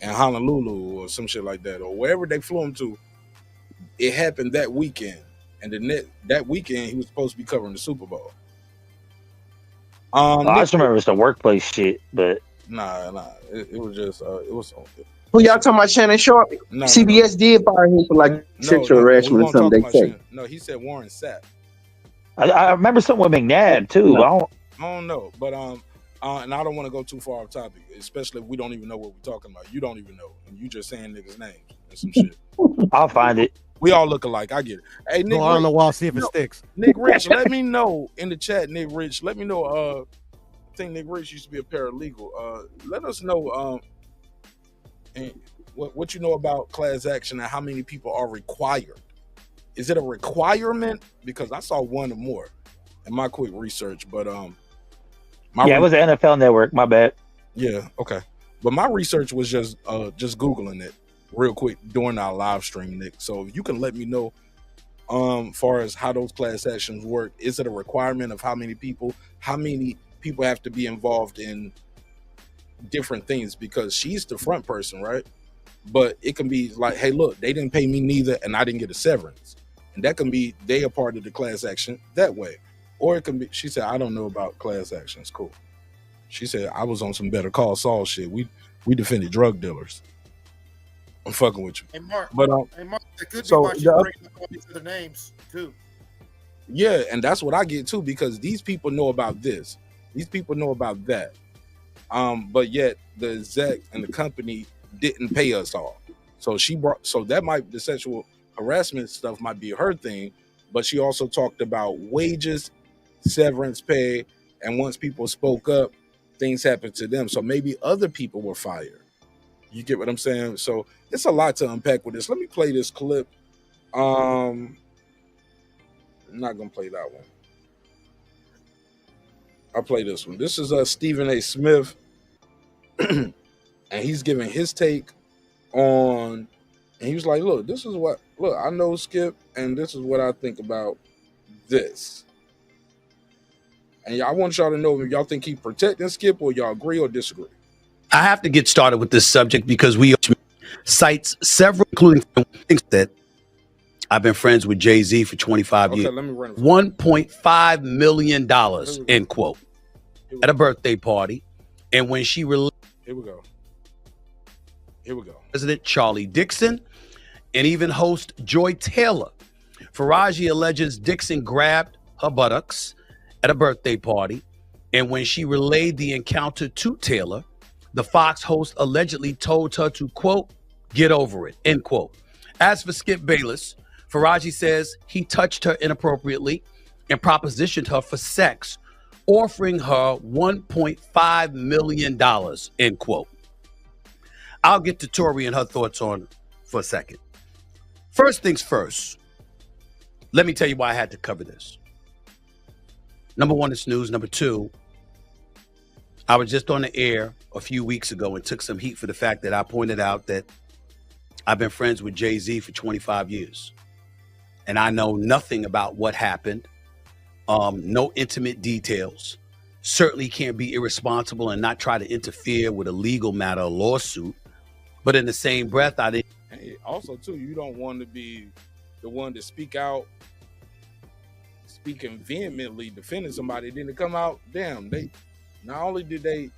in Honolulu or some shit like that, or wherever they flew him to. It happened that weekend, and that weekend he was supposed to be covering the Super Bowl. I just remember it's the workplace shit, but nah, it was just it was. Who y'all talking about? Shannon Sharpe? No, CBS did fire him for like sexual harassment or something. They say. No, he said Warren Sapp. I remember something with McNabb too. No. I don't know, but and I don't want to go too far off topic, especially if we don't even know what we're talking about. You don't even know, and you just saying niggas' names and some shit. I'll find it. We all look alike. I get it. Hey, Nick, go on the wall, see if it sticks. Nick Rich, let me know in the chat. Nick Rich, let me know. I think Nick Rich used to be a paralegal. Let us know and what you know about class action and how many people are required. Is it a requirement? Because I saw one or more. in my quick research, but it was the NFL Network. My bad. Yeah, okay. But my research was just Googling it real quick during our live stream, Nick. So if you can let me know far as how those class actions work, is it a requirement of how many people have to be involved in different things? Because she's the front person, right? But it can be like, hey, look, they didn't pay me neither, and I didn't get a severance. And that can be they are part of the class action that way. Or it can be, she said, I don't know about class actions. Cool. She said, I was on some Better Call Saul shit. We defended drug dealers. I'm fucking with you. Hey, Mark. But that could be why she's bringing up all these other names, too. Yeah, and that's what I get, too, because these people know about this. These people know about that. But yet the exec and the company didn't pay us all. So that might, the sexual harassment stuff might be her thing, but she also talked about wages, severance pay, and once people spoke up, things happened to them. So maybe other people were fired. You get what I'm saying? So it's a lot to unpack with this. Let me play this clip. I'm not gonna play that one. I'll play this one. This is Stephen A. Smith, and he's giving his take on, and he was like, look, I know Skip, and this is what I think about this. And I want y'all to know if y'all think he's protecting Skip, or y'all agree or disagree. I have to get started with this subject because we cites several, including things that I've been friends with Jay-Z for 25 years. Let me run it. $1.5 million, end quote, at a birthday party. And when she released, Here we go. President Charlie Dixon and even host Joy Taylor, Faraji alleges Dixon grabbed her buttocks at a birthday party. And when she relayed the encounter to Taylor, the Fox host allegedly told her to, quote, get over it, end quote. As for Skip Bayless, Faraji says he touched her inappropriately and propositioned her for sex, offering her $1.5 million, end quote. I'll get to Tori and her thoughts on for a second. First things first, let me tell you why I had to cover this. Number one, it's news. Number two, I was just on the air a few weeks ago and took some heat for the fact that I pointed out that I've been friends with Jay-Z for 25 years. And I know nothing about what happened, no intimate details. Certainly can't be irresponsible and not try to interfere with a legal matter, a lawsuit. But in the same breath, I didn't. Hey, also, too, you don't want to be the one to speak out, speaking vehemently, defending somebody, then to come out, damn, they not only did they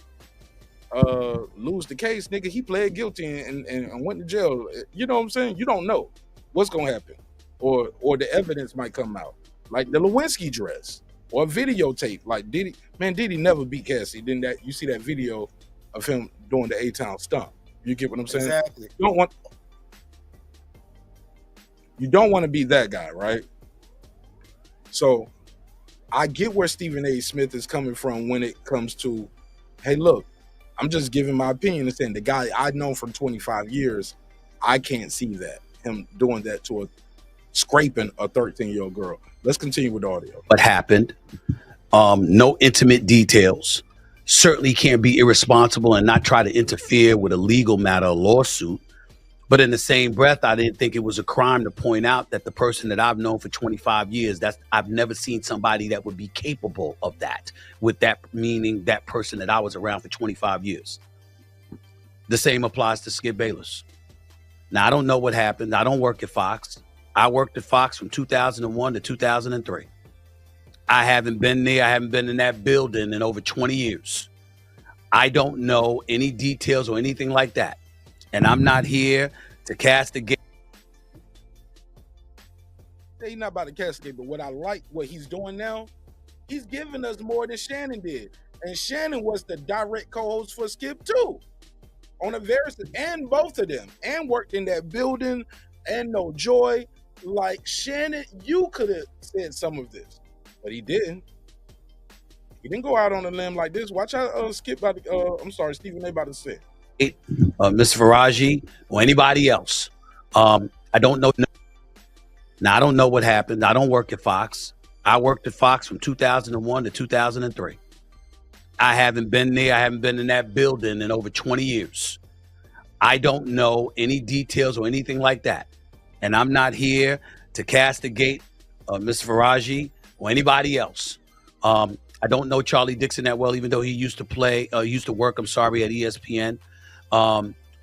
lose the case, nigga, he pled guilty and went to jail. You know what I'm saying? You don't know what's gonna happen, or the evidence might come out, like the Lewinsky dress or a videotape. Like Diddy never beat Cassie. Then that you see that video of him doing the A-Town stomp. You get what I'm saying? Exactly. You don't want to be that guy, right? So I get where Stephen A. Smith is coming from when it comes to, hey, look, I'm just giving my opinion and saying the guy I've known for 25 years, I can't see that, him doing that to scraping a 13-year-old girl. Let's continue with the audio. What happened? No intimate details. Certainly can't be irresponsible and not try to interfere with a legal matter, a lawsuit. But in the same breath, I didn't think it was a crime to point out that the person that I've known for 25 years, I've never seen somebody that would be capable of that, with that meaning that person that I was around for 25 years. The same applies to Skip Bayless. Now, I don't know what happened. I don't work at Fox. I worked at Fox from 2001 to 2003. I haven't been there. I haven't been in that building in over 20 years. I don't know any details or anything like that. And I'm not here to castigate. He's not about to castigate, but what I like, what he's doing now, he's giving us more than Shannon did. And Shannon was the direct co-host for Skip too. On a various, and both of them, and worked in that building, and no joy. Like Shannon, you could have said some of this, but he didn't. He didn't go out on a limb like this. Watch how Skip about to, Stephen A. about to say. Mr. Faraji or anybody else. I don't know. Now, I don't know what happened. I don't work at Fox. I worked at Fox from 2001 to 2003. I haven't been there. I haven't been in that building in over 20 years. I don't know any details or anything like that. And I'm not here to castigate Ms. Faraji or anybody else. I don't know Charlie Dixon that well, even though he used to work, at ESPN.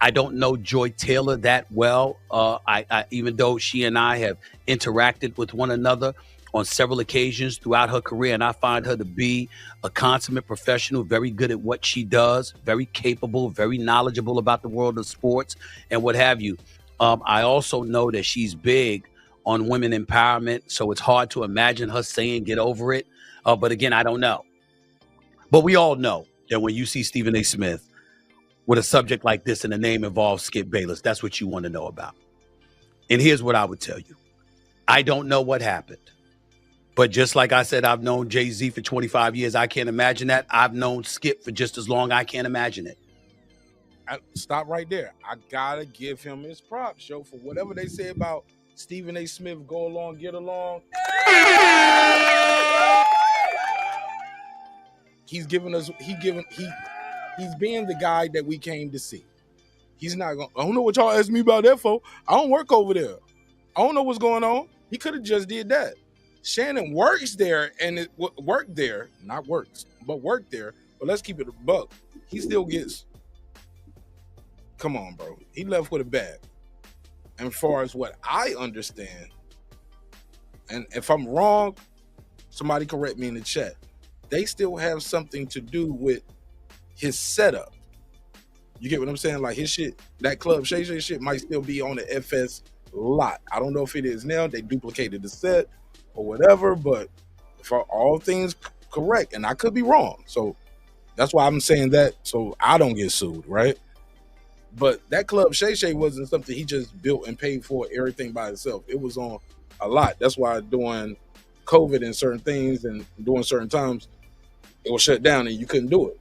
I don't know Joy Taylor that well, even though she and I have interacted with one another on several occasions throughout her career, and I find her to be a consummate professional, very good at what she does, very capable, very knowledgeable about the world of sports and what have you. I also know that she's big on women empowerment, so it's hard to imagine her saying get over it. But again, I don't know. But we all know that when you see Stephen A. Smith with a subject like this and the name involves Skip Bayless, that's what you want to know about. And here's what I would tell you. I don't know what happened. But just like I said, I've known Jayzee for 25 years. I can't imagine that. I've known Skip for just as long. I can't imagine it. Stop right there. I gotta give him his props, show, for whatever they say about Stephen A. Smith, go along, get along. He's giving us, he's being the guy that we came to see. He's not going, I don't know what y'all asked me about that for. I don't work over there. I don't know what's going on. He could have just did that. Shannon works there and worked there. But let's keep it a buck. He still gets, come on, bro. He left with a bag. And as far as what I understand, and if I'm wrong, somebody correct me in the chat, they still have something to do with his setup. You get what I'm saying? Like his shit, that Club Shay Shay shit might still be on the FS lot. I don't know if it is now. They duplicated the set or whatever, but if all things correct, and I could be wrong. So that's why I'm saying that so I don't get sued, right? But that Club Shay Shay wasn't something he just built and paid for everything by itself. It was on a lot. That's why during COVID and certain things and during certain times, it was shut down and you couldn't do it.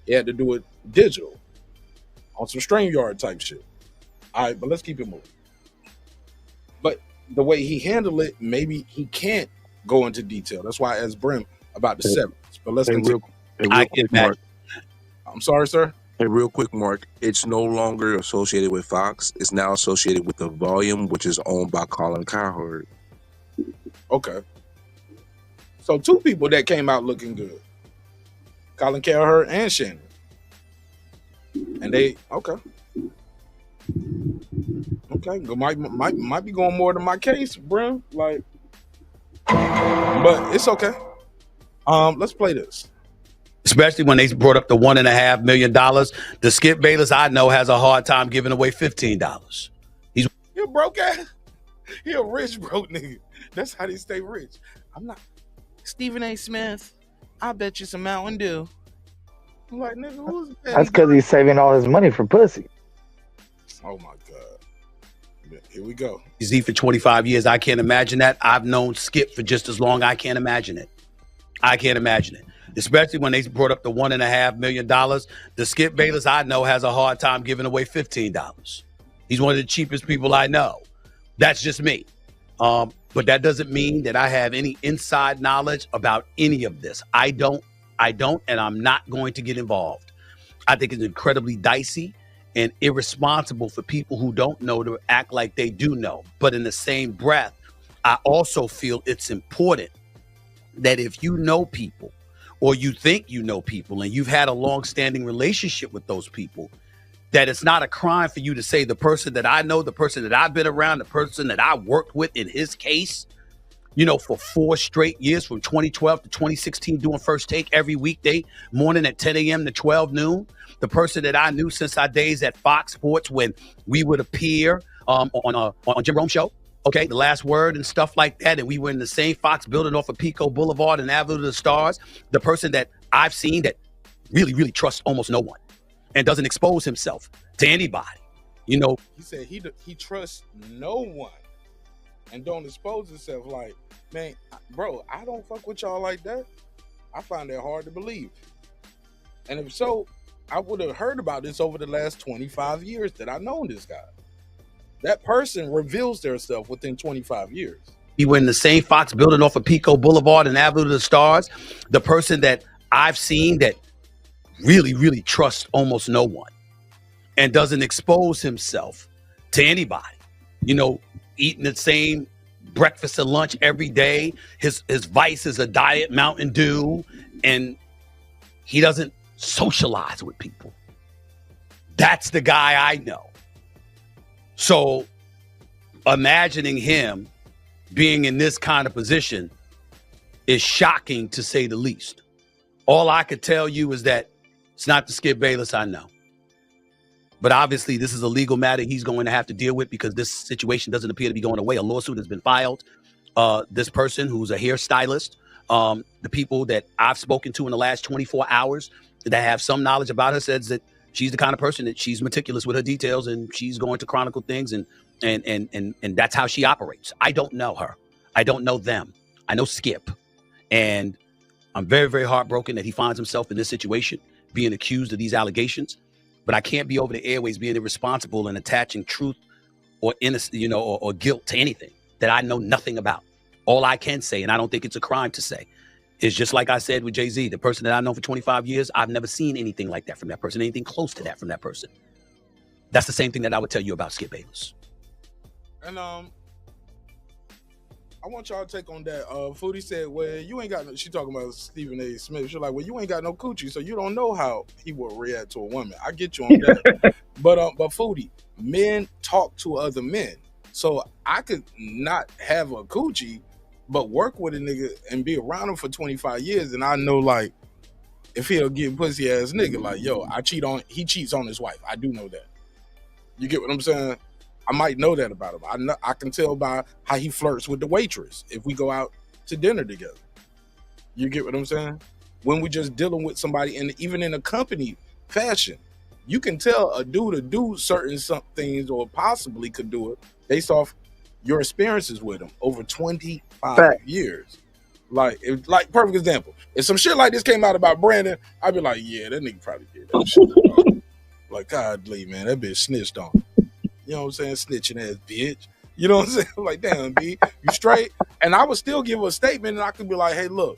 You had to do it digital on some StreamYard type shit. All right, but let's keep it moving. But the way he handled it, maybe he can't go into detail. That's why I asked Brim about the severance. But let's continue. Mark. I'm sorry, sir. Hey, real quick, Mark. It's no longer associated with Fox. It's now associated with the Volume, which is owned by Colin Cowherd. Okay. So two people that came out looking good. Colin Cowherd and Shannon. And they, okay. Okay, might be going more to my case, bro. Like, but it's okay. Let's play this. Especially when they brought up the $1.5 million. The Skip Bayless I know has a hard time giving away $15. He a broke ass. He a rich broke nigga. That's how they stay rich. I'm not Stephen A. Smith. I bet you some Mountain Dew. I'm like, nigga, who's that? That's because he's saving all his money for pussy. Oh my God. Here we go. Z for 25 years. I can't imagine that. I've known Skip for just as long. I can't imagine it. I can't imagine it. Especially when they brought up the $1.5 million. The Skip Bayless I know has a hard time giving away $15. He's one of the cheapest people I know. That's just me. But that doesn't mean that I have any inside knowledge about any of this. I don't, and I'm not going to get involved. I think it's incredibly dicey and irresponsible for people who don't know to act like they do know. But in the same breath, I also feel it's important that if you know people or you think you know people and you've had a long-standing relationship with those people, that it's not a crime for you to say the person that I know, the person that I've been around, the person that I worked with in his case, you know, for 4 straight years from 2012 to 2016, doing First Take every weekday morning at 10 a.m. to 12 noon. The person that I knew since our days at Fox Sports when we would appear on Jim Rome show, okay, The Last Word and stuff like that. And we were in the same Fox building off of Pico Boulevard and Avenue of the Stars. The person that I've seen that really, really trusts almost no one and doesn't expose himself to anybody. You know, he said he trusts no one and don't expose himself. Like, man, bro, I don't fuck with y'all like that. I find that hard to believe. And if so, I would have heard about this over the last 25 years that I've known this guy. That person reveals their self within 25 years. He went in the same Fox building off of Pico Boulevard and Avenue of the Stars. The person that I've seen that really, really trusts almost no one and doesn't expose himself to anybody. You know, eating the same breakfast and lunch every day. His vice is a diet Mountain Dew, and he doesn't socialize with people. That's the guy I know. So imagining him being in this kind of position is shocking, to say the least. All I could tell you is that it's not the Skip Bayless I know. But obviously, this is a legal matter he's going to have to deal with, because this situation doesn't appear to be going away. A lawsuit has been filed. This person, who's a hairstylist, the people that I've spoken to in the last 24 hours that have some knowledge about her, says that she's the kind of person that she's meticulous with her details, and she's going to chronicle things, and that's how she operates. I don't know her. I don't know them. I know Skip. And I'm very, very heartbroken that he finds himself in this situation, being accused of these allegations. But I can't be over the airways being irresponsible and attaching truth or innocence, you know, or guilt to anything that I know nothing about. All I can say, and I don't think it's a crime to say, is just like I said with Jayzee, the person that I've known for 25 years, I've never seen anything like that from that person, anything close to that from that person. That's the same thing that I would tell you about Skip Bayless. And I want y'all to take on that. Foodie said, well, you ain't got no, she talking about Stephen A. Smith. She's like, well, you ain't got no coochie, so you don't know how he would react to a woman. I get you on that. But Foodie, men talk to other men. So I could not have a coochie, but work with a nigga and be around him for 25 years. And I know, like, if he'll get pussy ass nigga, like, yo, he cheats on his wife. I do know that. You get what I'm saying? I might know that about him. I can tell by how he flirts with the waitress if we go out to dinner together. You get what I'm saying? When we just dealing with somebody, and even in a company fashion, you can tell a dude to do certain things, or possibly could do it based off your experiences with him over 25 years. Like perfect example. If some shit like this came out about Brandon, I'd be like, yeah, that nigga probably did that shit. Like, godly, man, that bitch snitched on him. You know what I'm saying? Snitching ass bitch. You know what I'm saying? Like, damn, B, you straight? And I would still give a statement, and I could be like, hey, look,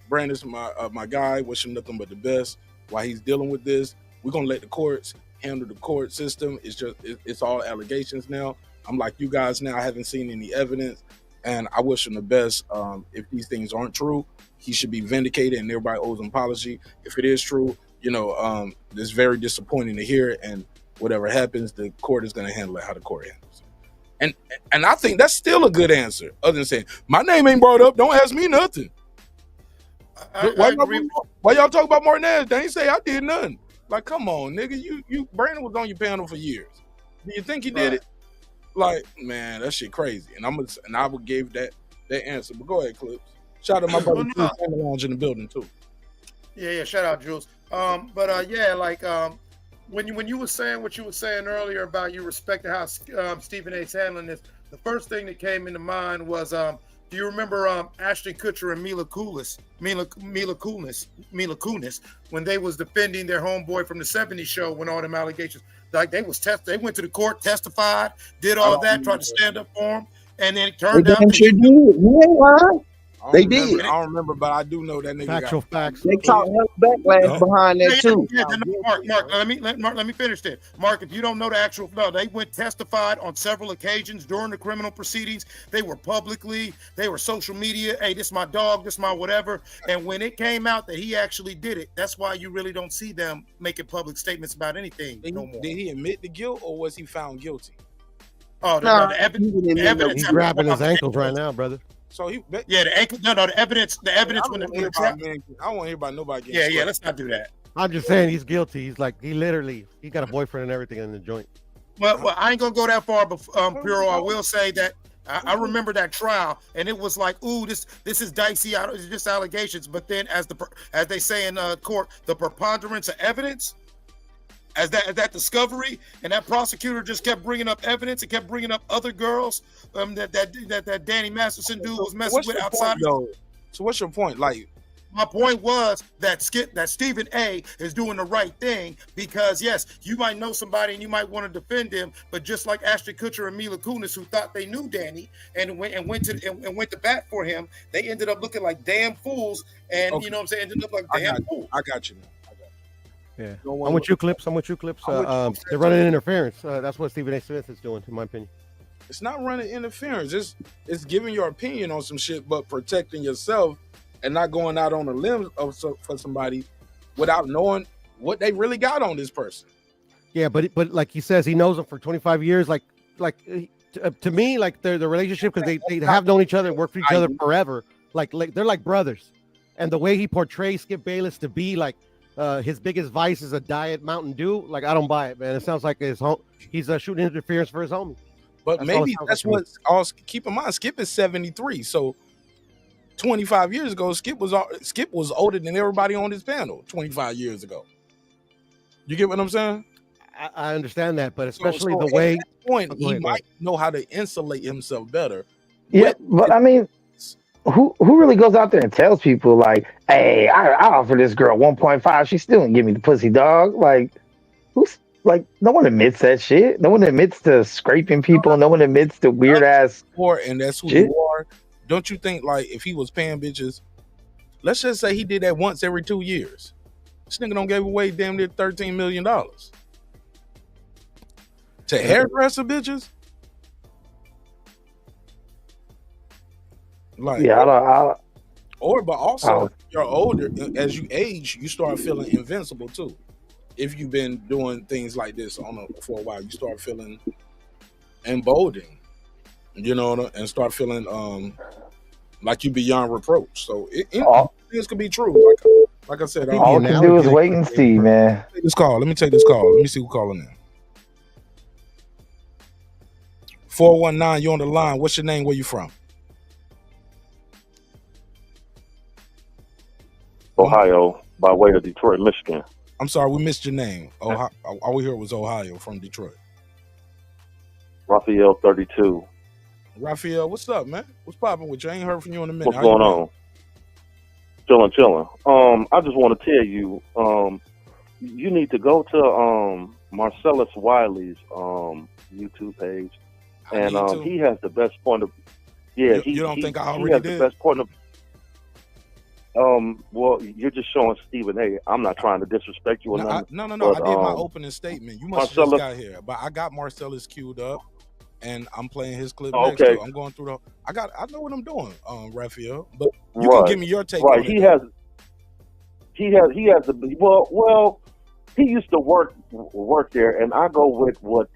Brandon's my guy. Wish him nothing but the best. While he's dealing with this, we're gonna let the courts handle the court system. It's all allegations now. I'm like you guys now. I haven't seen any evidence, and I wish him the best. If these things aren't true, he should be vindicated, and everybody owes him apology. If it is true, you know, it's very disappointing to hear, and whatever happens, the court is going to handle it how the court handles it. And I think that's still a good answer, other than saying, my name ain't brought up, don't ask me nothing. Why y'all talk about Martinez? They ain't say I did nothing. Like, come on, nigga, you Brandon was on your panel for years. Do you think he did it? Like, man, that shit crazy. And I would give that answer. But go ahead, Clips. Shout out my brother Lounge in the building too. Yeah, shout out, Jules. When you were saying what you were saying earlier about you respecting how Stephen A's handling this, the first thing that came into mind was, do you remember Ashton Kutcher and Mila Kunis, when they was defending their homeboy from the '70s show when all them allegations, like they went to the court, testified, did all that, tried to stand up for him, and then it turned out They did. I don't remember, but I do know that nigga. Factual facts. They caught hell backlash behind that too. Mark, let me finish that. Mark, if you don't know the actual, they went testified on several occasions during the criminal proceedings. They were publicly, they were social media. Hey, this is my dog, this is my whatever. And when it came out that he actually did it, that's why you really don't see them making public statements about anything no more. Did he admit the guilt, or was he found guilty? Oh, the evidence. He's grabbing his ankles right now, brother. So the ankle. No, the evidence. The evidence when the trap. I don't want to hear about nobody getting. Yeah. Let's not do that. I'm just saying he's guilty. He's like he got a boyfriend and everything in the joint. Well, I ain't gonna go that far, but Puro, I will say that I remember that trial, and it was like, ooh, this is dicey. It's just allegations. But then, as they say in court, the preponderance of evidence. As that discovery, and that prosecutor just kept bringing up evidence and kept bringing up other girls that Danny Masterson dude was messing with outside. So what's your point? Like, My point was that Stephen A is doing the right thing because yes, you might know somebody and you might want to defend him, but just like Ashton Kutcher and Mila Kunis, who thought they knew Danny and went to bat for him, they ended up looking like damn fools, and you know what I'm saying, ended up like damn fools. I got you, man. Yeah, I'm with you, Clips. They're running interference. That's what Stephen A. Smith is doing, in my opinion. It's not running interference. It's giving your opinion on some shit, but protecting yourself and not going out on a limb for somebody without knowing what they really got on this person. Yeah, but like he says, he knows them for 25 years. Like to me, like the relationship, because they have known each other and worked for each other forever. Like they're like brothers. And the way he portrays Skip Bayless to be like his biggest vice is a diet Mountain Dew. Like, I don't buy it, man. It sounds like he's shooting interference for his homie. But maybe that's what. Keep in mind, Skip is 73, so 25 years ago, Skip was older than everybody on this panel. 25 years ago, you get what I'm saying? I understand that, but especially so the way. At that point, he might know how to insulate himself better. Yeah, but I mean, who really goes out there and tells people like, "Hey, I offered this girl 1.5. She still didn't give me the pussy, dog." Like, who's like? No one admits that shit. No one admits to scraping people. No one admits to weird ass. And that's who you are. Don't you think like if he was paying bitches, let's just say he did that once every 2 years, this nigga don't give away damn near $13 million to hairdresser bitches. Like, yeah, but also you're older. As you age, you start feeling invincible too. If you've been doing things like this for a while, you start feeling emboldened, you know, and start feeling like you beyond reproach. So things could be true. Like I said, all you can do is wait and see, man. Take this call. Let me take this call. Let me see who's calling in. 419, you on the line. What's your name? Where you from? Ohio, by way of Detroit, Michigan. I'm sorry, we missed your name. Ohio, all we heard was Ohio from Detroit. Raphael 32. Raphael, what's up, man? What's popping with you? I ain't heard from you in a minute. What's going on? Chilling. I just want to tell you, you need to go to Marcellus Wiley's YouTube page, and he has the best point of. Yeah, you don't think I already did? The best point of. Well, you're just showing Stephen A. I'm not trying to disrespect you or nothing. No. I did my opening statement. You must have just got here, but I got Marcellus queued up, and I'm playing his clip next to. I'm going through I know what I'm doing, Raphael. But you can give me your take. Right, on he has the well. He used to work there, and I go with what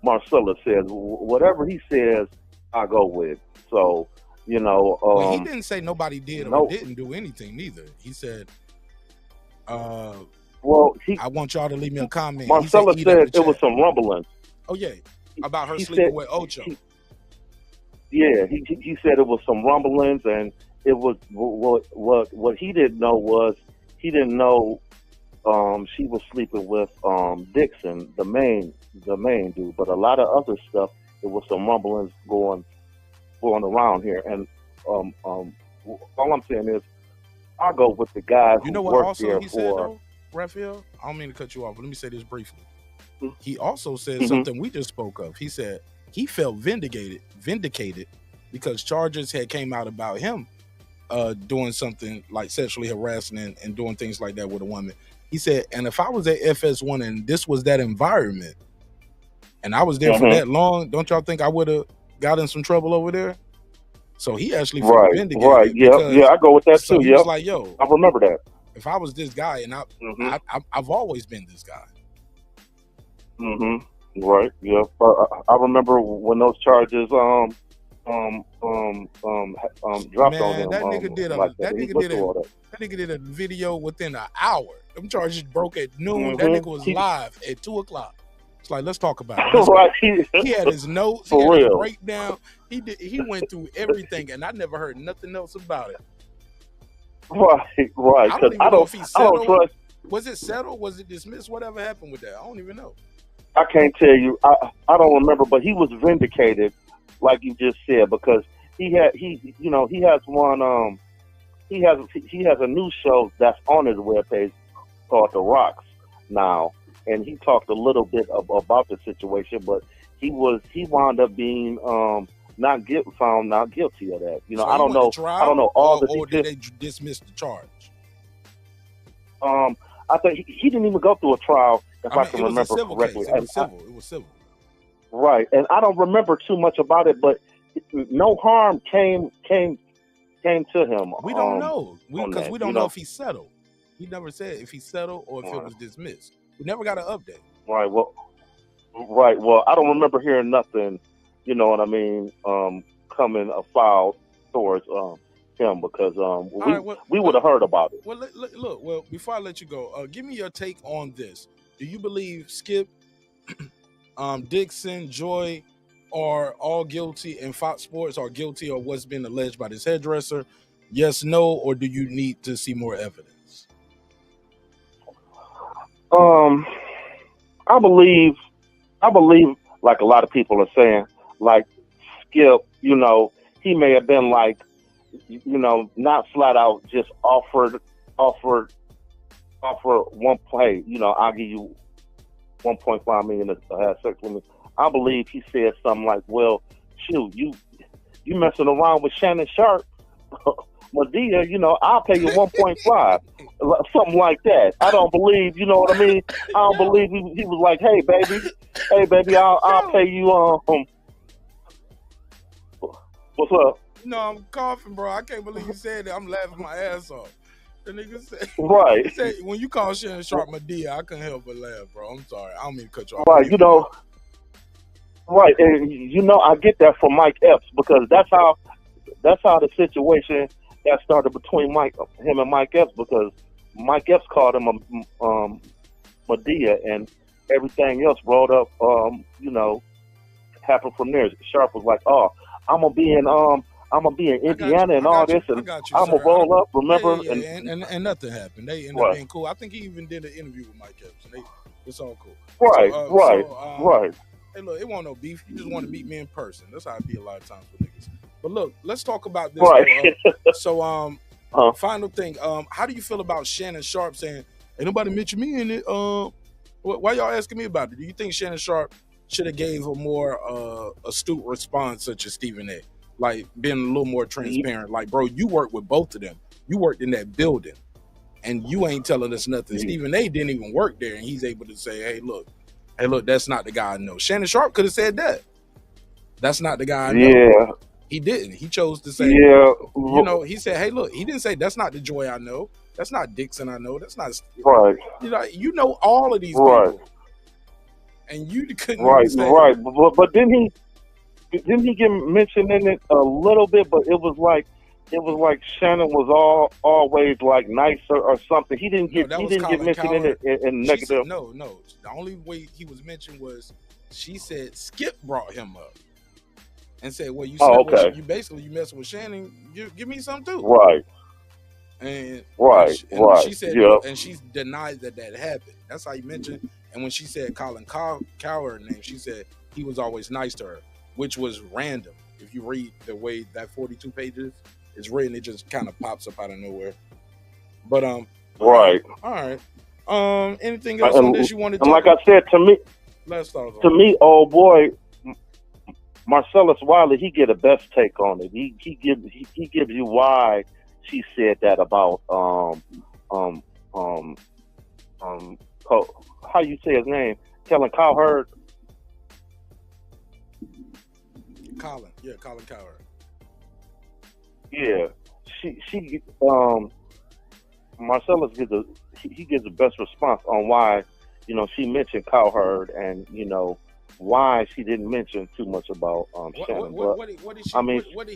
Marcellus says. Whatever he says, I go with. So. You know, well, he didn't say nobody did or didn't do anything neither. He said, I want y'all to leave me a comment. Marcellus said it was some rumblings. Oh yeah, about her sleeping with Ocho. He said it was some rumblings, and it was what he didn't know was he didn't know she was sleeping with Dixon, the main dude. But a lot of other stuff, it was some rumblings going around here, and all I'm saying is I'll go with the guys who work there said, though, Raphael? I don't mean to cut you off, but let me say this briefly. He also said something we just spoke of. He said he felt vindicated because charges had came out about him doing something like sexually harassing and doing things like that with a woman. He said, and if I was at FS1 and this was that environment and I was there for that long, don't y'all think I would have got in some trouble over there? So he actually felt vindicated. Right, yeah, I go with that too. He was like, yo, I remember that. If I was this guy, and I've always been this guy. Right, yeah. I remember when those charges dropped on him. That nigga did a video within an hour. Them charges broke at noon. That nigga was live at 2:00. It's like, let's talk about it. Right. He had his notes, he had his breakdown. He went through everything, and I never heard nothing else about it. Right. I don't even know if he I settled. don't trust. Was it settled? Was it dismissed? Whatever happened with that? I don't even know. I can't tell you. I don't remember, but he was vindicated, like you just said, because he has one he has a new show that's on his webpage called The Rocks now, and he talked a little bit about the situation, but he wound up being found not guilty of that. You know, So I don't know. I don't know all the or details. did they dismiss the charge? I think he didn't even go through a trial, if I can it was remember a civil correctly. case. It was civil. It was civil. Right, and I don't remember too much about it, but no harm came to him. We don't know because we don't know know if he settled. He never said if he settled or if it was dismissed. We never got an update. Right. Well, I don't remember hearing nothing. You know what I mean? Coming filed towards him because we would have heard about it. Well, look. Well, before I let you go, give me your take on this. Do you believe Skip, Dixon, Joy are all guilty and Fox Sports are guilty of what's been alleged by this hairdresser? Yes, no, or do you need to see more evidence? I believe, like a lot of people are saying, like Skip, you know, he may have been like, you know, not flat out just offered one play. You know, I'll give you 1.5 million to have sex with me. I believe he said something like, "Well, shoot, you messing around with Shannon Sharpe, Medea, you know, I'll pay you 1.5, something like that." I don't believe, you know what I mean? I don't believe he was like, "Hey, baby, I'll pay you." What's up? No, I'm coughing, bro. I can't believe you said that. I'm laughing my ass off. The nigga said, right. He said, when you call Shannon Sharpe Medea, I couldn't help but laugh, bro. I'm sorry. I don't mean to cut you off. Right, you know. Right, and you know, I get that from Mike Epps because that's how the situation that started between him and Mike Epps, because Mike Epps called him a Medea, and everything else rolled up. You know, happened from there. Sharpe was like, "Oh, I'm gonna be in Indiana and all this, and I'm gonna roll up." Remember? Yeah, and nothing happened. They ended up being cool. I think he even did an interview with Mike Epps, and it's all cool. Right, right. Hey, look, it wasn't no beef. You just want to meet me in person. That's how I be a lot of times with niggas. But look, let's talk about this. Right. Final thing. How do you feel about Shannon Sharpe saying, "Ain't nobody mention me in it"? Why y'all asking me about it? Do you think Shannon Sharpe should have gave a more astute response, such as Stephen A? Like, being a little more transparent. Like, bro, you worked with both of them. You worked in that building, and you ain't telling us nothing. Stephen A didn't even work there, and he's able to say, "Hey, look, that's not the guy I know." Shannon Sharpe could have said that. That's not the guy I know. Yeah. He didn't. He chose to say, you know, he said, "Hey, look," he didn't say, "That's not the Joy I know. That's not Dixon I know. That's not," right. You know all of these people. And you couldn't say, right. But didn't he get mentioned in it a little bit? But it was like Shannon was always like nicer or something. He didn't get mentioned in it in negative. No. The only way he was mentioned was she said Skip brought him up and said, "Well, you you messing with Shannon. Give me some too." Right. And she said, and she denied that happened. That's how you mentioned. And when she said Colin Cowherd name, she said he was always nice to her, which was random. If you read the way that 42 pages is written, it just kind of pops up out of nowhere. But right. All right. Anything else on this you wanted to? And like I said, to me, old boy, Marcellus Wiley, he get a best take on it. He gives you why she said that about how you say his name, Colin Cowherd. Colin Cowherd. Yeah, she Marcellus gives the best response on why, you know, she mentioned Cowherd and, you know, why she didn't mention too much about Shannon. What did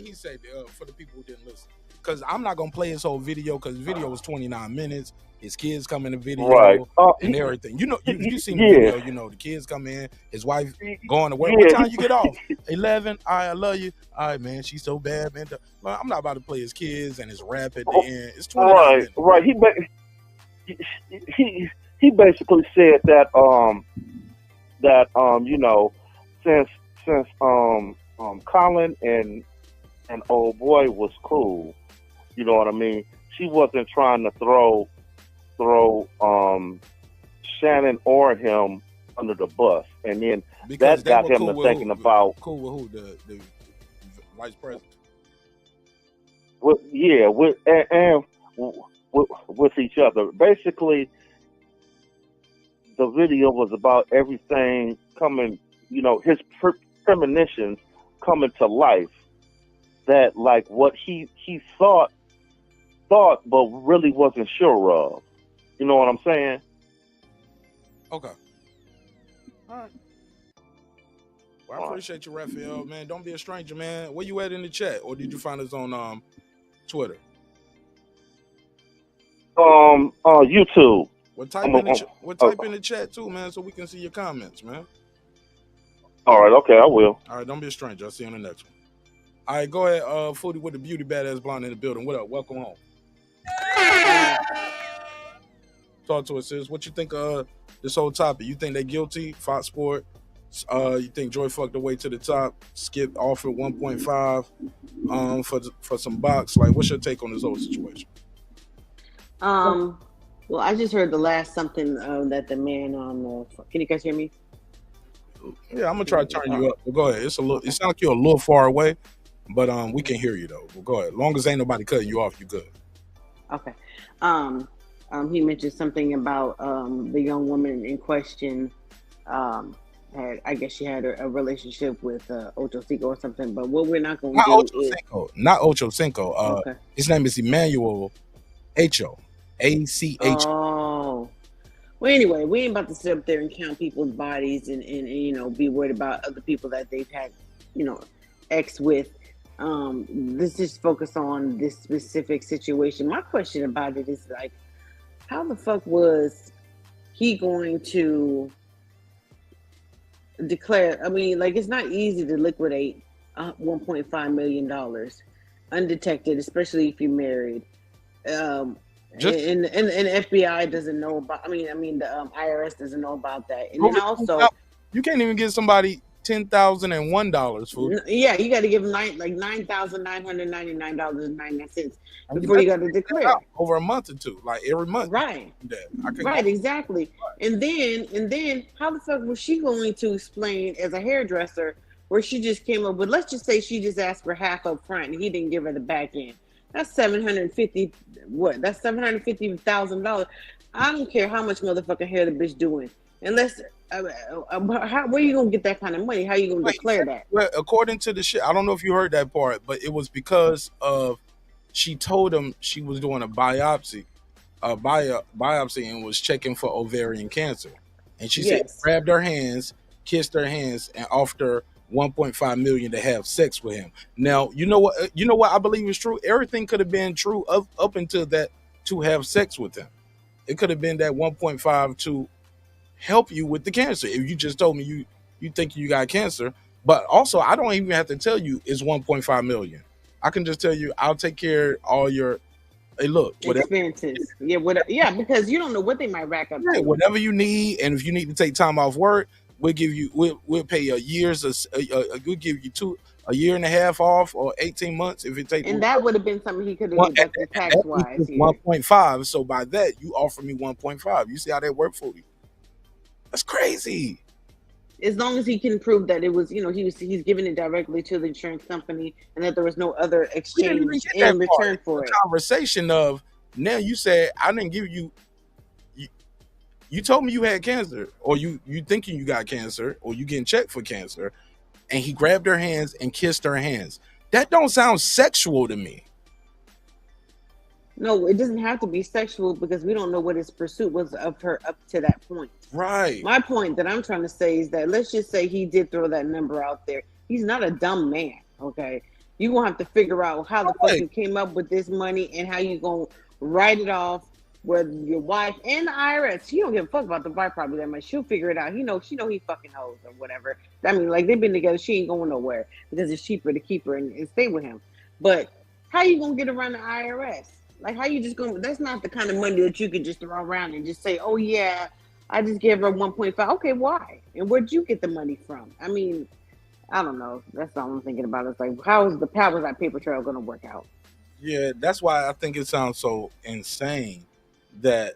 he say for the people who didn't listen? Because I'm not gonna play his whole video because the video was 29 minutes. His kids come in the video and everything. You know, you seen the video. You know, the kids come in. His wife going to work. What time you get off? 11. I love you. All right, man. She's so bad, man. Well, I'm not about to play his kids and his rap at the end. It's 29 minutes. Right. He basically said that you know, since Colin and old boy was cool, you know what I mean, she wasn't trying to throw Shannon or him under the bus, and then Because that they got were him cool to with thinking who? about Cool with who? The vice president. with with each other. Basically, the video was about everything coming, his premonitions coming to life. That like what he thought, but really wasn't sure of. You know what I'm saying? Okay. All right. Well, I appreciate you, Raphael, man. Don't be a stranger, man. Where you at in the chat, or did you find us on Twitter? YouTube. Well, type in the chat too, man, so we can see your comments, man. All right, okay, I will. All right, don't be a stranger. I'll see you on the next one. All right, go ahead, Foodie with the beauty badass blonde in the building. What up? Welcome home. Talk to us, sis. What you think of this whole topic? You think they guilty? Fox Sport? You think Joy fucked her way to the top? Skip offered 1.5 for some box. Like, what's your take on this whole situation? Well, I just heard the last something that the man on can you guys hear me? Yeah, I'm gonna try to turn you up. But go ahead. It sounds like you're a little far away, but we can hear you though. Well, go ahead. As long as ain't nobody cutting you off, you good. Okay. He mentioned something about the young woman in question I guess she had a relationship with Ocho Cinco or something. But what we're not going to do is not Ocho Cinco. Okay. His name is Emmanuel, Acho, ACH. Oh. Well, anyway, we ain't about to sit up there and count people's bodies and be worried about other people that they've had, ex with. Let's just focus on this specific situation. My question about it is like, how the fuck was he going to declare? I mean, like, it's not easy to liquidate $1.5 million undetected, especially if you're married. And FBI doesn't know about. The IRS doesn't know about that. And then also, you can't even get somebody $10,001 for. Yeah, you got to give them $9,999.99 before you got to declare over a month or two, like every month. Right. Right. Exactly. And then, how the fuck was she going to explain as a hairdresser where she just came up with? Let's just say she just asked for half up front and he didn't give her the back end. That's $750. What? That's $750,000. I don't care how much motherfucking hair the bitch doing. Unless, where are you gonna get that kind of money? How you gonna declare that? Well, according to the shit, I don't know if you heard that part, but it was because of she told him she was doing a biopsy, and was checking for ovarian cancer, and she said grabbed her hands, kissed her hands, and offered her $1.5 million to have sex with him. Now, you know what I believe is true. Everything could have been true up until that, to have sex with him. It could have been that 1.5 to help you with the cancer. If you just told me you think you got cancer, but also I don't even have to tell you it's 1.5 million. I can just tell you I'll take care of all your expenses. Yeah, because you don't know what they might rack up. Right, whatever you need, and if you need to take time off work, we'll give you. We'll pay a year's. We'll give you a year and a half off, or 18 months if it takes. And that would have been something he could have deducted tax wise. 1.5. So by that, you offer me 1.5. You see how that worked for you? That's crazy. As long as he can prove that it was, he's giving it directly to the insurance company, and that there was no other exchange in return for it. Conversation of now, you said I didn't give you. You told me you had cancer, or you thinking you got cancer, or you getting checked for cancer, and he grabbed her hands and kissed her hands. That don't sound sexual to me. No, it doesn't have to be sexual because we don't know what his pursuit was of her up to that point. Right. My point that I'm trying to say is that let's just say he did throw that number out there. He's not a dumb man, okay? You're going to have to figure out how the fuck you came up with this money and how you going to write it off with your wife and the IRS. She don't give a fuck about the wife probably that much. She'll figure it out. She know he fucking hoes or whatever. I mean, like, they've been together. She ain't going nowhere because it's cheaper to keep her and stay with him. But how you going to get around the IRS? Like, how you just going to, that's not the kind of money that you can just throw around and just say, oh, yeah, I just gave her 1.5. Okay, why? And where'd you get the money from? I mean, I don't know. That's all I'm thinking about. It's like, how is that paper trail going to work out? Yeah, that's why I think it sounds so insane that,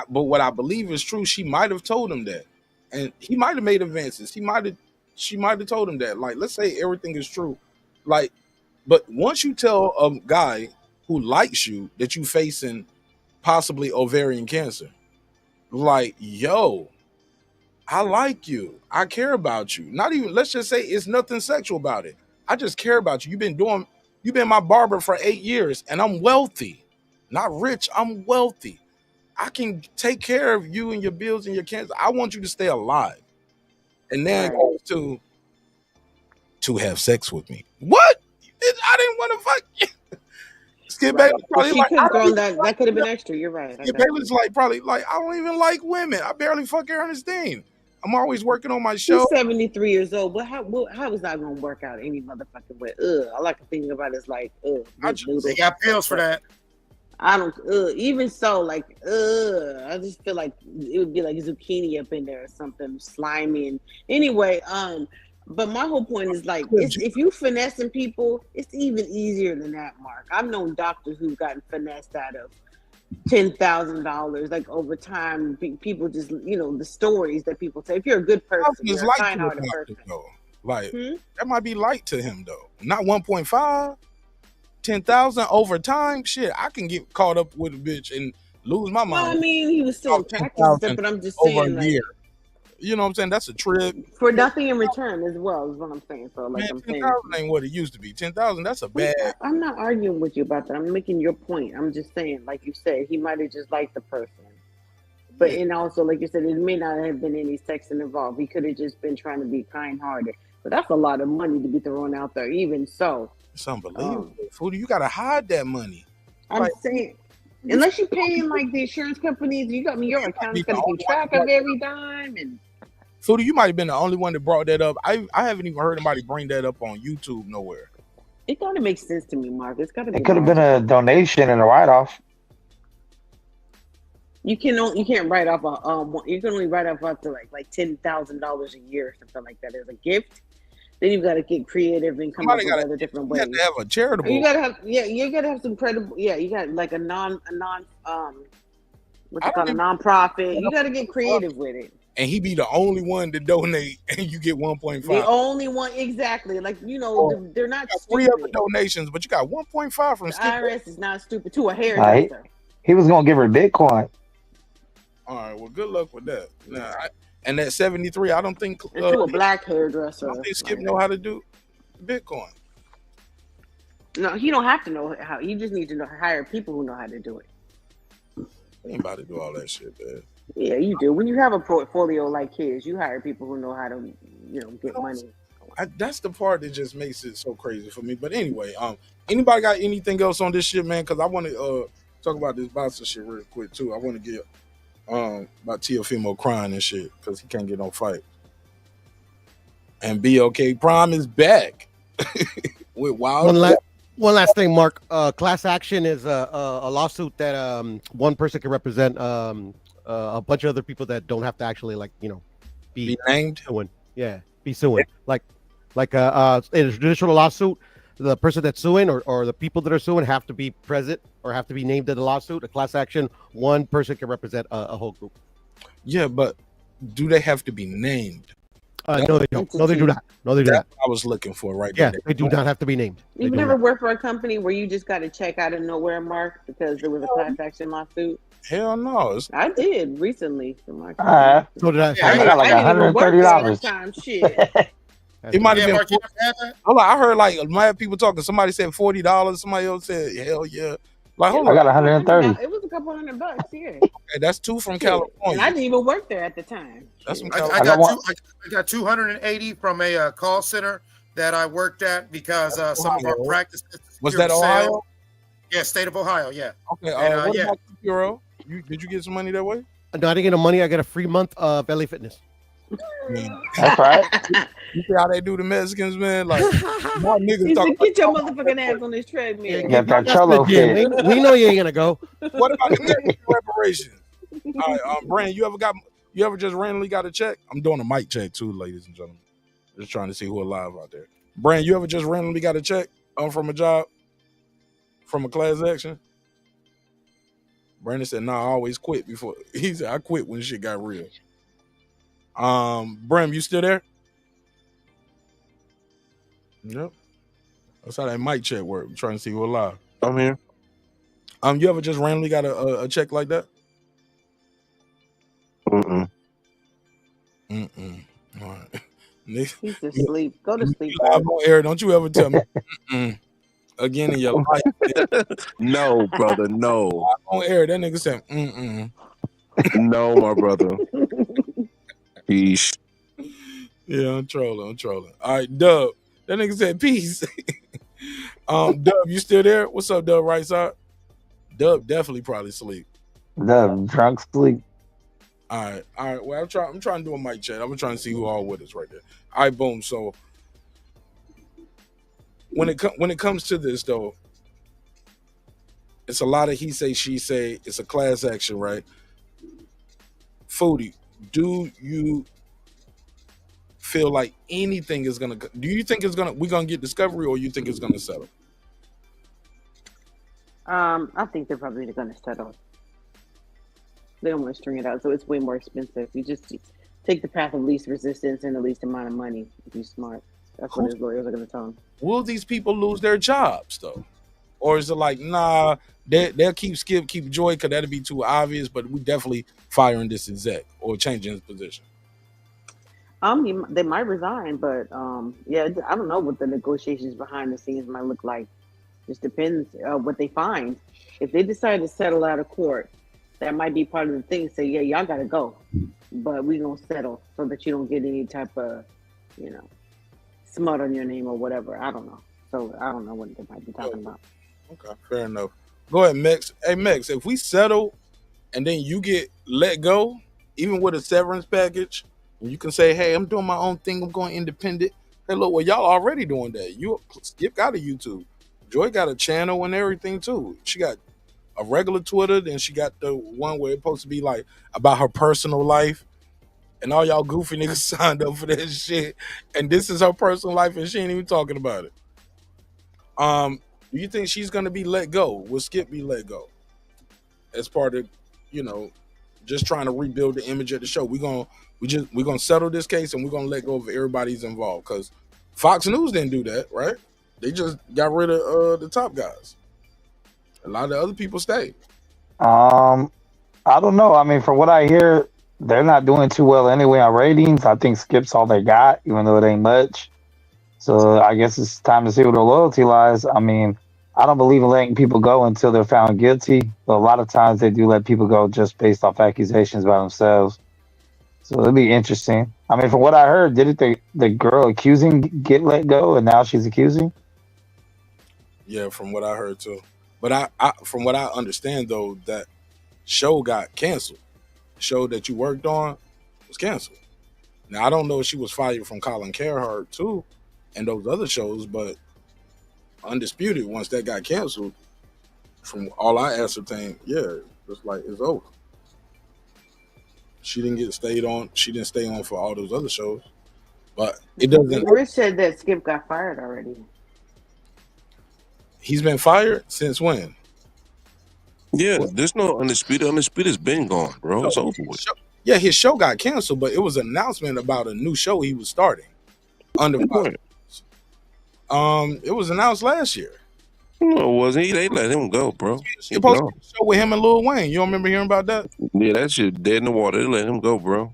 but what I believe is true. She might have told him that, and he might have made advances. She might have told him that. Like, let's say everything is true, like, but once you tell a guy who likes you that you facing possibly ovarian cancer, like, yo, I like you, I care about you. Not even, let's just say it's nothing sexual about it. I just care about you. You've been my barber for 8 years, and I'm wealthy, not rich. I'm wealthy. I can take care of you and your bills and your cancer. I want you to stay alive. And then goes to have sex with me. What? I didn't want to fuck you. Skip Bayless probably She like, could have gone that could have been extra. You're right. Skip Bayless like probably like, I don't even like women. I barely fuck Ernestine. I'm always working on my show. She's 73 years old. But how is that gonna work out any motherfucking way? All I can think about is like, They got pills for that. I don't. Even so, like, I just feel like it would be like zucchini up in there or something slimy. And anyway, but my whole point is like, if you finessing people, it's even easier than that, Mark. I've known doctors who've gotten finessed out of $10,000, like over time. People just, the stories that people say. If you're a good person, you're a kind-hearted person. Like, that might be light to him though. Not 1.5. 10,000 over time, shit, I can get caught up with a bitch and lose my mind. Well, I mean, he was still in practice, but I'm just saying, over a like, year. You know what I'm saying? That's a trip for nothing in return as well, is what I'm saying. So, like, I'm saying, 10,000 ain't what it used to be. 10,000, that's a bad. I'm not arguing with you about that. I'm making your point. I'm just saying, like you said, he might have just liked the person, but and also, like you said, it may not have been any sex involved. He could have just been trying to be kind-hearted. But that's a lot of money to be thrown out there. Even so. It's unbelievable. Foodie, you gotta hide that money. I'm saying, unless you're paying like the insurance companies, your accountant's gonna keep track of every dime. And Foodie, you might have been the only one that brought that up. I haven't even heard anybody bring that up on YouTube nowhere. It gotta make sense to me, Mark. It's gotta be. It could have been a donation and a write-off. You can't write off you can only write off up to like $10,000 a year or something like that as a gift. Then you got to get creative and come up with other different ways. You got to have a charitable. You got to have you got to have some credible. Yeah, you got like a non-profit. You got to get creative with it. And he be the only one to donate, and you get 1.5. The only one, exactly. Like they're not three stupid. other donations, but you got 1.5 from the IRS is not stupid to a hairdresser. He was gonna give her Bitcoin. All right, well, good luck with that. Nah, and that 73, I don't think to a black hairdresser. I don't think Skip know how to do Bitcoin. No, he don't have to know how. He just needs to hire people who know how to do it. Ain't about to do all that shit, man. Yeah, you do. When you have a portfolio like his, you hire people who know how to, get money. That's the part that just makes it so crazy for me. But anyway, anybody got anything else on this shit, man? Because I want to talk about this boxer shit real quick too. I want to get about Teofimo crying and shit because he can't get no fight. And BOK Prime is back with wild. One last thing, Mark. Class action is a lawsuit that one person can represent a bunch of other people that don't have to actually be named. Suing. Yeah, be suing. Like in a traditional lawsuit, the person that's suing or the people that are suing have to be present or have to be named in the lawsuit. A class action, one person can represent a whole group. Yeah, but do they have to be named? No, they don't. No, they do not. No, they do not. I was looking for right there. Yeah, they do not have to be named. You've never worked for a company where you just got a check out of nowhere, Mark, because there was a class action lawsuit? Hell no. I did recently. For my so did I. I got like $130. Shit. It might have been. Hold on, I heard like mad people talking. Somebody said $40. Somebody else said, "Hell yeah!" Like, hold on. I got $130. It was a couple $100, yeah. Okay, that's two from California. And I didn't even work there at the time. That's from California. I got 280 from a call center that I worked at because some of our practice was that Ohio? Yeah, state of Ohio. Yeah. Okay. What about Bureau? Did you get some money that way? No, I didn't get no money. I got a free month of LA Fitness. That's right. You see how they do the Mexicans, man? Like, more niggas talking. Get your motherfucking ass on this treadmill. Got that cholo fit. We know you ain't gonna go. What about the Mexican reparations? All right, Brand, you ever just randomly got a check? I'm doing a mic check too, ladies and gentlemen. Just trying to see who alive out there. Brand, you ever just randomly got a check from a job? from a class action? Brandon said, "Nah, I always quit before." He said, "I quit when shit got real." Bram, you still there? Yep. That's how that mic check work. I'm trying to see who alive. I'm here. You ever just randomly got a check like that? Mm-mm. All right. He's asleep. Go to sleep. Live on air. Don't you ever tell me again in your life. No, brother, no. Live on air, that nigga said, No, my brother. Peace. Yeah, I'm trolling. All right, Dub. That nigga said peace. Dub, you still there? What's up, Dub? Right side? Dub definitely probably sleep. The drunk sleep. All right. Well, I'm trying to do a mic check. I'm trying to see who all with us right there. All right, boom. So when it comes to this though, it's a lot of he say, she say. It's a class action, right? Foodie, do you feel like anything is gonna? Do you think we're gonna get discovery, or you think it's gonna settle? I think they're probably going to settle. They don't want to string it out, so it's way more expensive. You just take the path of least resistance and the least amount of money if you're smart. That's what his lawyers are going to tell him. Will these people lose their jobs though, or is it like nah? They'll keep Skip, keep Joy, because that'd be too obvious. But we definitely firing this exec or changing his position. They might resign, but yeah, I don't know what the negotiations behind the scenes might look like. Just depends what they find. If they decide to settle out of court, that might be part of the thing. Say, yeah, y'all gotta go, but we gonna settle so that you don't get any type of, smut on your name or whatever. I don't know. So I don't know what they might be talking about. Okay, fair enough. Go ahead, Mex. Hey, Mex, if we settle and then you get let go, even with a severance package, and you can say, hey, I'm doing my own thing, I'm going independent. Hey, look, well, y'all already doing that. Skip got a YouTube. Joy got a channel and everything too. She got a regular Twitter, then she got the one where it's supposed to be like about her personal life. And all y'all goofy niggas signed up for that shit. And this is her personal life and she ain't even talking about it. Do you think she's gonna be let go? Will Skip be let go? As part of, just trying to rebuild the image of the show. We're gonna settle this case and we're gonna let go of everybody's involved. Because Fox News didn't do that, right? They just got rid of the top guys. A lot of other people stayed. I don't know. I mean, from what I hear, they're not doing too well anyway on ratings. I think Skip's all they got, even though it ain't much. So I guess it's time to see where their loyalty lies. I mean, I don't believe in letting people go until they're found guilty, but a lot of times they do let people go just based off accusations by themselves. So it'll be interesting. I mean, from what I heard, didn't the girl accusing get let go and now she's accusing? Yeah, from what I heard too. But I from what I understand though, that show got canceled. The show that you worked on was canceled. Now I don't know if she was fired from Colin Cowherd too and those other shows, but Undisputed, once that got canceled, from all I ascertained, yeah, it's like it's over. She didn't stay on for all those other shows. But it doesn't. Rich said that Skip got fired already. He's been fired since when? Yeah, there's no Undisputed. Undisputed's been gone, bro. It's over with. Yeah, his show got canceled, but it was an announcement about a new show he was starting. It was announced last year. No, it wasn't. They let him go, bro. He supposed to be a show with him and Lil Wayne. You don't remember hearing about that? Yeah, that shit dead in the water. They let him go, bro.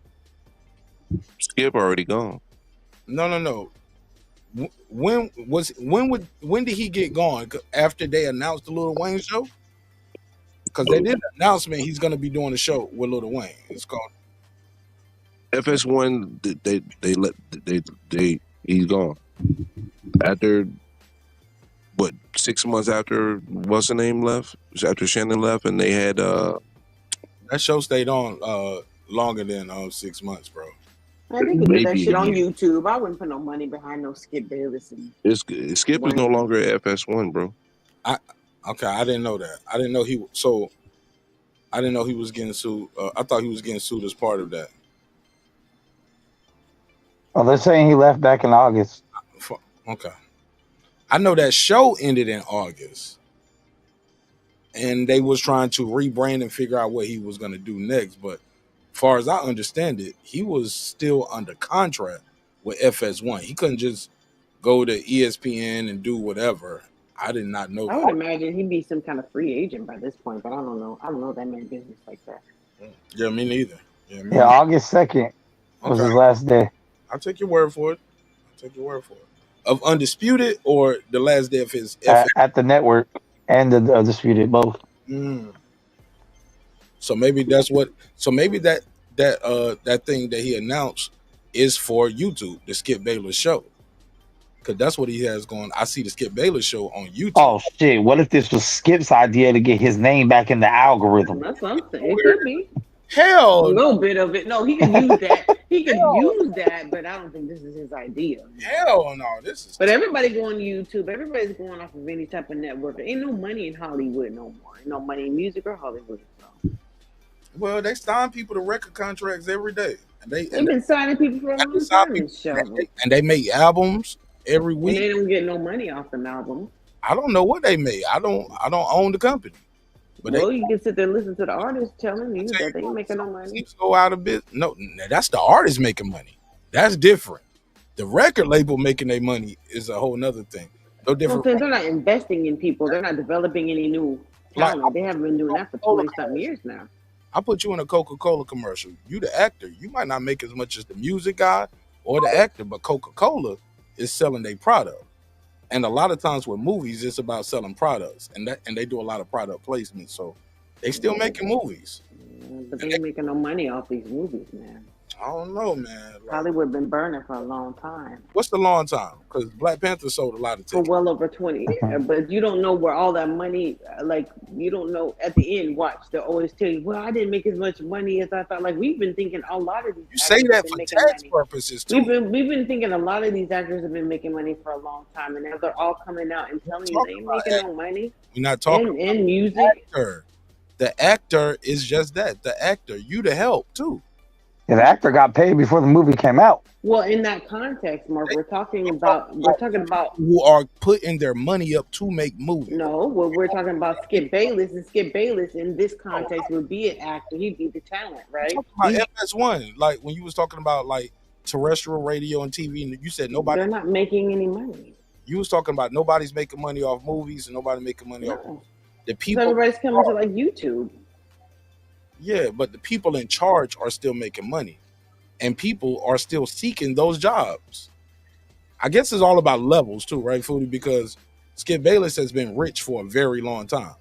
Skip already gone. No. When did he get gone? After they announced the Lil Wayne show? Because they did an announcement he's going to be doing a show with Lil Wayne. It's called FS1. He's gone. After 6 months after what's the name left? After Shannon left, and they had that show stayed on longer than 6 months, bro. I think you do that shit on YouTube. I wouldn't put no money behind no Skip Bayless. Skip is no longer at FS1, bro. Okay, I didn't know that. I didn't know he was getting sued. I thought he was getting sued as part of that. Well, they're saying he left back in August. Okay. I know that show ended in August. and they was trying to rebrand and figure out what he was going to do next. But as far as I understand it, he was still under contract with FS1. He couldn't just go to ESPN and do whatever. I did not know I that. would imagine he'd be some kind of free agent by this point, but I don't know. I don't know that man business like that. Yeah, me neither. Yeah, me Yeah, neither. August 2nd was his Okay. last day. I'll take your word for it. I'll take your word for it. Of Undisputed or the last day of his At the network and the Disputed, both. So maybe that's what. So maybe that thing that he announced is for YouTube, the Skip Bayless show, because that's what he has going. I see the Skip Bayless show on YouTube. Oh shit! What if this was Skip's idea to get his name back in the algorithm? That's what I'm saying. It could be. Hell, a little bit of it. No, he can use that. He can use that, but I don't think this is his idea. Hell no, this is. But everybody going to YouTube. Everybody's going off of any type of network. There ain't no money in Hollywood no more. Ain't no money in music or Hollywood. So. Well, they sign people to record contracts every day, and they've been signing people for a long time. And they make albums every week. And they don't get no money off them albums. I don't know what they made. I don't own the company. But well, you can sit there and listen to the artist telling you that they ain't making no money. Go out of business. No, that's the artist making money. That's different. The record label making their money is a whole nother thing. No different. Well, they're not investing in people. They're not developing any new talent. They haven't been doing that for 20-something years now. I put you in a Coca-Cola commercial. You the actor. You might not make as much as the music guy or the actor, but Coca-Cola is selling their product. And a lot of times with movies, it's about selling products, and they do a lot of product placement. So they still making movies, but they ain't making no money off these movies, man. I don't know, man. Hollywood been burning for a long time. What's the long time? Because Black Panther sold a lot of tickets for well over 20 years, but you don't know where all that money. Like you don't know at the end. Watch, they always tell you, "Well, I didn't make as much money as I thought." Like we've been thinking a lot of these. You say that for tax purposes too. We've been thinking a lot of these actors have been making money for a long time, and now they're all coming out and telling you they ain't making no money. We're not talking in music. The actor is just that. The actor, you the help too. Yeah, the actor got paid before the movie came out. Well, in that context, Mark, we're talking about who are putting their money up to make movies. No, well, we're talking about Skip Bayless, and Skip Bayless in this context would be an actor. He'd be the talent, right? FS1, like when you was talking about like terrestrial radio and TV, and you said nobody. They're not making any money. You was talking about nobody's making money off movies and nobody making money off the people. So everybody's coming to like YouTube. Yeah, but the people in charge are still making money, and people are still seeking those jobs. I guess it's all about levels too, right, Foodie? Because Skip Bayless has been rich for a very long time,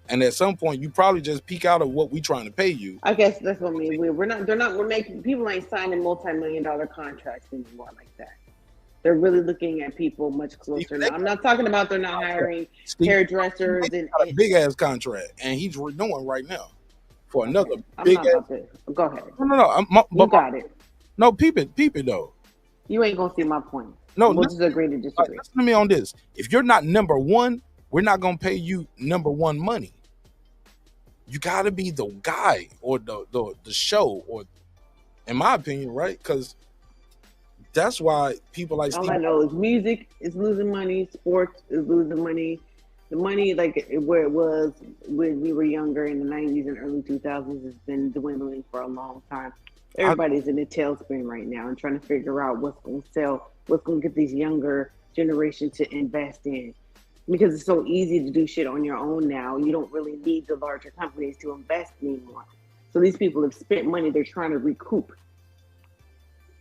and at some point, you probably just peek out of what we trying to pay you. I guess that's what I mean. We're making people ain't signing multi-million-dollar contracts anymore like that. They're really looking at people much closer now. I'm not talking about they're not hiring hairdressers and a big ass contract, and he's renewing right now. For another big ass. Go ahead. No. You got it. No, peep it though. You ain't gonna see my point. No, we'll just agree to disagree. Listen to me on this. If you're not number one, we're not gonna pay you number one money. You gotta be the guy or the show, or in my opinion, right? Because that's why people like all I know is music is losing money, sports is losing money. The money, like where it was when we were younger in the 90s and early 2000s, has been dwindling for a long time. Everybody's in a tailspin right now and trying to figure out what's going to sell, what's going to get these younger generation to invest in. Because it's so easy to do shit on your own now. You don't really need the larger companies to invest anymore. So these people have spent money they're trying to recoup.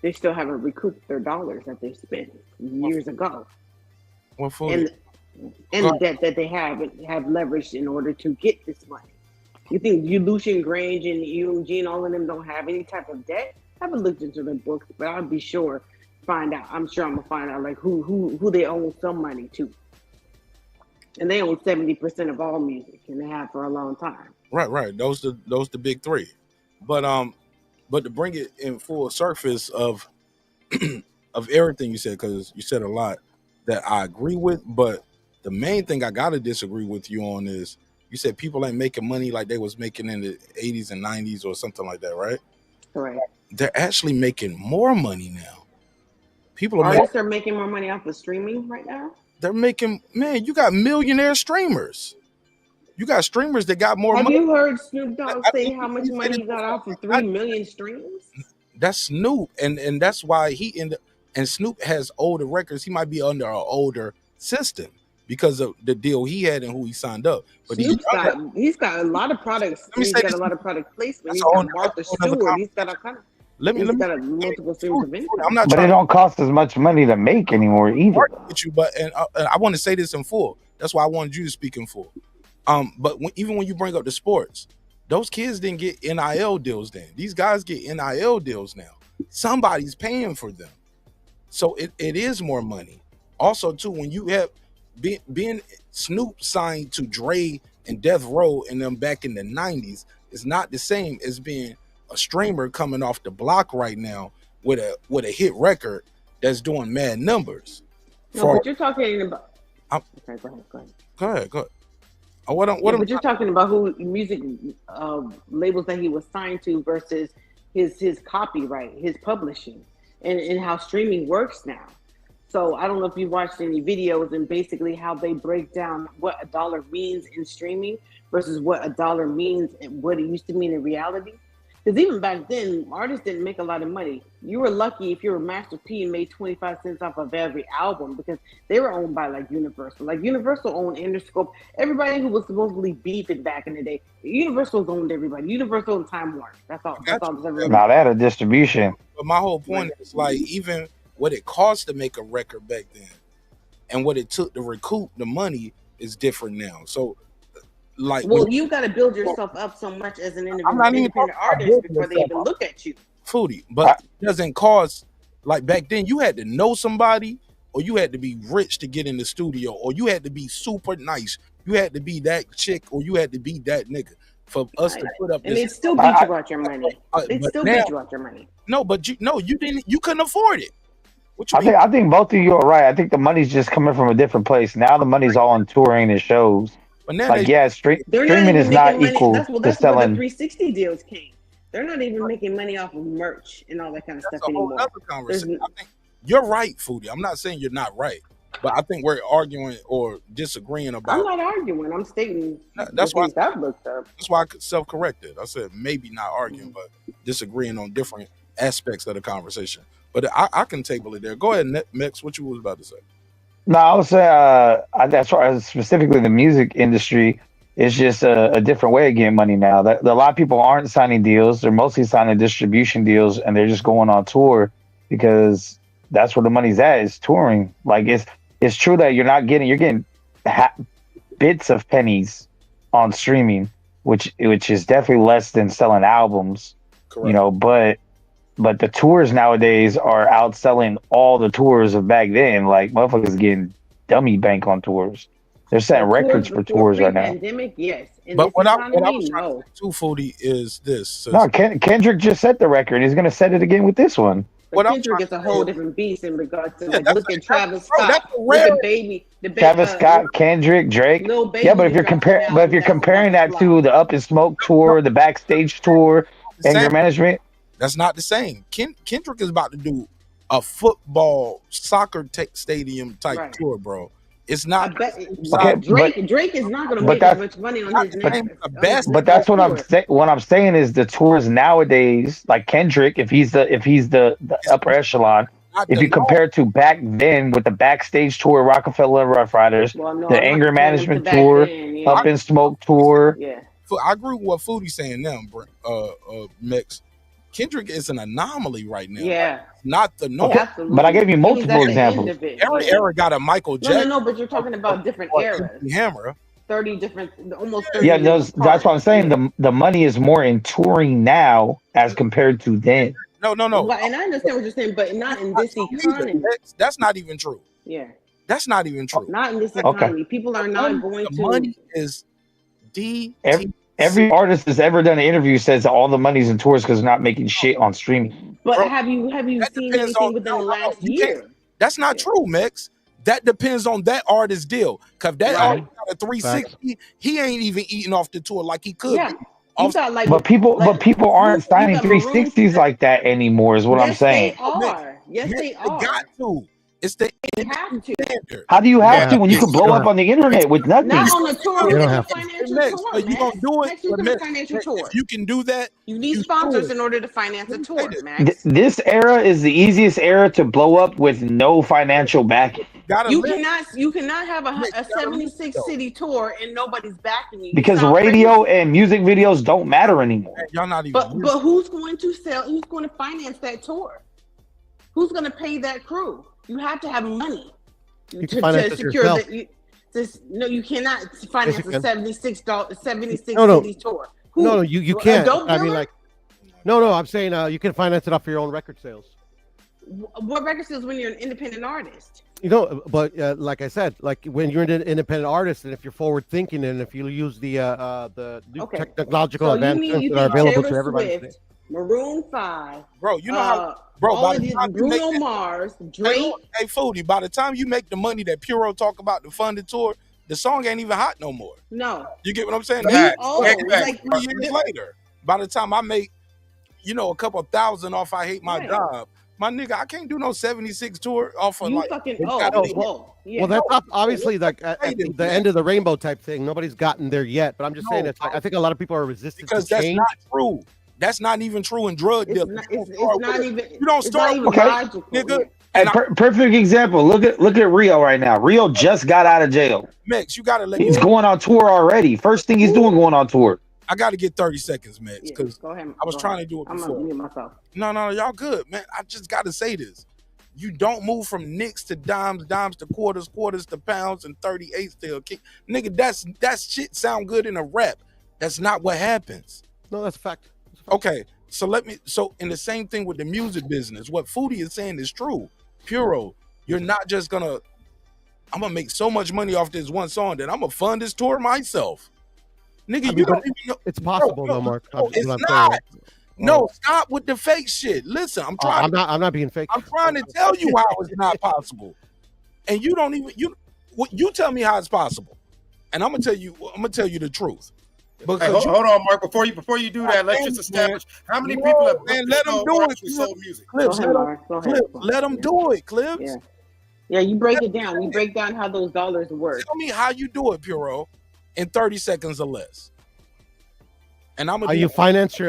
They still haven't recouped their dollars that they spent years ago. What for? And the debt that they have leveraged in order to get this money. You think Lucian Grange and Eugene, all of them don't have any type of debt? I haven't looked into their books, but I'll be sure find out. I'm sure I'm gonna find out like who they owe some money to. And they own 70% of all music, and they have for a long time. Right. Those the big three. But to bring it in full surface of of everything you said, because you said a lot that I agree with, but the main thing I gotta disagree with you on is you said people ain't making money like they was making in the 80s and 90s or something like that, right? Correct. They're actually making more money now. People are making more money off of streaming right now. They're making, man, you got millionaire streamers. You got streamers that got more Have money. you heard Snoop Dogg say mean, how much he said money it he got off of before. 3 million streams? That's Snoop, and that's why he ended. And Snoop has older records. He might be under an older system because of the deal he had and who he signed up. But Snoop's he's got a lot of products. He's got a lot of product placement. He's got Martha Stewart. He's got a kind of. He's got multiple streams of income. I'm not But trying it don't cost as much money to make anymore either. with you, but and I want to say this in full. That's why I wanted you to speak in full. But even when you bring up the sports, those kids didn't get NIL deals then. These guys get NIL deals now. Somebody's paying for them. So it is more money. Also, too, when you have being Snoop signed to Dre and Death Row and them back in the 90s is not the same as being a streamer coming off the block right now with a hit record that's doing mad numbers. No, but you're talking about. Okay, go ahead. Go ahead. But you're talking about who music labels that he was signed to versus his copyright, his publishing, and how streaming works now. So I don't know if you watched any videos and basically how they break down what a dollar means in streaming versus what a dollar means and what it used to mean in reality. Because even back then, artists didn't make a lot of money. You were lucky if you were Master P and made 25 cents off of every album because they were owned by like Universal. Like Universal owned Interscope. Everybody who was supposedly beefing back in the day, Universal owned everybody. Universal and Time Warner. That's all. That's all. Now that a distribution. But my whole point is like even what it cost to make a record back then and what it took to recoup the money is different now. So like, well, you got to build yourself up so much as an independent artist before they even look at you. Foodie, but it doesn't cost like back then. You had to know somebody, or you had to be rich to get in the studio, or you had to be super nice. You had to be that chick, or you had to be that nigga for us to put up. And they'd still beat you out your money. They'd still beat you out your money. No, but you didn't. You couldn't afford it. I think both of you are right. I think the money's just coming from a different place. Now the money's all on touring and shows. Like streaming is not equal that's to where selling. the 360 deals came. They're not even making money off of merch and all that kind of stuff anymore. I think you're right, Foodie. I'm not saying you're not right, but I think we're arguing or disagreeing about. I'm not arguing. I'm stating. That's why that looked up. That's why I self-corrected. I said maybe not arguing, but disagreeing on different aspects of the conversation. But I can table it there. Go ahead, Mix. What you was about to say? No, I would say as far as specifically the music industry, it's just a different way of getting money now. That a lot of people aren't signing deals; they're mostly signing distribution deals, and they're just going on tour because that's where the money's at. Is touring. Like it's true that you're getting bits of pennies on streaming, which is definitely less than selling albums. Correct. You know, but the tours nowadays are outselling all the tours of back then. Like motherfuckers getting dummy bank on tours. They're setting records for tours right now. Pandemic, yes. But what I was trying to do, Foodie, is this. No, Kendrick just set the record. He's going to set it again with this one. But Kendrick is a whole different beast in regards to look at Travis Scott, look at Baby, Travis Scott, Kendrick, Drake. Yeah, but if you're comparing that to the Up in Smoke tour, the Backstage tour, Anger Management, that's not the same. Kendrick is about to do a football soccer stadium type tour, bro. It's not. Drake is not going to make that much money on his name. But that's what I'm saying. What I'm saying is the tours nowadays, like Kendrick, if he's the upper echelon, if you compare it to back then with the Backstage tour, Rockefeller Rough Riders, the Anger Management tour, Up in Smoke tour. Yeah, I agree with what Foodie's saying now, Mix. Kendrick is an anomaly right now. Yeah. Like, not the norm. Okay. But I gave you multiple examples. Every era got a Michael Jackson. No, but you're talking about different eras. Hammer. 30 different, almost 30. Yeah, that's what I'm saying. The money is more in touring now as compared to then. No. Well, and I understand what you're saying, but not in this economy. That's not even true. Yeah. That's not even true. Not in this economy. People are not going to. Money is Every artist that's ever done an interview says all the money's in tours because they're not making shit on streaming. But have you seen anything within the last year? That's not true, Mix. That depends on that artist's deal. Because that artist got a 360, he ain't even eating off the tour like he could. Yeah. But people aren't signing 360s like that anymore, is what I'm saying. Yes, they are. They got to. It's the You have to. standard. How do you have to when you can blow up on the internet with nothing? Not on the tour. You It's don't a have to. financial Next, tour, but you gonna Max. do it. Max, you But do a Max, financial tour. if you can do that, You need you sponsors should. in order to finance a Let me say tour, this. Max. This era is the easiest era to blow up with no financial backing. Gotta You live. cannot have a 76 city tour and nobody's backing you. You Because sound radio crazy. and music videos don't matter anymore. Man, y'all not even. But who's going to sell? Who's going to finance that tour? Who's going to pay that crew? You have to have money You can finance it secure yourself. that. No, you cannot finance Yes, you a can. 76 No. city tour. No, you can't. Dope I mean, dealer? like, no. I'm saying you can finance it off your own record sales. What record sales when you're an independent artist? You know, but like I said, like when you're an independent artist, and if you're forward thinking, and if you use the new Okay. technological So advancements you that are think available Taylor to everybody, Swift, Maroon 5, Bro, you know how, bro, all by of the these, time you make Bruno that, Mars, Drake. hey, Foodie, by the time you make the money that Puro talk about to fund the tour, the song ain't even hot no more. No, You get what I'm saying? You That's old. Like 3 years later. By the time I make, a couple thousand off I Hate My Right. Job, my nigga, I can't do no 76 tour off of You like. fucking it's old. gotta You be- old. Yeah. well, that's not, obviously like at Hey, the end of the rainbow type thing. Nobody's gotten there yet, but I'm just saying No, it's like I think a lot of people are resistant because to that's change. not true. That's not even true in drug It's dealing. not, it's not even. You don't it's start not even with logical. nigga. Yeah. And perfect example. Look at Rio right now. Rio just got out of jail. Max, you gotta let me. He's going on tour already. First thing he's doing going on tour. I gotta get 30 seconds, Max, Yeah, because go ahead. I was Go trying ahead. to do it I'm before. gonna mute myself. No, y'all good, man. I just gotta say this. You don't move from nicks to dimes, dimes to quarters, quarters to pounds, and 38 still kick. Nigga, that's shit sound good in a rap. That's not what happens. No, that's a fact. Okay, so in the same thing with the music business, what Foodie is saying is true. Puro, you're not just gonna, I'm gonna make so much money off this one song that I'm gonna fund this tour myself. Nigga, I mean, you but don't even know. It's possible Bro, though, Mark. no, That's it's what I'm not. saying. No, stop with the fake shit. Listen, I'm trying. I'm not being fake. I'm trying to tell you how it's not possible, and you don't even you tell me how it's possible, and I'm gonna tell you the truth. Because Hey, hold on, Mark. Before you do that, let's just establish how many people have booked let the them show do or it. actually sold music. Clips, Go ahead, Mark. Go ahead. let them do it. Clips. Yeah. Yeah, you break it down. You break down how those dollars work. Tell me how you do it, Puro, in 30 seconds or less. And I'm How you finance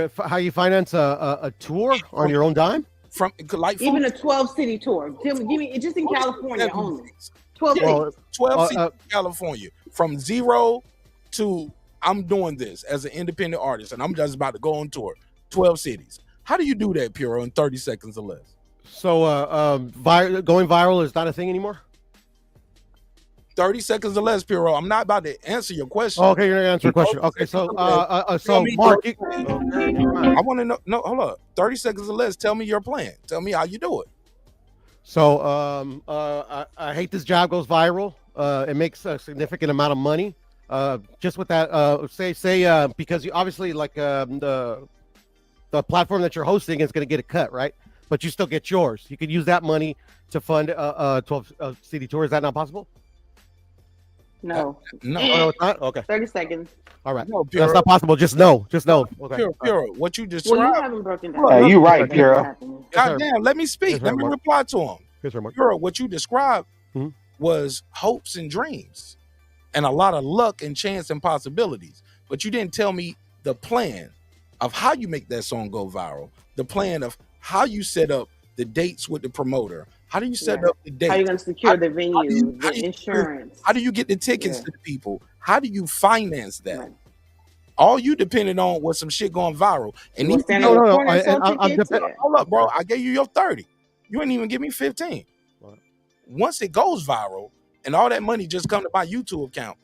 a tour on your own dime? From like Even a 12 city tour. Give me just in California only. 12 cities. 12 cities in California. From zero to I'm doing this as an independent artist and I'm just about to go on tour. 12 cities. How do you do that, Puro, in 30 seconds or less? So going viral is not a thing anymore? 30 seconds or less, Puro. I'm not about to answer your question. Okay, you're gonna answer a question. Okay, so Mark, I want to know. No, hold up. 30 seconds or less. Tell me your plan. Tell me how you do it. So I hate this job goes viral. It makes a significant amount of money. Just with that, say because you obviously like the platform that you're hosting is going to get a cut, right? But you still get yours. You could use that money to fund 12 city tour. Is that not possible? No. No, it's not. Okay. 30 seconds. All right. No, that's not possible. Just no. Okay. Puro, what you described. Well, you haven't broken down. You're right, Puro. God damn, let me speak. Let me reply to him. Puro, what you described was hopes and dreams and a lot of luck and chance and possibilities. But you didn't tell me the plan of how you make that song go viral, the plan of how you set up the dates with the promoter. How do you set up the dates? How are you going to secure the venue, the insurance? How do you get the tickets to the people? How do you finance that? Right. All you depended on was some shit going viral. And hold up, bro. I gave you your 30. You ain't even give me 15. Right. Once it goes viral and all that money just come to my YouTube account,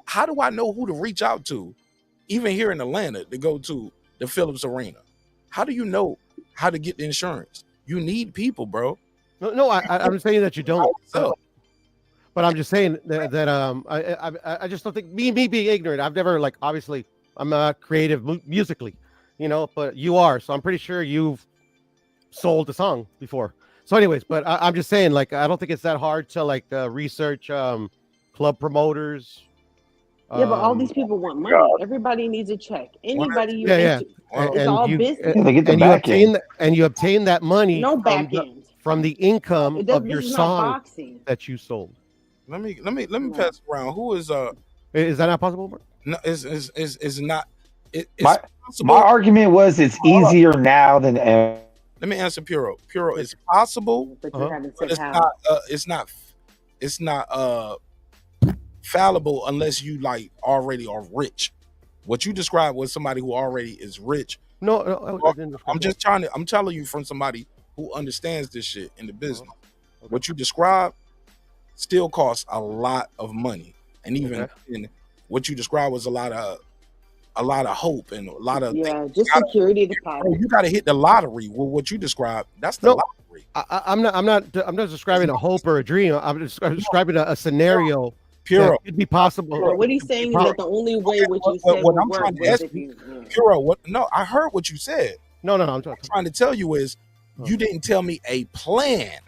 how do I know who to reach out to, even here in Atlanta, to go to the Phillips Arena? How do you know how to get the insurance? You need people, bro. No, I'm saying that you don't. But I'm just saying that I just don't think me being ignorant. I've never obviously I'm not creative musically, but you are. So I'm pretty sure you've sold a song before. So anyways, but I'm just saying I don't think it's that hard to research club promoters. Yeah, but all these people want money. Everybody needs a check. Anybody you it's all business. And you obtain that money. No back end. from the income It does- of your this is not song boxing. that you sold. Let me pass around. Who is Is that not possible, Mark? No, it's not. It's My possible. argument was it's easier now than ever. Let me answer Puro. Puro, it's possible, But you haven't said but how. it's not fallible unless you like already are rich. What you described was somebody who already is rich. No, I didn't describe I'm telling you from somebody who understands this shit in the business. What you described still costs a lot of money, and even in what you described was a lot of hope and a lot of just security deposit. You got to hit the lottery with what you described. That's the lottery. I'm not describing a hope or a dream. I'm describing a scenario Puro. that could be possible. Well, what he's saying is that the only way what you said what would I'm work trying to was ask if you, you. Puro, what? No, I heard what you said. No, I'm trying to tell you is you didn't tell me a plan,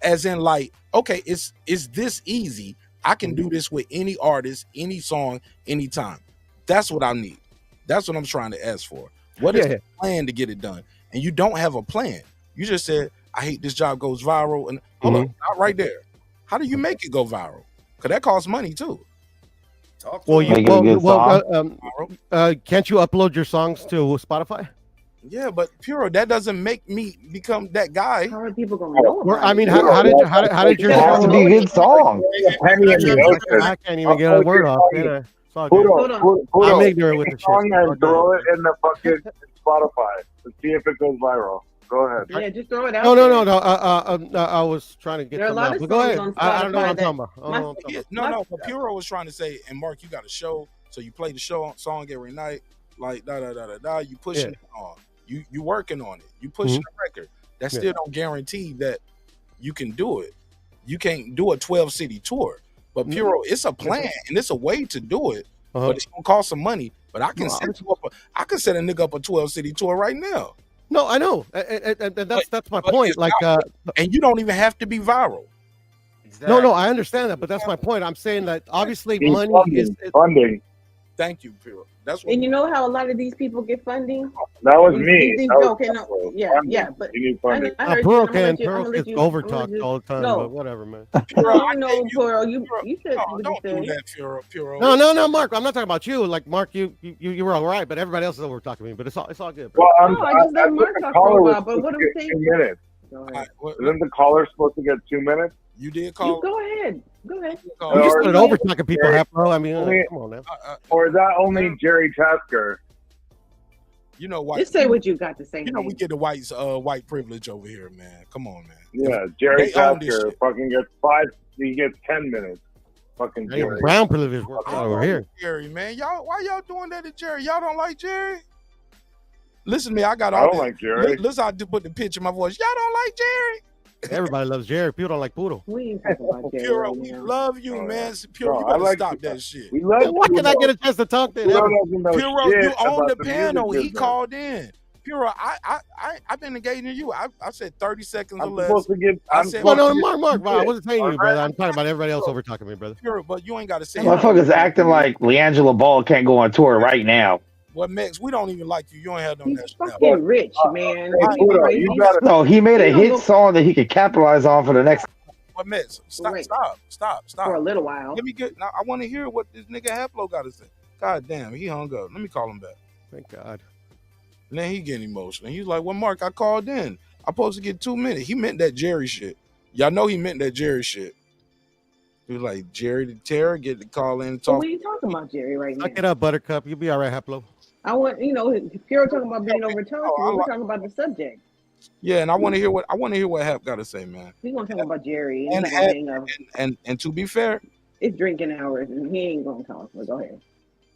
as in like, okay, it's this easy. I can do this with any artist, any song, anytime. That's what I need. That's what I'm trying to ask for. What is the plan to get it done? And you don't have a plan. You just said, I hate this job goes viral. And hold on, not right there. How do you make it go viral? Because that costs money too. Well, can't you upload your songs to Spotify? Yeah, but Puro, that doesn't make me become that guy. How are people gonna know? I mean, how did your It has to be a good song. I can't even get a word off. It's all good. I'm ignorant with the song shit. and throw it in the fucking Spotify to see if it goes viral. Go ahead. Yeah, just throw it out. No. I was trying to get There are a some lot out. of But go ahead. songs on I don't know what I'm Spotify talking about. I don't know what I'm talking about. No, but Puro was trying to say, and Mark, you got a show, so you play the song every night, like you pushing it on. You working on it. You pushing the record. That still don't guarantee that you can do it. You can't do a 12-city tour. But Puro, it's a plan and it's a way to do it. But it's gonna cost some money. But I can set a nigga up a 12-city tour right now. No, I know. And that's my point. Like and you don't even have to be viral. No, I understand that, but that's my point. I'm saying that obviously money is funding. Thank you, Puro. That's what. And you know how a lot of these people get funding? That was me. But you need funding. I heard Pearl you. gets overtalked all the time, but whatever, man. No, Pearl, you said don't do that, Puro. No, Mark. I'm not talking about you. Like Mark, you were all right, but everybody else is over talking me. But it's all good. Bro. Well, I just let Mark talk for a while. But what I'm saying, 2 minutes. Isn't the caller supposed to get 2 minutes? You did call. Go ahead. You just started over talking people half low. I mean, come on, man. Or is that only Jerry Tasker? You know why? Just say what you got to say. You know we get the white privilege over here, man. Come on, man. Yeah, Jerry Tasker fucking gets 5. He gets 10 minutes. Fucking Jerry. Brown privilege over here. Jerry, man, why y'all doing that to Jerry? Y'all don't like Jerry? Listen to me, I got all. I don't like Jerry. Listen, I put the pitch in my voice. Y'all don't like Jerry? Everybody loves Jerry. People don't like Poodle. We ain't talking about Jerry. Puro, we love you, man. Puro, you gotta stop that shit. We love Why can I get a chance to talk to him? Puro, you own the panel. He called in. Puro, I've been engaging you. I said 30 seconds or less. Mark. I wasn't saying you, brother. I'm talking about everybody else over talking to me, brother. Puro, but you ain't got to say. Motherfuckers acting like LeAngelo Ball can't go on tour right now. Well, Max, we don't even like you. You don't have no national. Fucking rich, man. No, he made a hit song that he could capitalize on for the next. What Max? Stop. For a little while. Let me get. Now, I want to hear what this nigga Haplo got to say. God damn, he hung up. Let me call him back. Thank God. And then he getting emotional. He's like, "Well, Mark, I called in. I'm supposed to get 2 minutes." He meant that Jerry shit. Y'all know he meant that Jerry shit. He was like, Jerry the Terror, get the call in and talk. What are you talking about, Jerry, right now? Suck it up, Buttercup. You'll be all right, Haplo. I want, Pure talking about being overturned. We're talking about the subject. Yeah, and I want to hear what Hap got to say, man. We're gonna talk about Jerry and to be fair, it's drinking hours and he ain't gonna talk. So go ahead.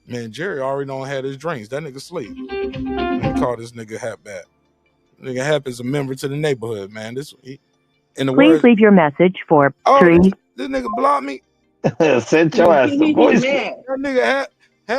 Man, Jerry already don't had his drinks. That nigga sleep. Let me call this nigga Hap back. Nigga Hap is a member to the neighborhood, man. Please leave your message for 3. This nigga blocked me. Send your ass a voice. That nigga Hap.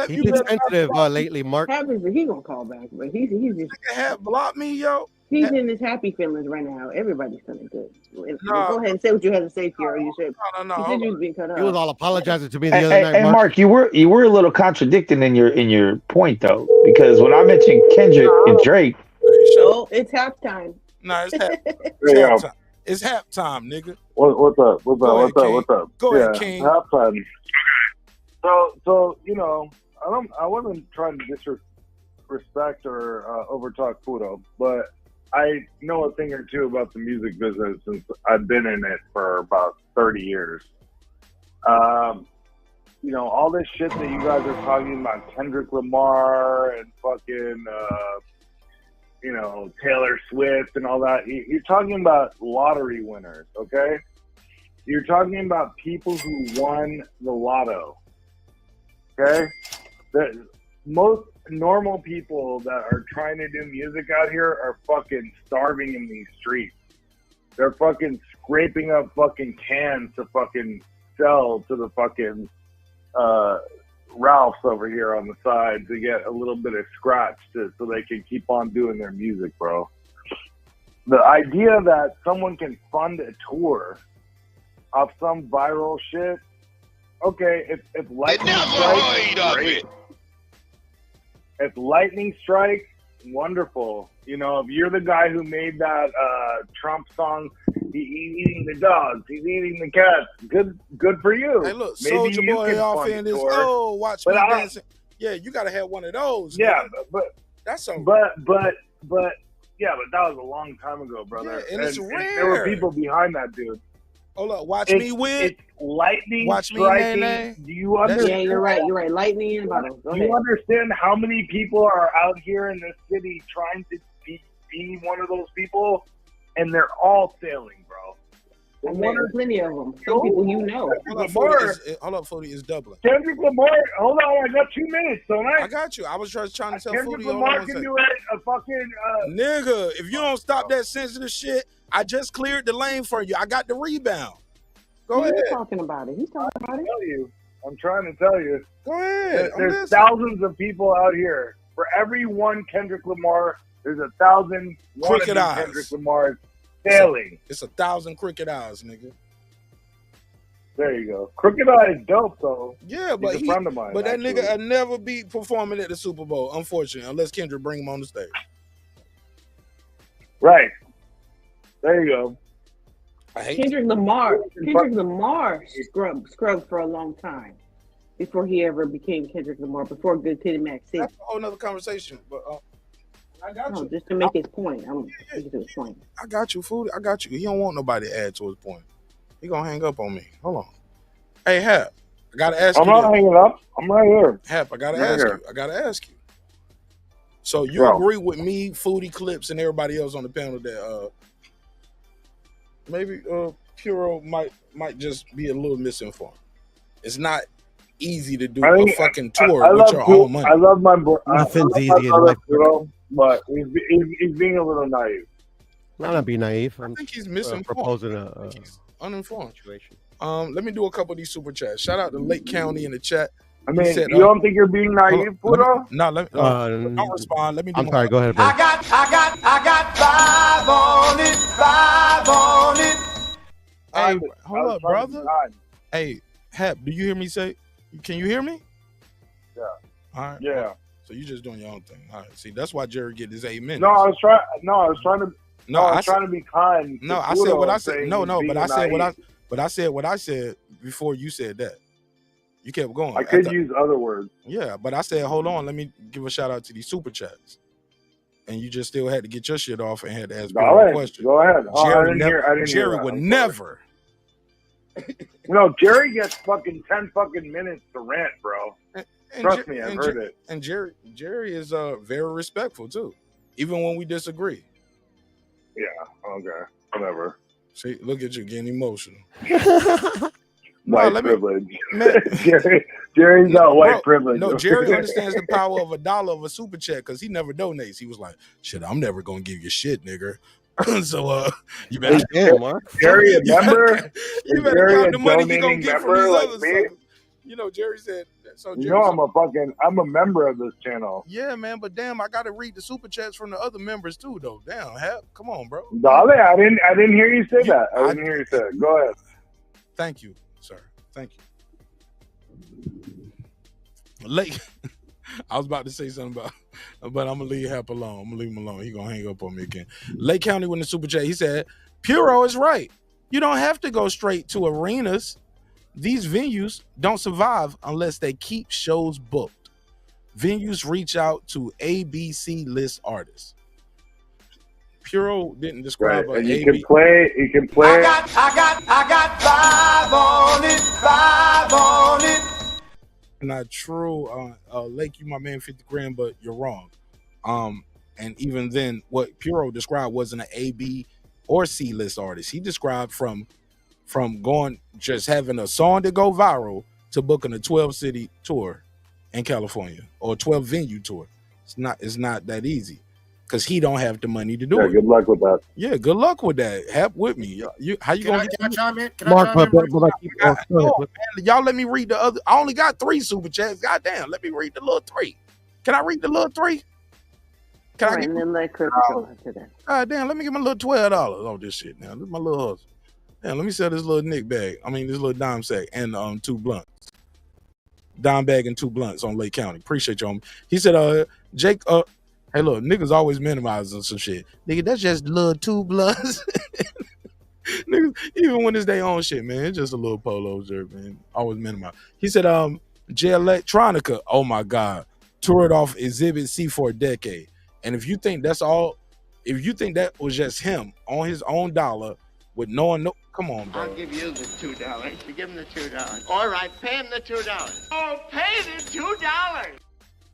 He's been sensitive lately, Mark. He gonna call back, but he's just nigga Hap blocked me, yo. He's in his happy feelings right now. Everybody's feeling good. Go ahead and say what you had to say, Pierre. You said no. You said you was being cut off. He was all apologizing to me the other night. Hey, Mark, you were a little contradicting in your point though, because when I mentioned Kendrick and Drake, oh, it's halftime. No, it's halftime. It's halftime, nigga. What's up? What's Go up? ahead, What's up? Go ahead, King. Halftime. So you know, I wasn't trying to disrespect or overtalk Fudo, but I know a thing or two about the music business since I've been in it for about 30 years. You know, all this shit that you guys are talking about, Kendrick Lamar and fucking, you know, Taylor Swift and all that. You're talking about lottery winners, okay? You're talking about people who won the lotto, okay? Most normal people that are trying to do music out here are fucking starving in these streets. They're fucking scraping up fucking cans to fucking sell to the fucking Ralphs over here on the side to get a little bit of scratch so they can keep on doing their music, bro. The idea that someone can fund a tour off some viral shit, okay, if lightning strikes, great. If lightning strikes, wonderful. You know, if you're the guy who made that Trump song, he's eating the dogs, he's eating the cats. Good for you. Hey, look, Maybe Soulja you Boy can off fund in a this. tour. Oh, watch But me I- dancing. Yeah, you gotta have one of those. Yeah, nigga. but that's so. but yeah, but that was a long time ago, brother. Yeah, and it's and there were rare. people behind that dude. Hold up, watch It's- me win. It's lightning Watch me, striking. Nay-Nay. Do you understand? Yeah, you're right. You're right. Lightning in a bottle. Go Do ahead. you understand how many people are out here in this city trying to be one of those people, and they're all failing, bro? I met plenty of them. Some people you know. Hold up, Foodie is doubling. Kendrick Lamar, hold on, I got 2 minutes, don't I? I got you. I was just trying to tell Kendrick Foodie. Hold Lamar on can one do it. A fucking nigga, if you don't stop that sensitive shit, I just cleared the lane for you. I got the rebound. Go ahead. He's talking about it. He's talking about it. I'm trying to tell you. Go ahead. I'm There's listening. thousands of people out here. For every one Kendrick Lamar, there's 1,000 Crooked wannabe eyes. Kendrick Lamars failing. It's 1,000 crooked eyes, nigga. There you go. Crooked Eye is dope, though. Yeah, but He's a friend of mine. But that actually. nigga will never be performing at the Super Bowl, unfortunately, unless Kendrick bring him on the stage. Right. There you go. I hate Kendrick Lamar scrubbed for a long time before he ever became Kendrick Lamar. Before Good Kid, Mad City. That's a whole nother conversation. But I got No, you. just to make his point. I'm making his point. I got you, Foodie. I got you. He don't want nobody to add to his point. He gonna hang up on me. Hold on. Hey, Hap, I gotta ask I'm you. not this. hanging up. I'm right here. Hap, I gotta Right ask here. you. I gotta ask you. So you Bro. agree with me, Foodie Clips, and everybody else on the panel that maybe Puro might just be a little misinformed. It's not easy to do I a think- fucking tour I with love your Puro- own money. I love my bro. Nothing's I love easy in my life. Puro, but he's being a little naive. I'm not being naive. I'm think he's misinformed. proposing a Uninformed. situation. Let me do a couple of these super chats. Shout out to Lake County in the chat. I He mean, said, you don't think you're being naive, Puro? Don't respond. Let me do I'm sorry. Go ahead, bro. I got 5 on it, 5 on it. Hey, hold up, brother. Hey, Hap, do you hear me say? Can you hear me? Yeah. All right. Yeah. So you just doing your own thing. All right. See, that's why Jerry get his 8 minutes. No, I was trying to. No, I I was trying to be kind. No, to I said Puro what I and said. saying No, he's no, being but I said naive. what I said before you said that. You kept going. I could use other words. Yeah, but I said, hold on, let me give a shout out to these super chats. And you just still had to get your shit off and had to ask me All a right, question. go ahead. Oh, I didn't hear that. Jerry would I'm never. No, Jerry gets fucking 10 fucking minutes to rant, bro. Trust me, I've heard it. And Jerry is very respectful too, even when we disagree. Yeah, okay, whatever. See, look at you getting emotional. White let me- privilege. Jerry's not white privilege. No, Jerry understands the power of $1 of a super chat because he never donates. He was like, "Shit, I'm never gonna give you shit, nigga." So you better, Jerry a member? you Is better Jerry count a the money you gonna donating get from member these like others. me? suckers. You know, Jerry said. So You Jerry know said, I'm a member of this channel. yeah, man, but damn, I gotta read the super chats from the other members too, though. Damn, Hap, come on, bro. Dale, I didn't hear you say that. I didn't hear you say it. Go ahead. Thank you, sir. Thank you. Lake I was about to say something about, but I'm gonna leave Hap alone. I'm gonna leave him alone. He gonna hang up on me again. Lake County with the super chat. He said, "Puro is right. You don't have to go straight to arenas. These venues don't survive unless they keep shows booked. Venues reach out to ABC list artists." Puro didn't describe Right. And you can play. I got 5 on it, 5 on it. Not true. Lake, you my man, 50 grand, but you're wrong. And even then, what Puro described wasn't an A, B, or C list artist. He described from going just having a song to go viral to booking a 12 city tour in California or 12 venue tour. It's not that easy because he don't have the money to do it. Good luck with that. Yeah, good luck with that. Hap with me. How you gonna Can I chime in? Mark, y'all let me read the other. I only got 3 super chats. Goddamn, let me read the little 3. Can I read the little 3? Can I get and then let Chris go after that. God damn, let me get my little $12 on this shit now. This is my little hustle. Damn, let me sell this little Nick bag. I mean, this little dime sack and 2 blunts. Dime bag and 2 blunts on Lake County. Appreciate you, homie. He said, Jake, hey, look, niggas always minimizing some shit. Nigga, that's just little 2 blunts. Niggas, even when it's their own shit, man, it's just a little polo shirt, man. Always minimize. He said, J Electronica, oh my God, toured off Exhibit C for a decade. And if you think that's all, if you think that was just him on his own dollar with no, come on, bro. I'll give you the $2. You give him the $2. All right, pay him the $2. Oh, pay the $2.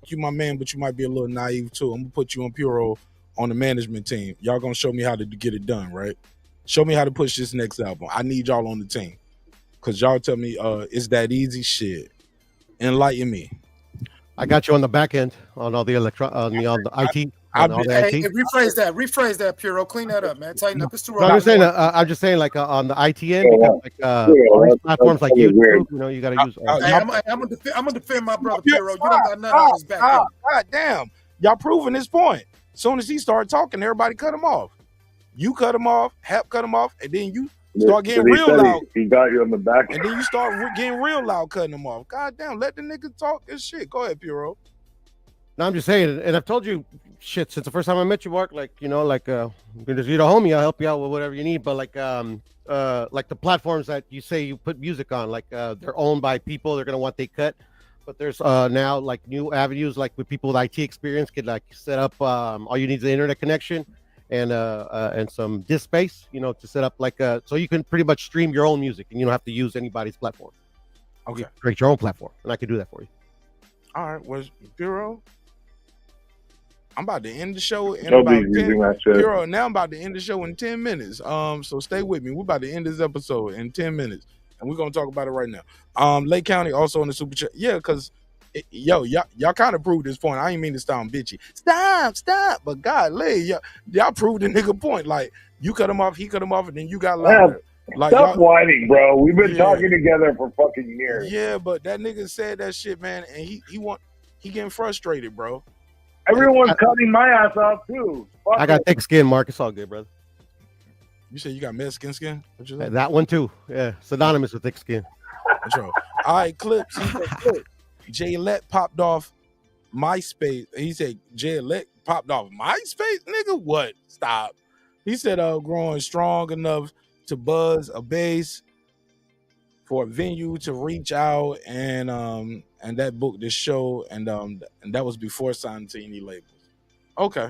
You my man, but you might be a little naive too. I'm gonna put you on Puro on the management team. Y'all gonna show me how to get it done, right? Show me how to push this next album. I need y'all on the team. Cause y'all tell me it's that easy shit. Enlighten me. I got you on the back end on all the on the IT. Rephrase that, Puro. Clean that up, man. Tighten up. It's too I'm just saying, like on the IT end, because, like platforms like YouTube, you know, you got to use. I'm gonna defend my brother, Puro. You don't got nothing on his back end. God damn, y'all proving this point. As soon as he started talking, everybody cut him off. You cut him off, Hap cut him off, and then you start getting real loud. He got you on the back. And then you start getting real loud, cutting him off. God damn, let the nigga talk his shit. Go ahead, Puro. No, I'm just saying, and I've told you shit since the first time I met you, Mark. Like, you know, like because you're the homie, I'll help you out with whatever you need. But like the platforms that you say you put music on, like they're owned by people, they're gonna want they cut. But there's now like new avenues, like with people with IT experience could like set up. All you need is the internet connection and some disk space, you know, to set up like so you can pretty much stream your own music and you don't have to use anybody's platform. Okay, you create your own platform, and I can do that for you. All right, was Puro? I'm about to end the show in about 10 Puro, now I'm about to end the show in 10 minutes. So stay with me. We're about to end this episode in 10 minutes. And we're gonna talk about it right now. Lake County also on the super chat. Yeah, because y'all kind of proved this point. I ain't mean to sound bitchy. Stop. But golly, y'all proved the nigga point. Like you cut him off, he cut him off, and then you got louder. Like, stop whining, bro. We've been talking together for fucking years. Yeah, but that nigga said that shit, man, and he getting frustrated, bro. Everyone's cutting my ass off too. Fuck I got thick skin, Mark. It's all good, brother. You said you got Mexican skin? What you say? That one too. Yeah, synonymous with thick skin. That's right. All right, clips. Jay Let popped off MySpace. He said Jay Let popped off MySpace? Nigga, what? Stop. He said growing strong enough to buzz a base for a venue to reach out and that booked this show and that was before signing to any labels. Okay.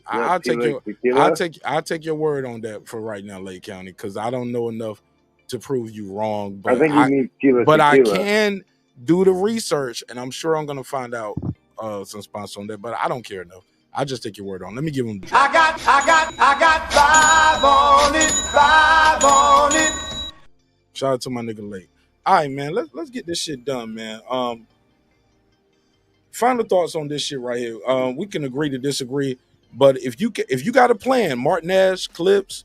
I'll take your word on that for right now, Lake County, because I don't know enough to prove you wrong. But I think you need tequila. But I can do the research, and I'm sure I'm gonna find out some sponsors on that. But I don't care enough. I'll just take your word on. Let me give them. I got 5 on it. Shout out to my nigga Lake. All right, man. Let's get this shit done, man. Final thoughts on this shit right here. We can agree to disagree, but if you got a plan, Martin Nash, Clips,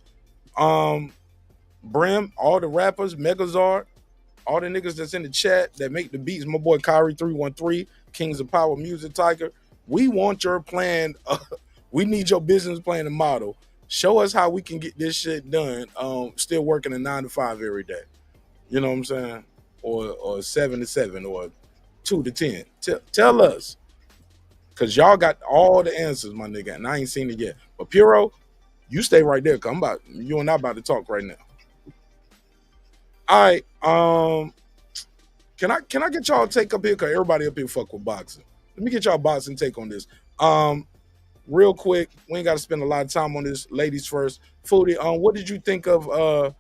Brim, all the rappers, Megazard, all the niggas that's in the chat that make the beats, my boy Kyrie 313, Kings of Power Music Tiger. We want your plan. We need your business plan and model. Show us how we can get this shit done. Still working a 9 to 5 every day. You know what I'm saying? Or 7 to 7 or 2 to 10? Tell us. Because y'all got all the answers, my nigga, and I ain't seen it yet. But Puro, you stay right there, because you and I about to talk right now. All right. Can I get y'all take up here? Because everybody up here fuck with boxing. Let me get y'all boxing take on this. Real quick, we ain't got to spend a lot of time on this. Ladies first. Foodie, what did you think of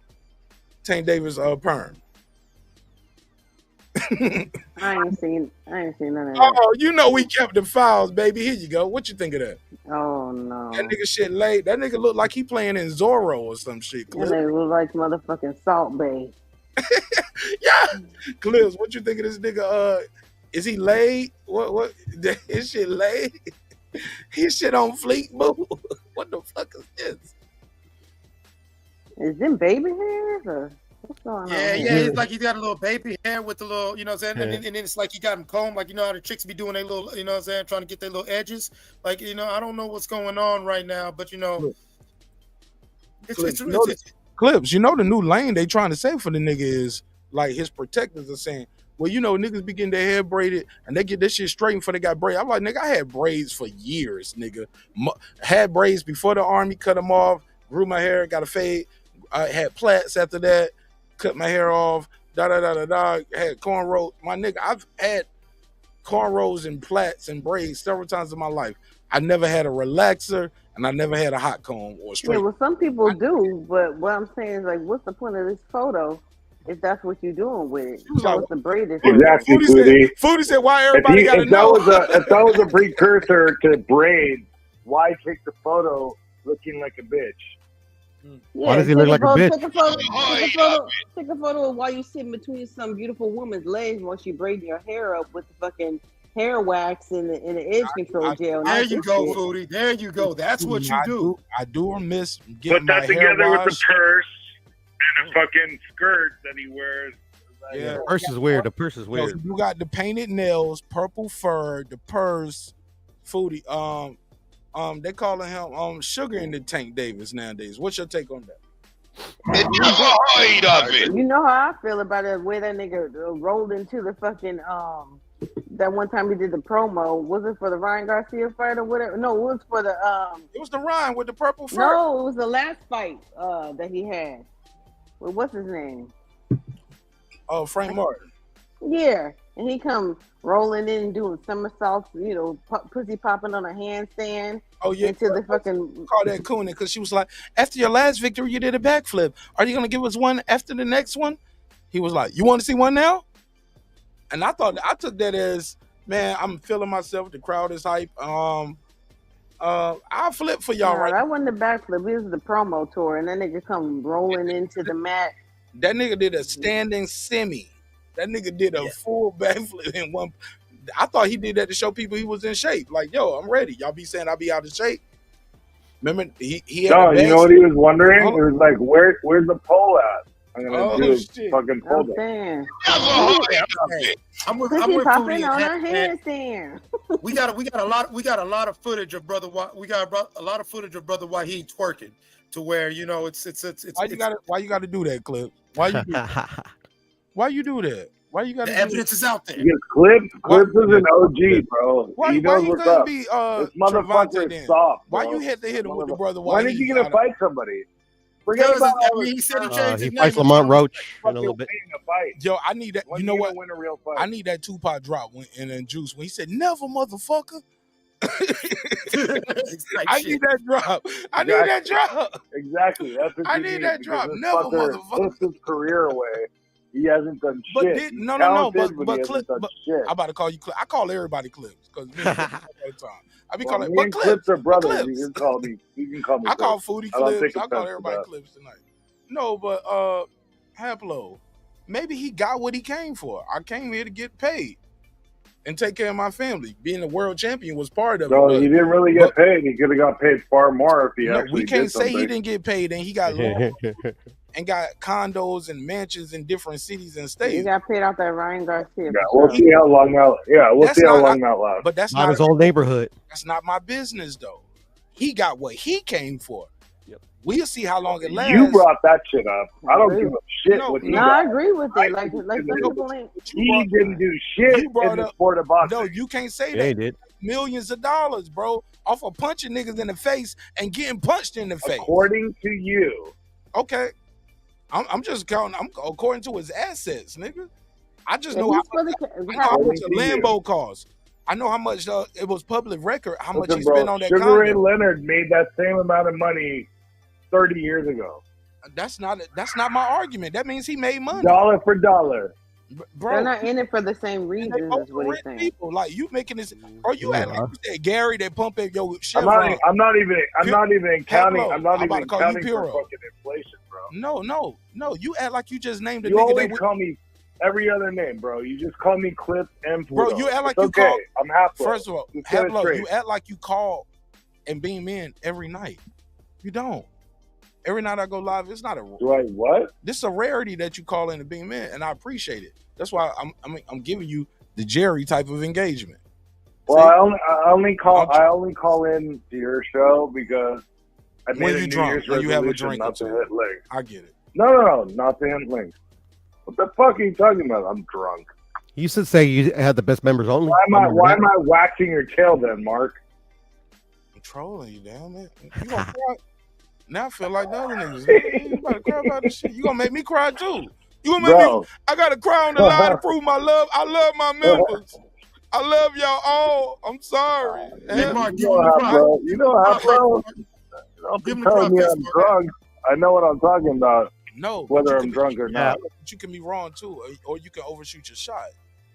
Tank Davis perm? I ain't seen none of that. Oh, you know we kept the files, baby. Here you go. What you think of that? Oh no. That nigga shit laid. That nigga look like he playing in Zorro or some shit. That nigga look like motherfucking Salt Bay. Yeah. Clips, what you think of this nigga? Is he laid? What his shit laid? His shit on fleek, boo. What the fuck is this? Is them baby hairs or what's going on? Yeah, here? it's like he got a little baby hair with the little, you know what I'm saying? And then it's like he got him combed, like, you know how the chicks be doing their little, you know what I'm saying, trying to get their little edges. Like, you know, I don't know what's going on right now, but you know, Clips, you know the new lane they trying to say for the nigga is like his protectors are saying, well, you know, niggas be getting their hair braided and they get this shit straight before they got braids. I'm like, nigga, I had braids for years, nigga. Had braids before the army, cut them off, grew my hair, got a fade. I had plaits after that, cut my hair off, had cornrows. My nigga, I've had cornrows and plaits and braids several times in my life. I never had a relaxer and I never had a hot comb or straight. Yeah, well, some people do, but what I'm saying is, like, what's the point of this photo if that's what you're doing with it? You know, it's the braided. Exactly, Foodie said, why everybody got to know? If that was a precursor to braids, why take the photo looking like a bitch? Why does he look like a bitch? Take a photo of while you sitting between some beautiful woman's legs once you braid your hair up with the fucking hair wax and the edge control gel. There you go, Foodie. There you go. That's what you do. I do miss getting Put that my hair together with the washed. purse and a fucking skirt that he wears. Yeah, The purse is weird. The purse is weird. You got the painted nails, purple fur, the purse, Foodie. They calling him Sugar in the Tank Davis nowadays. What's your take on that? Enjoy of it. You know how I feel about it. Where that nigga rolled into the fucking that one time he did the promo. Was it for the Ryan Garcia fight or whatever? No, it was for the It was the Ryan with the purple fur. No, it was the last fight that he had. Well, what's his name? Oh, Frank Martin. Yeah, and he come rolling in and doing somersaults, you know, pussy popping on a handstand. Oh yeah, into the fucking call that cooning because she was like, after your last victory, you did a backflip. Are you gonna give us one after the next one? He was like, you want to see one now? And I took that as, man, I'm feeling myself. The crowd is hype. I'll flip for y'all right now. That wasn't the backflip. It was the promo tour, and that nigga come rolling into the mat. That nigga did a standing semi. That nigga did a full backflip in one. I thought he did that to show people he was in shape. Like, yo, I'm ready. Y'all be saying I be out of shape. Remember, he had No, you know what he was wondering? It was like, where's the pole at? I'm gonna do a fucking pole dance. I'm with popping Foodie on and- a handstand. we got a lot of footage of brother. We got a lot of footage of brother Wahid twerking to where, you know, it's. Why you got to do that, Clip? Why you do that? Why you do that? Why you got The evidence is out there. Because Clips is an OG, bro. Why he knows you what's couldn't up. be this Gervonta motherfucker then? is soft, bro. Why you had to hit him with the brother? When is he gonna fight somebody? Forget Because, about I all mean, he this said he stuff. changed He his fights name. Lamont Roach in a little bit. Yo, I need that. When You know you what? gonna win a real fight? I need that Tupac drop in Juice when he said, "Never, motherfucker." I need that drop. I need that drop. Exactly. That's what I you need that drop. because this Never, fucker motherfucker. puts his career away. He hasn't done But shit. did, He's no, talented, but he hasn't done shit. I'm about to call you Clips. I call everybody Clips because all the time. I be calling, me but and Clips are brothers. Clips. You can call me. You can call me. I call Clips. Foodie I don't Clips. take I call offense to everybody that. Clips tonight. No, but Haplo, maybe he got what he came for. I came here to get paid and take care of my family. Being a world champion was part of it. So but- he didn't really get paid. He could have got paid far more if he No, actually we can't did say he something. didn't get paid and he got land and got condos and mansions in different cities and You states. got paid off that Ryan Garcia. Yeah, we'll see how long that. Yeah, we'll That's see how not- long that lasts. But that's Not not his old neighborhood. That's not my business though. He got what he came for. We'll see how long it lasts. You brought that shit up. I don't give a shit what he No, got. I agree with it. Like some people ain't. He didn't do shit in the sport of boxing. No, you can't say Yeah, he that. did. Millions of dollars, bro, off of punching niggas in the face and getting punched in the face. According to you. Okay. I'm just counting. I'm according to his assets, nigga. I just If know he's how much a Lambo costs. I know how much it was public record, how much he spent on that Sugar Ray condo. Leonard made that same amount of money 30 years ago. That's not my argument. That means he made money. Dollar for dollar. Bro, They're not in it for the same reasons, is what he's saying. people like you making this, or you act like you said Gary that pump up your I'm Chevron. not even counting. Pablo, I'm not I'm about even to call counting you for Puro. fucking inflation, bro. No. You act like you just named the You nigga only that call me every other name, bro. You just call me Clip and bro. Pluto. You act like It's you okay. call. I'm half. First of all, Pablo, you act like you call and beam in every night. You don't. Every night I go live, it's not a. Do I what? This is a rarity that you call in to beam in, and I appreciate it. That's why I'm giving you the Jerry type of engagement. Well, I only call in to your show because I made a New Year's resolution you have a drink not to hit links. I get it. No, not to hit links. What the fuck are you talking about? I'm drunk. You used to say you had the best members only. Why am I waxing your tail then, Mark? I'm trolling you, damn it. You gonna cry? Now I feel like the other niggas. You about to cry about this shit. You gonna make me cry too. You gonna make me? I gotta cry on the line to prove my love. I love my members. I love y'all all. I'm sorry. You know how, bro. Don't be telling me I'm drunk. I know what I'm talking about. No, whether I'm drunk or not. But you can be wrong too, or you can overshoot your shot.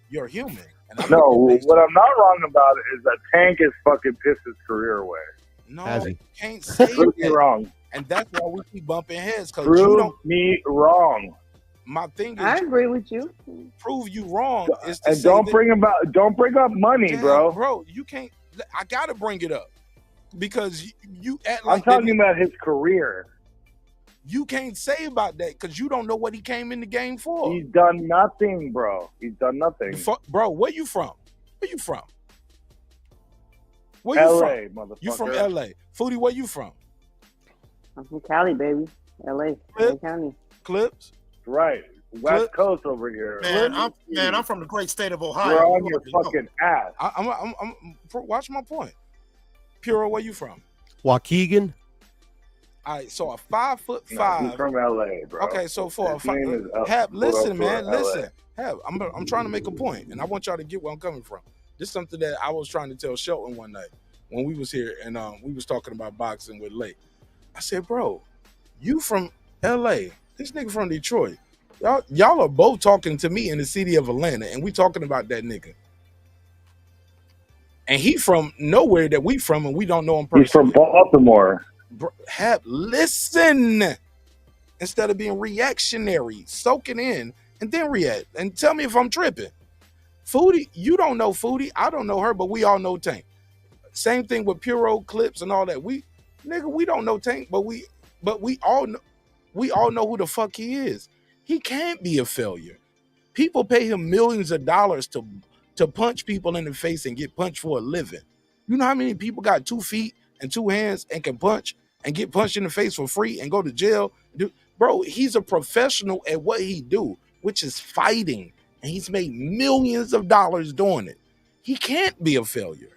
You're human. And No, what I'm not wrong about is that Tank has fucking pissed his career away. No, you can't say Prove me that. wrong. And that's why we keep bumping heads, because you Prove don't. me wrong. My thing is, I agree with you. Prove you wrong is to And say don't that- bring up money, Damn, bro. Bro, you can't. I gotta bring it up because you act I'm like talking about his career. You can't say about that because you don't know what he came in the game for. He's done nothing, bro. He's done nothing. Bro, where you from? Where you from? Where you LA, from? motherfucker. You from LA. Foodie, where you from? I'm from Cali, baby. LA County. Clips? Right. West Coast over here. I'm from the great state of Ohio. We're on your fucking ass. Watch my point. Puro, where you from? Waukegan. All right, so a 5'5". He's from LA, bro. Okay, so for His name is listen, man, LA. listen. I'm trying to make a point, and I want y'all to get where I'm coming from. This is something that I was trying to tell Shelton one night when we was here, and we was talking about boxing with Lake. I said, bro, you from LA? This nigga from Detroit. Y'all are both talking to me in the city of Atlanta, and we talking about that nigga. And he from nowhere that we from, and we don't know him personally. He's from Baltimore. Listen, instead of being reactionary, soak it in and then react and tell me if I'm tripping. Foodie, you don't know Foodie, I don't know her, but we all know Tank. Same thing with Puro, Clips, and all that. We don't know Tank, but we all know who the fuck he is. He can't be a failure. People pay him millions of dollars to punch people in the face and get punched for a living. You know how many people got 2 feet and 2 hands and can punch and get punched in the face for free and go to jail? Bro, he's a professional at what he do, which is fighting. And he's made millions of dollars doing it. He can't be a failure.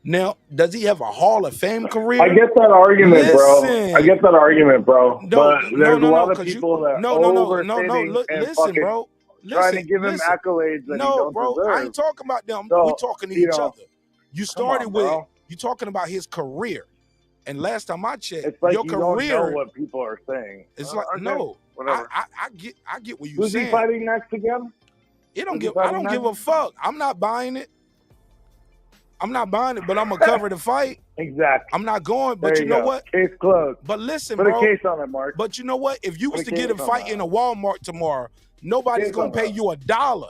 Now, does he have a Hall of Fame career? I get that argument, bro. I get that argument, bro. But there's a lot of people that Listen, bro. Trying to give him accolades that he don't deserve. I ain't talking about them. So, We're talking to each other. You started with bro. you talking about his career, and last time I checked, It's like your you career. don't know what people are saying. It's like Okay, no. whatever. I get what you're Who's saying. he fighting next again? I don't Who's he give fighting a fuck. I'm not buying it. But I'm gonna cover the fight. Exactly. I'm not going, but There you know go. what? Case closed. But listen, Put bro. a case on it, Mark. But you know what? If you was Put to a get a case on fight that. in a Walmart tomorrow, nobody's Case gonna on pay that. you $1.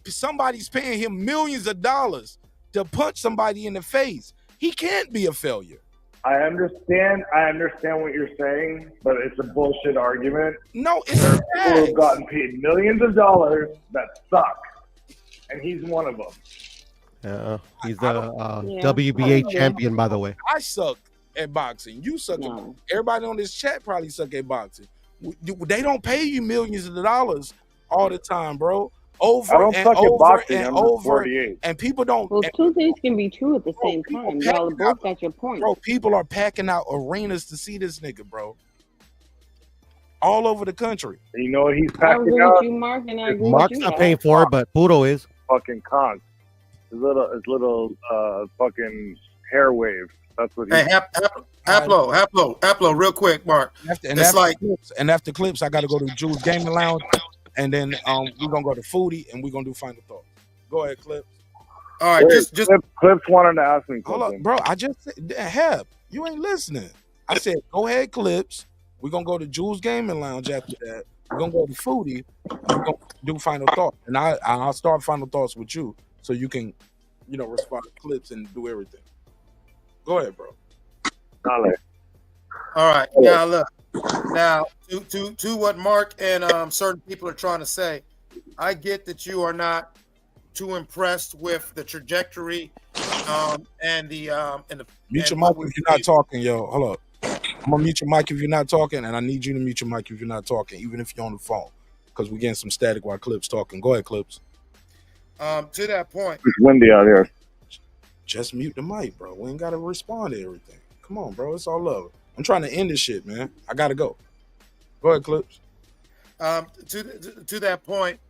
Somebody's paying him millions of dollars to punch somebody in the face. He can't be a failure. I understand what you're saying, but it's a bullshit argument. No, it's there are people who've gotten paid millions of dollars that suck, and he's one of them. He's the WBA champion, by the way. I suck at boxing. You suck at No. boxing. Everybody on this chat probably suck at boxing. They don't pay you millions of dollars all the time, bro. Over I don't and suck at over boxing. and I'm just over. 48. And people don't. Well, and two things can be true at the Bro, same people time. Y'all packing both got your point. Bro, people are packing out arenas to see this nigga, bro. All over the country. You know what he's I packing agree out? with you, Mark, and I agree Mark's with you. not paying for it, but Puro is. Fucking conch. His little fucking hair wave. That's what Hey, he's Haplo, real quick, Mark. After clips, I got to go to Jules Gaming Lounge, and then we're gonna go to Foodie, and we're gonna do final thoughts. Go ahead, Clips. All right, just Clips wanted to ask me hold something. up, bro. I just said, Hep, you ain't listening. I said, go ahead, Clips. We're gonna go to Jules Gaming Lounge after that. We're gonna go to Foodie, and we're gonna do final thoughts. And I'll start final thoughts with you, so you can, respond to Clips and do everything. Go ahead, bro. All right. Now look. Now to what Mark and certain people are trying to say. I get that you are not too impressed with the trajectory and the Mute your mic if you're not talking, yo. Hold up. I'm gonna mute your mic if you're not talking, and I need you to mute your mic if you're not talking, even if you're on the phone, because we're getting some static while Clips talking. Go ahead, Clips. To that point. It's windy out here. Just mute the mic, bro. We ain't gotta respond to everything. Come on, bro. It's all love. I'm trying to end this shit, man. I gotta go. Go ahead, Clips. To that point,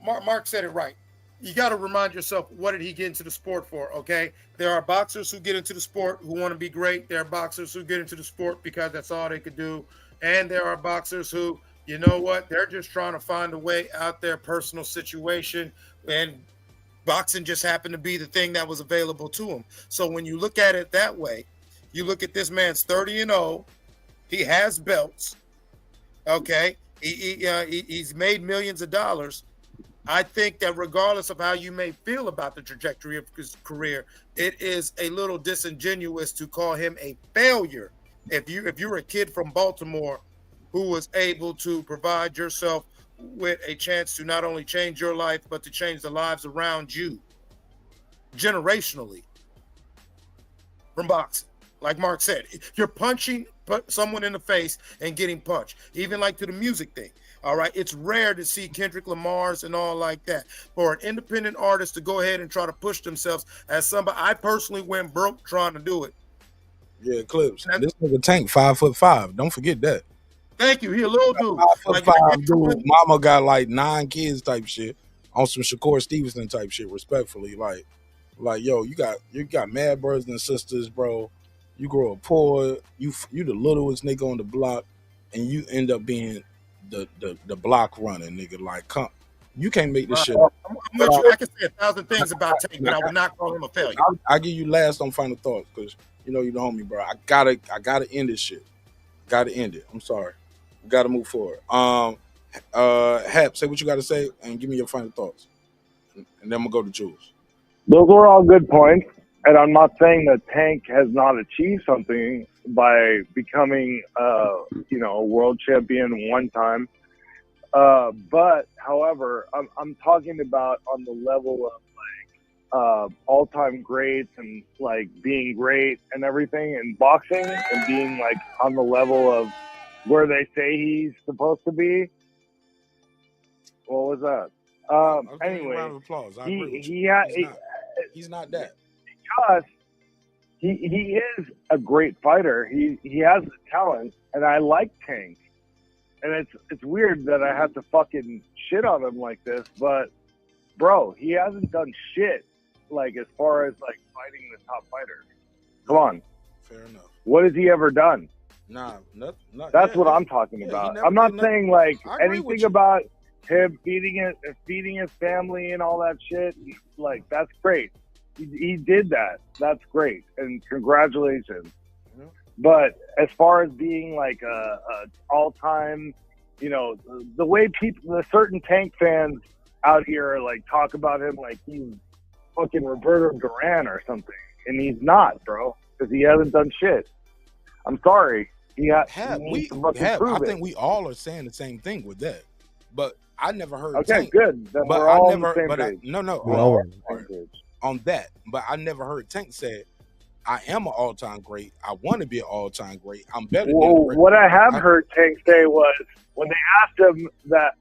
Mark said it right. You got to remind yourself, what did he get into the sport for? Okay, there are boxers who get into the sport who want to be great. There are boxers who get into the sport because that's all they could do, and there are boxers who, you know what, they're just trying to find a way out their personal situation, and boxing just happened to be the thing that was available to him. So when you look at it that way, you look at this man's 30-0. He has belts. Okay, he's made millions of dollars. I think that regardless of how you may feel about the trajectory of his career, it is a little disingenuous to call him a failure. If you're a kid from Baltimore who was able to provide yourself with a chance to not only change your life, but to change the lives around you generationally from boxing. Like Mark said, you're punching someone in the face and getting punched, even like to the music thing. All right, it's rare to see Kendrick Lamar's and all like that. For an independent artist to go ahead and try to push themselves as somebody, I personally went broke trying to do it. Yeah, Clips. This nigga Tank 5'5". Don't forget that. Thank you. He a little dude. 5'5" dude. Mama got like 9 kids type shit on some Shakur Stevenson type shit. Respectfully, like yo, you got mad brothers and sisters, bro. You grow up poor. You the littlest nigga on the block, and you end up being the block running nigga. Like, come, you can't make this shit up. I can say 1,000 things about Tank, but I would not call him a failure. I'll give you last on final thoughts, because you the homie, bro. I gotta end this shit. Gotta end it. I'm sorry. We gotta move forward. Hap, say what you gotta say and give me your final thoughts, and then I'm gonna go to Jules. Those were all good points, and I'm not saying that Tank has not achieved something by becoming, a world champion one time. But however, I'm talking about on the level of all-time greats and like being great and everything in boxing, and being like on the level of where they say he's supposed to be. What was that? Anyway, round of applause. I agree with you. He's not that. Because he is a great fighter. He has the talent, and I like Tank. And it's weird that I have to fucking shit on him like this, but bro, he hasn't done shit like as far as like fighting the top fighters. Come on. Fair enough. What has he ever done? Nah, that's what I'm talking about. I'm not saying like anything about him feeding his family and all that shit. Like, that's great. He did that. That's great, and congratulations. Mm-hmm. But as far as being like a all-time, the way the certain Tank fans out here like talk about him like he's fucking Roberto Duran or something, and he's not, bro, because he hasn't done shit. I'm sorry. I think we all are saying the same thing with that, but I never heard. Okay, Tank, good. Then but we're all I never. on the same But page. no. We're all on the same page. On that, but I never heard Tank say, I am an all-time great. I want to be an all-time great. I'm better than the What I have heard Tank say was when they asked him that,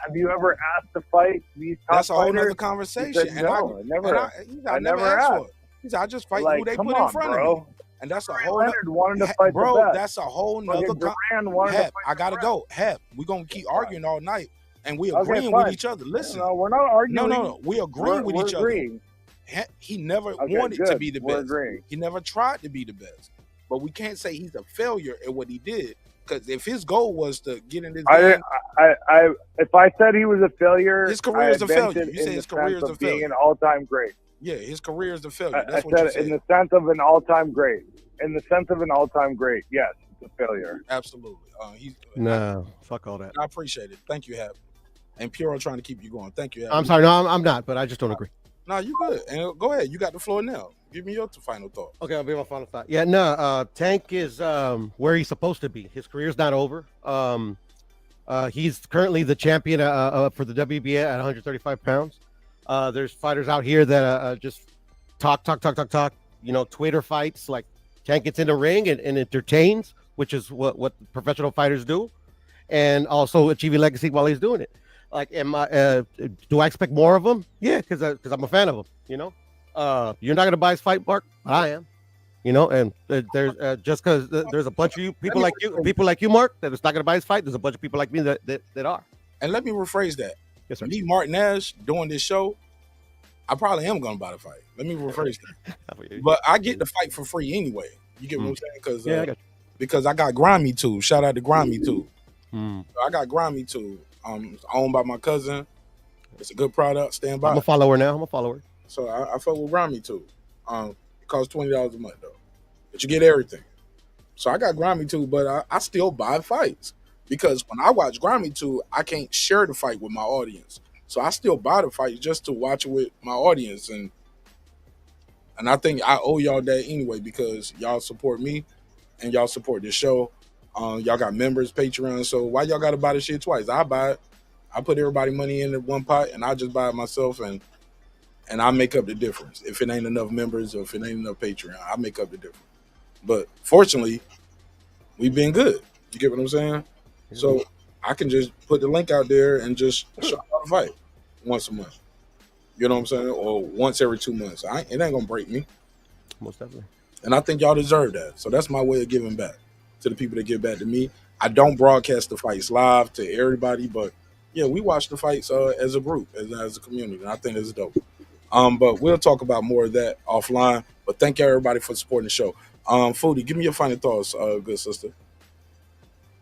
have you ever asked to fight these top That's a whole fighters? nother He conversation. said, And no, I never asked asked. for it. He said, I just fight Like, who they come put on, in front bro. of me. And that's a whole Leonard wanted to fight bro, the best. that's a whole nother Duran wanted to Hep, fight I gotta go. Hep, we're gonna keep arguing all night. And we Okay, agreeing fine. with each other. Listen. No, we're not arguing. No. We agreeing with each other. He never wanted to good. be the We're best. agreeing. He never tried to be the best. But we can't say he's a failure at what he did. Because if his goal was to get in this game, if I said he was a failure, his career is I a meant failure. it You in say the his career sense is a of being failure. an all-time great. Yeah, his career is a failure. I That's what said you said. in the sense of an all-time great. In the sense of an all-time great, yes, it's a failure. Absolutely. No, fuck all that. I appreciate it. Thank you, Hap. And Puro trying to keep you going. Thank you, Hap. I'm sorry. No, I'm not. But I just don't agree. No, you good. And go ahead. You got the floor now. Give me your final thought. Okay, I'll be my final thought. Yeah, no, Tank is where he's supposed to be. His career's not over. He's currently the champion for the WBA at 135 pounds. There's fighters out here that just talk. You know, Twitter fights. Like Tank gets in the ring and entertains, which is what professional fighters do, and also achieving legacy while he's doing it. Like, do I expect more of him? Yeah, because I'm a fan of him. You know, you're not gonna buy his fight, Mark. I am. You know, and there's just because there's a bunch of you people like you, Mark, that is not gonna buy his fight. There's a bunch of people like me that are. And let me rephrase that. Yes, sir. Me, Mark Nash, doing this show, I probably am gonna buy the fight. Let me rephrase that. But I get the fight for free anyway. You get what I'm saying? Because because I got Grimy too. Shout out to Grimy too. I got Grimy too. Owned by my cousin. It's a good product. Stand by. I'm a follower now. I'm a follower. So I fuck with Grimy too. It costs $20 a month though, but you get everything. So I got Grimy too, but I still buy fights because when I watch Grimy too, I can't share the fight with my audience. So I still buy the fight just to watch it with my audience, and I think I owe y'all that anyway because y'all support me and y'all support the show. Y'all got members, Patreon. So why y'all got to buy the shit twice? I buy it. I put everybody money in one pot, and I just buy it myself, and I make up the difference. If it ain't enough members or if it ain't enough Patreon, I make up the difference. But fortunately, we've been good. You get what I'm saying? So I can just put the link out there and just show y'all the fight once a month. You know what I'm saying? Or once every 2 months. It ain't gonna break me. Most definitely. And I think y'all deserve that. So that's my way of giving back to the people that give back to me. I don't broadcast the fights live to everybody, but yeah, we watch the fights as a group, as a community, and I think it's dope. But we'll talk about more of that offline. But thank you everybody for supporting the show. Foodie, give me your final thoughts, good sister.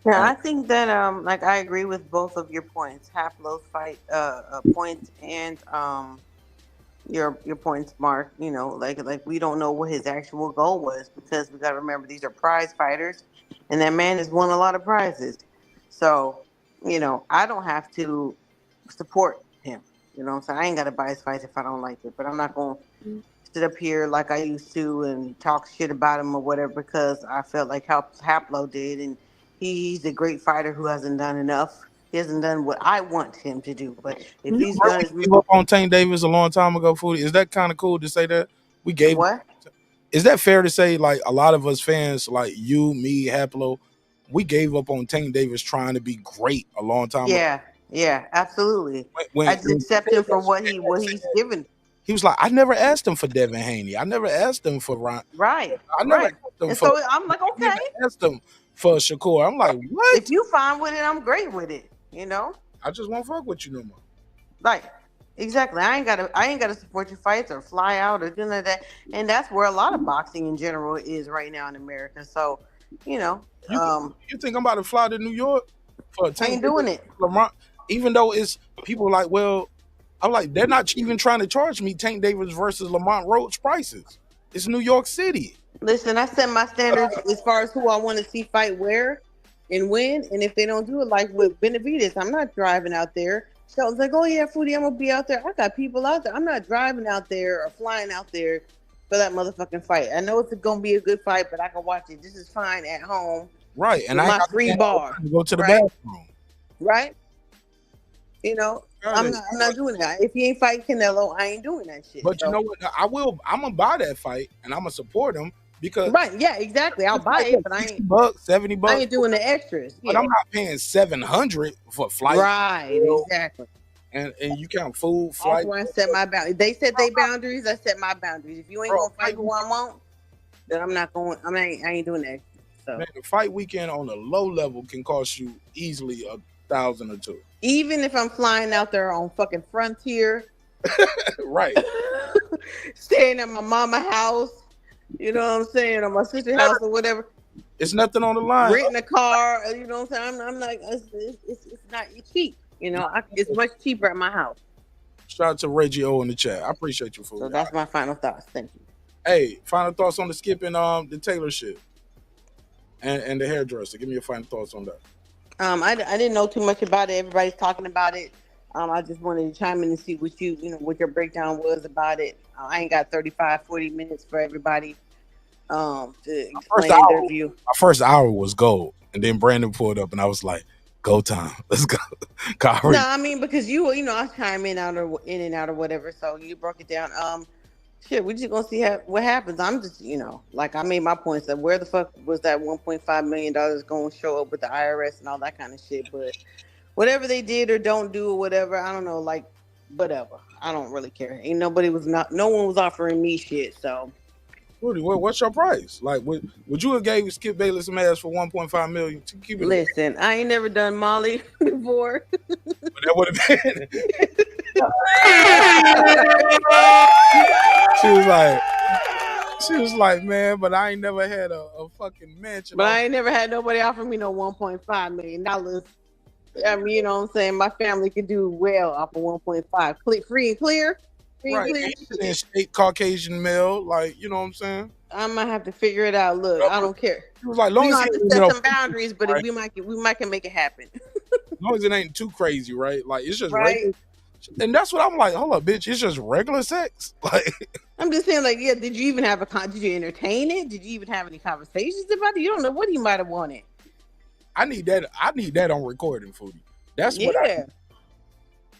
Yeah, I think that like I agree with both of your points. Haplo's fight points and your points, Mark. You know, like we don't know what his actual goal was because we got to remember these are prize fighters, and that man has won a lot of prizes. So, you know, I don't have to support him. You know what I'm saying? I ain't got to buy his fights if I don't like it, but I'm not going to sit up here like I used to and talk shit about him or whatever because I felt like how Haplo did, and he's a great fighter who hasn't done enough. He hasn't done what I want him to do. But if he's done his gave up on Tank Davis a long time ago, Foodie. Is that kind of cool to say that? We gave what? Is that fair to say, like, a lot of us fans, like you, me, Haplo, we gave up on Tank Davis trying to be great a long time ago? Yeah, absolutely. I just accept him for what he's given. He was like, I never asked him for Devin Haney. I never asked him for Ron. Right. I never asked him and for, so I'm like, okay. I never asked him for Shakur. I'm like, what? If you fine with it, I'm great with it. You know? I just won't fuck with you no more. Right. Exactly. I ain't gotta support your fights or fly out or do none of that. And that's where a lot of boxing in general is right now in America. So, you know, you think I'm about to fly to New York for a Tank? I ain't doing it. Lamont, even though it's people like, well, I'm like, they're not even trying to charge me Tank Davis versus Lamont Roach prices. It's New York City. Listen, I set my standards as far as who I want to see fight where and when. And if they don't do it like with Benavidez, I'm not driving out there. Shelton's like, oh yeah, Foodie, I'm gonna be out there. I got people out there. I'm not driving out there or flying out there for that motherfucking fight. I know it's gonna be a good fight, but I can watch it just as fine at home. Right. And I my free bar. Go to the bathroom. Right. You know, I'm not doing that. If he ain't fighting Canelo, I ain't doing that shit. But you know what? I'm gonna buy that fight and I'm gonna support him. Because Right, yeah, exactly. I'll buy it, but I ain't $60, $70. I ain't doing the extras. But Yeah. I'm not paying $700 for flight. Right, exactly. And you count food, That's flight. why I set my boundaries. They set their boundaries. I set my boundaries. If you ain't gonna fight who I want, then I'm not going. I ain't doing that. So Man, the fight weekend on a low level can cost you easily $1,000 or $2,000. even if I'm flying out there on fucking Frontier, right, staying at my mama house, you know what I'm saying, or my sister's house or whatever. It's nothing on the line. Renting a car, you know what I'm saying. I'm like, it's not cheap. You know, it's much cheaper at my house. Shout out to Reggie O in the chat. I appreciate you for So that's my final thoughts. Thank you. Hey, final thoughts on the Skip and the Taylor shit and the hairdresser. Give me your final thoughts on that. I didn't know too much about it. Everybody's talking about it. I just wanted to chime in and see what what your breakdown was about it. I ain't got 35, 40 minutes for everybody to explain their view. My first hour was gold, and then Brandon pulled up, and I was like, "Go time, let's go." No, I mean because I chime in and out or whatever. So you broke it down. Shit, we just gonna see what happens. I'm just, like I made my points that where the fuck was that $1.5 million going to show up with the IRS and all that kind of shit. But whatever they did or don't do or whatever, I don't know. Like, whatever. I don't really care. No one was offering me shit. So, Rudy, what's your price? Like, would you have gave Skip Bayless some ass for $1.5 million to keep it? Listen, I ain't never done Molly before. But that would have been. She was like, man, but I ain't never had a fucking mansion. But I ain't never had nobody offer me no $1.5 million. I mean, you know what I'm saying? My family could do well off of 1.5. Free and clear. Right. And straight Caucasian male, like, you know what I'm saying? I might have to figure it out. Look, I don't care. It was like, long we as have to set some boundaries, but right? we might can make it happen. As long as it ain't too crazy, right? Like, it's just right. regular. And that's what I'm like. Hold up, bitch. It's just regular sex. Like, I'm just saying, like, yeah. Did you even have did you entertain it? Did you even have any conversations about it? You don't know what he might have wanted. I need that on recording for you. That's what I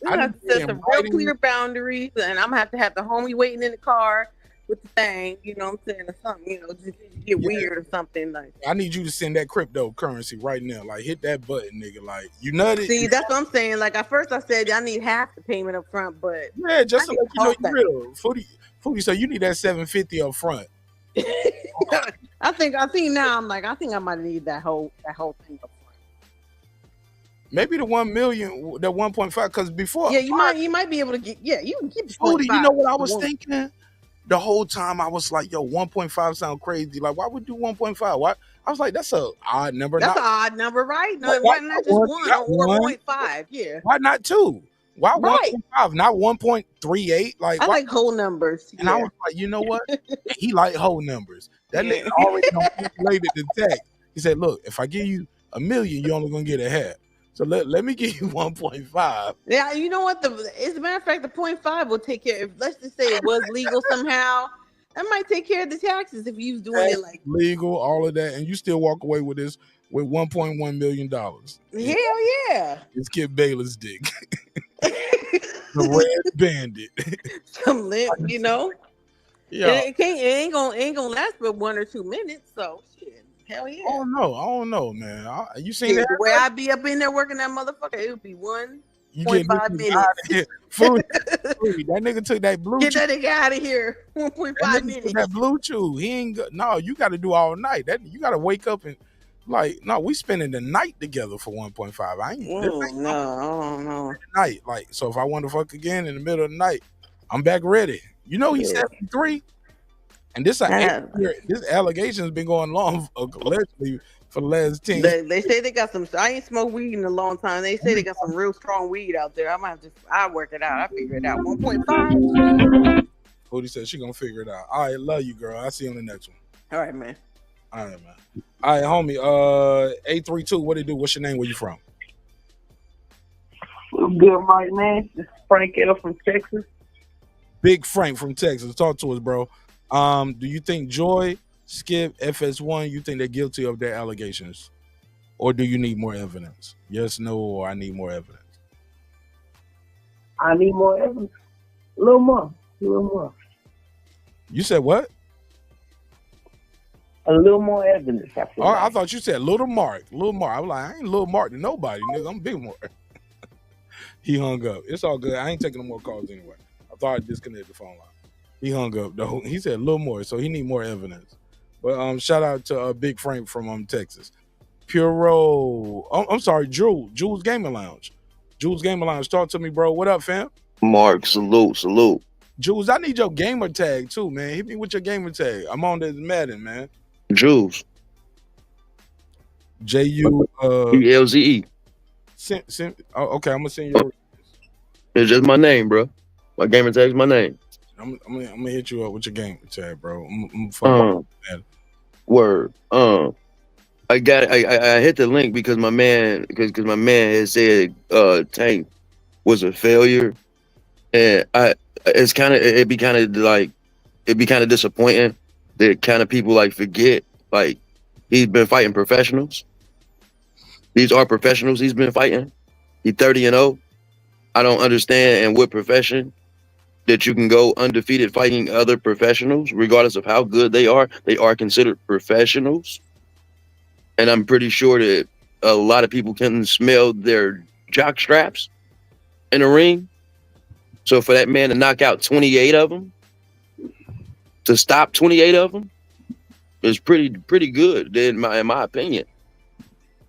have to set some real clear boundaries, and I'm gonna have the homie waiting in the car with the thing, you know what I'm saying, or something, just get weird or something. Like, I need you to send that cryptocurrency right now. Like, hit that button, nigga. Like, you nutted. See, that's what I'm saying. Like, at first I said I need half the payment up front, but yeah, just to let you know you're real. Foodie, so you need that $750 up front. I think now I'm like, I think I might need that whole thing up front. Maybe the 1 million, the 1.5, because before you might be able to get you can get Foodie, you know what I was thinking? The whole time I was like, yo, 1.5 sound crazy. Like, why would do 1.5? Why? I was like, that's an odd number. That's an odd number, right? No, why not just 1 or 1.5? Yeah. Why not 2? Why 1.5, not 1.38? Like, I like whole numbers. And I was like, you know what? He like whole numbers. That nigga already calculated the text. He said, look, if I give you $1 million, you're only gonna get a half. So let me give you 1.5. Yeah, you know what? As a matter of fact, the 0.5 will take care. If let's just say it was legal somehow, that might take care of the taxes if you was doing it like legal, all of that, and you still walk away with this with $1.1 million. Hell yeah! It's Skip Bayless dick, the red bandit. Some limp, you know. Yeah, it ain't gonna last but 1 or 2 minutes. So shit. Hell yeah. I don't know, man. You seen that? The way I be up in there working that motherfucker, it would be 1.5 minutes. Food, that nigga took that blue. Get that nigga out of here. 1.5 minutes. That blue chew. He ain't no. You got to do all night. That you got to wake up and like. No, we spending the night together for 1.5. I ain't. No. Night like so. If I want to fuck again in the middle of the night, I'm back ready. You know he's 73. And this allegation has been going on allegedly for the last 10 years. They say they got some. I ain't smoked weed in a long time. They say they got some real strong weed out there. I might have to. I work it out. I figure it out. 1.5. Cody said she gonna figure it out. All right, love you, girl. I'll see you on the next one. All right, man. All right, homie. 832. What it do? What's your name? Where you from? Good, Mike, man. This is Frank L from Texas. Big Frank from Texas. Talk to us, bro. Do you think Joy, Skip, FS1, you think they're guilty of their allegations? Or do you need more evidence? Yes, no, or I need more evidence? I need more evidence. A little more. You said what? A little more evidence. I feel Oh, like. I thought you said Little Mark. Little Mark. I was like, I ain't Little Mark to nobody, nigga. I'm Big Mark. He hung up. It's all good. I ain't taking no more calls anyway. I thought I disconnected the phone line. He hung up though. He said a little more, so he need more evidence. But shout out to Big Frank from Texas. Puro. I'm sorry, Jules Gaming Lounge. Jules Gaming Lounge. Talk to me, bro. What up, fam? Mark, salute. Jules, I need your gamer tag too, man. Hit me with your gamer tag. I'm on this Madden, man. Jules. JU okay, I'm gonna send you. It's just my name, bro. My gamer tag's my name. I'm gonna hit you up with your gamer tag, bro. I'm Word. I hit the link because my man had said Tank was a failure, and it'd be kind of disappointing that kind of people like forget like he's been fighting professionals. These are professionals he's been fighting. He's 30-0. I don't understand in what profession that you can go undefeated fighting other professionals, regardless of how good they are. They are considered professionals. And I'm pretty sure that a lot of people can smell their jock straps in the ring. So for that man to knock out 28 of them, to stop 28 of them, is pretty good in my opinion.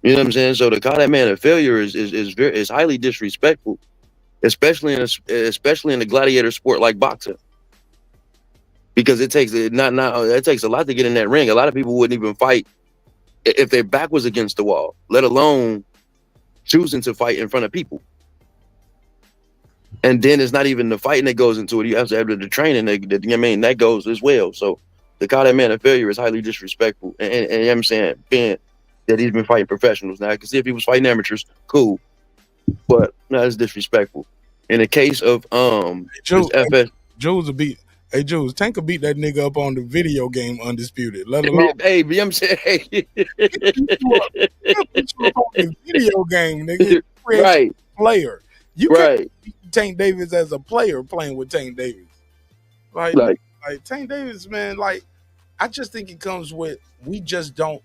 You know what I'm saying? So to call that man a failure is highly disrespectful, especially in the gladiator sport like boxing, because it takes a lot to get in that ring. A lot of people wouldn't even fight if their back was against the wall, let alone choosing to fight in front of people. And then it's not even the fighting that goes into it. You have to have the training that goes as well. So to call that man a failure is highly disrespectful. And you know what I'm saying, being that he's been fighting professionals. Now I can see if he was fighting amateurs, cool. But no, it's disrespectful. In the case of Jules will beat. Hey, Jules, Tank will beat that nigga up on the video game Undisputed. Let alone. Hey, I'm saying, hey. Video game, nigga. Right. Player. You can't beat Tank Davis as a player playing with Tank Davis. Like Tank Davis, man, like, I just think it comes with, we just don't.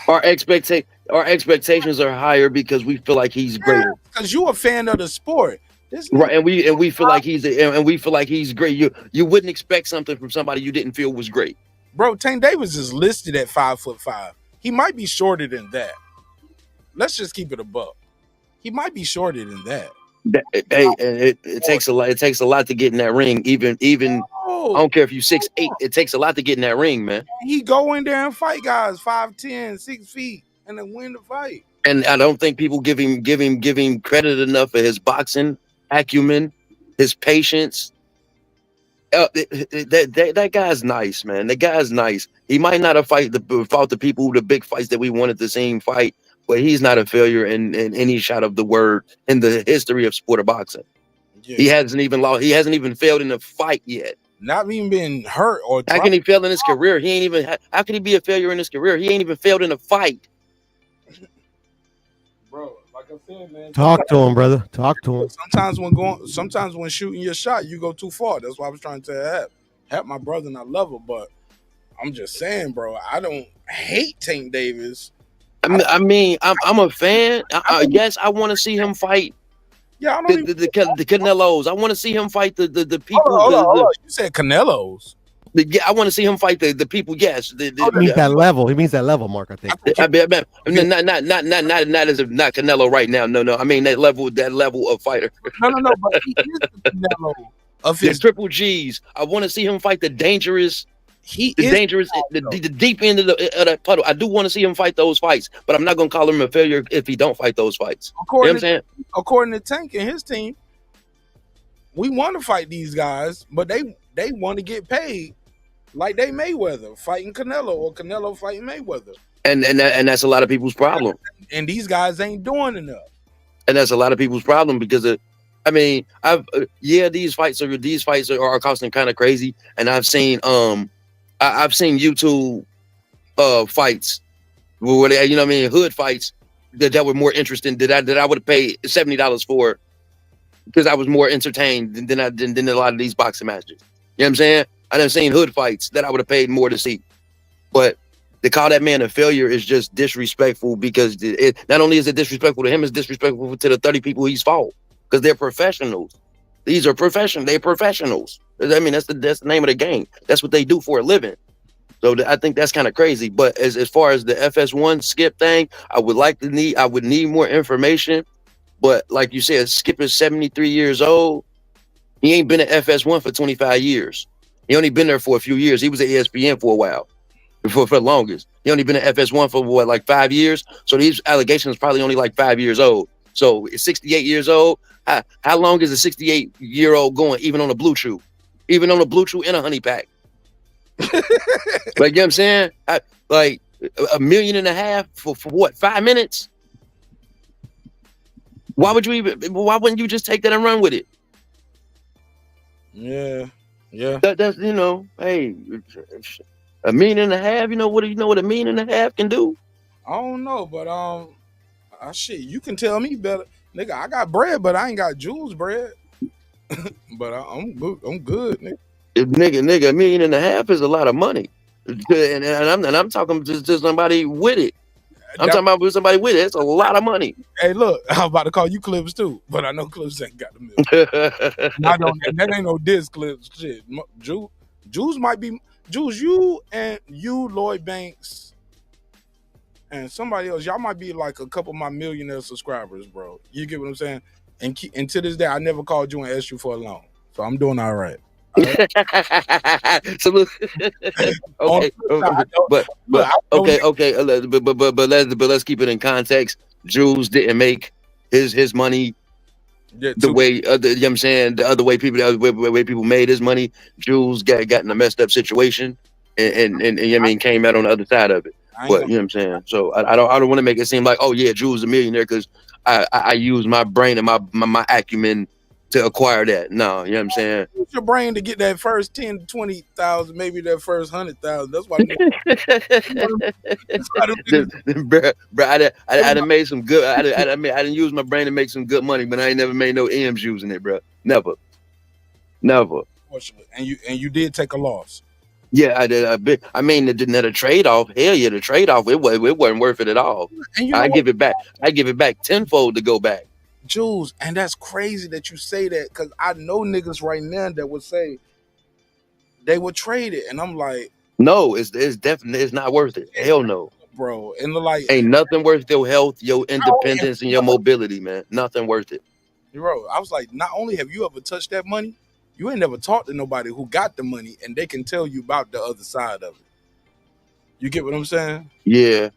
Our expectations are higher because we feel like he's greater. Because you a fan of the sport. Right, and we feel like he's great. You wouldn't expect something from somebody you didn't feel was great. Bro, Tank Davis is listed at 5'5". He might be shorter than that. Let's just keep it a buck. He might be shorter than that. Hey, and it takes a lot. It takes a lot to get in that ring. Even I don't care if you 6'8". It takes a lot to get in that ring, man. He go in there and fight guys 5'10", 6 feet, and then win the fight. And I don't think people give him credit enough for his boxing acumen, his patience. That guy's nice, man. That guy's nice. He might not have fought the people, the big fights that we wanted to see him fight, but he's not a failure in any shot of the word in the history of sport of boxing. Yeah. He hasn't even lost. He hasn't even failed in a fight yet. Not even been hurt or. How can he fail in his career? He ain't even. How can he be a failure in his career? He ain't even failed in a fight. Bro, like I said, man. Talk to him, brother. Talk to him. Sometimes when shooting your shot, you go too far. That's why I was trying to tell Hap my brother, and I love her, but I'm just saying, bro. I don't hate Tank Davis. I mean, I'm a fan. Yes, I want to see him fight. Yeah, the Canelos. I want to see him fight the people. Hold on. You said Canelos. I want to see him fight the people. Yes, he means that level. He means that level, Mark. I think. I mean, not Canelo right now. No. I mean that level of fighter. No. But he is the Canelo of his triple G's. I want to see him fight the dangerous. The deep end of that puddle. I do want to see him fight those fights, but I'm not going to call him a failure if he don't fight those fights. According to Tank and his team, we want to fight these guys, but they want to get paid like they Mayweather fighting Canelo or Canelo fighting Mayweather. And that's a lot of people's problem. And these guys ain't doing enough. And that's a lot of people's problem because these fights are costing kind of crazy, and I've seen YouTube fights where they, you know what I mean, hood fights that were more interesting that I would have paid $70 for because I was more entertained than a lot of these boxing matches. You know what I'm saying? I done seen hood fights that I would have paid more to see. But to call that man a failure is just disrespectful, because it not only is it disrespectful to him, it's disrespectful to the 30 people he's fought, because they're professionals. These are professional. They're professionals. I mean, that's the name of the game. That's what they do for a living. So I think that's kind of crazy. But as far as the FS1 Skip thing, I would need more information. But like you said, Skip is 73 years old. He ain't been at FS1 for 25 years. He only been there for a few years. He was at ESPN for a while, for the longest. He only been at FS1 for what, like 5 years? So these allegations probably only like 5 years old. So 68 years old. How long is a 68-year-old going, even on a blue chew? Even on a blue chew in a honey pack? Like, you know what I'm saying? Like $1.5 million for what, 5 minutes? Why wouldn't you just take that and run with it? Yeah. That's, you know, hey, $1.5 million, you know what $1.5 million can do? I don't know, but shit, you can tell me better. Nigga, I got bread, but I ain't got Jules bread. But I'm good, nigga. Nigga, $1.5 million is a lot of money. And I'm talking to somebody with it. I'm talking about somebody with it. It's a lot of money. Hey, look, I'm about to call you Clips too, but I know Clips ain't got the milk. That ain't no diss, Clips. Shit, Jules might be Jules. You, Lloyd Banks, and somebody else. Y'all might be like a couple of my millionaire subscribers, bro. You get what I'm saying? And to this day, I never called you and asked you for a loan, so I'm doing all right. So look, okay, but let's keep it in context. Jules didn't make his money the way you know what I'm saying, the way people made his money. Jules got in a messed up situation, and you know what I mean, came out on the other side of it. But you know what I'm saying. So I don't want to make it seem like, oh yeah, Jules a millionaire because I use my brain and my acumen to acquire that. No, you know what I'm saying? Use your brain to get that first 10 to 20,000, maybe that first 100,000. That's why. Bro, I done made some good. I done use my brain to make some good money, but I ain't never made no M's using it, bro. Never. And you did take a loss. Yeah, I did. I mean, the trade off. Hell yeah, the trade off. It wasn't worth it at all. And you know I give it back. I give it back tenfold to go back. Jules, and that's crazy that you say that, because I know niggas right now that would say they would trade it, and I'm like, no, it's definitely, it's not worth it. Hell no, bro. And like, ain't nothing worth your health, your independence, and your mobility, man. Nothing worth it. Bro, I was like, not only have you ever touched that money, you ain't never talked to nobody who got the money, and they can tell you about the other side of it. You get what I'm saying? Yeah.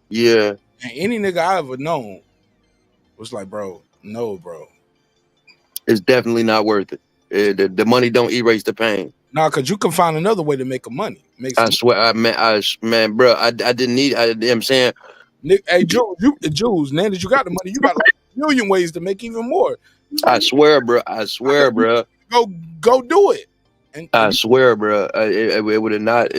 And any nigga I ever known was like, bro, no, bro. It's definitely not worth it. The money don't erase the pain. Nah, because you can find another way to make money. I swear, man, bro, I didn't need. You know what I'm saying? Hey, Jules, now that you got the money, you got like a million ways to make even more. I swear, bro. Go do it. And I swear, bro. It would have not.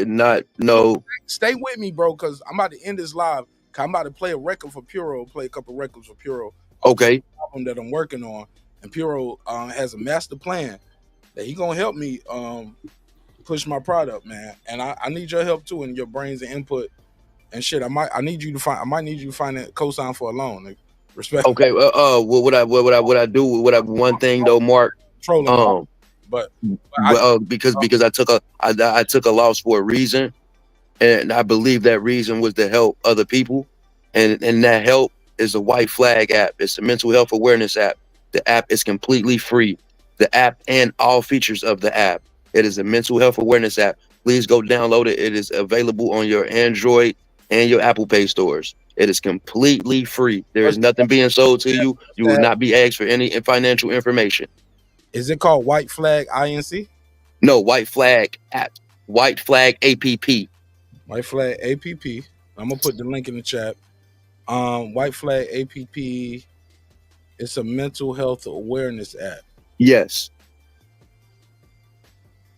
No. Stay with me, bro, because I'm about to end this live. I'm about to play a record for Puro. Play a couple records for Puro. Okay. Album that I'm working on, and Puro has a master plan that he gonna help me push my product, man. And I need your help too, and your brains and input and shit. I might need you to find a cosign for a loan. Like, respect. Okay. What I do? One thing though, Mark. Trolling. Because I took a loss for a reason, and I believe that reason was to help other people, and that help is a White Flag app. It's a mental health awareness app. The app is completely free. The app and all features of the app. It is a mental health awareness app. Please go download it. It is available on your Android and your Apple Pay stores. It is completely free. There is nothing being sold to you. You will not be asked for any financial information. Is it called White Flag INC? No, White Flag app. White Flag APP. White Flag APP. I'm gonna put the link in the chat. White Flag APP. It's a mental health awareness app. Yes.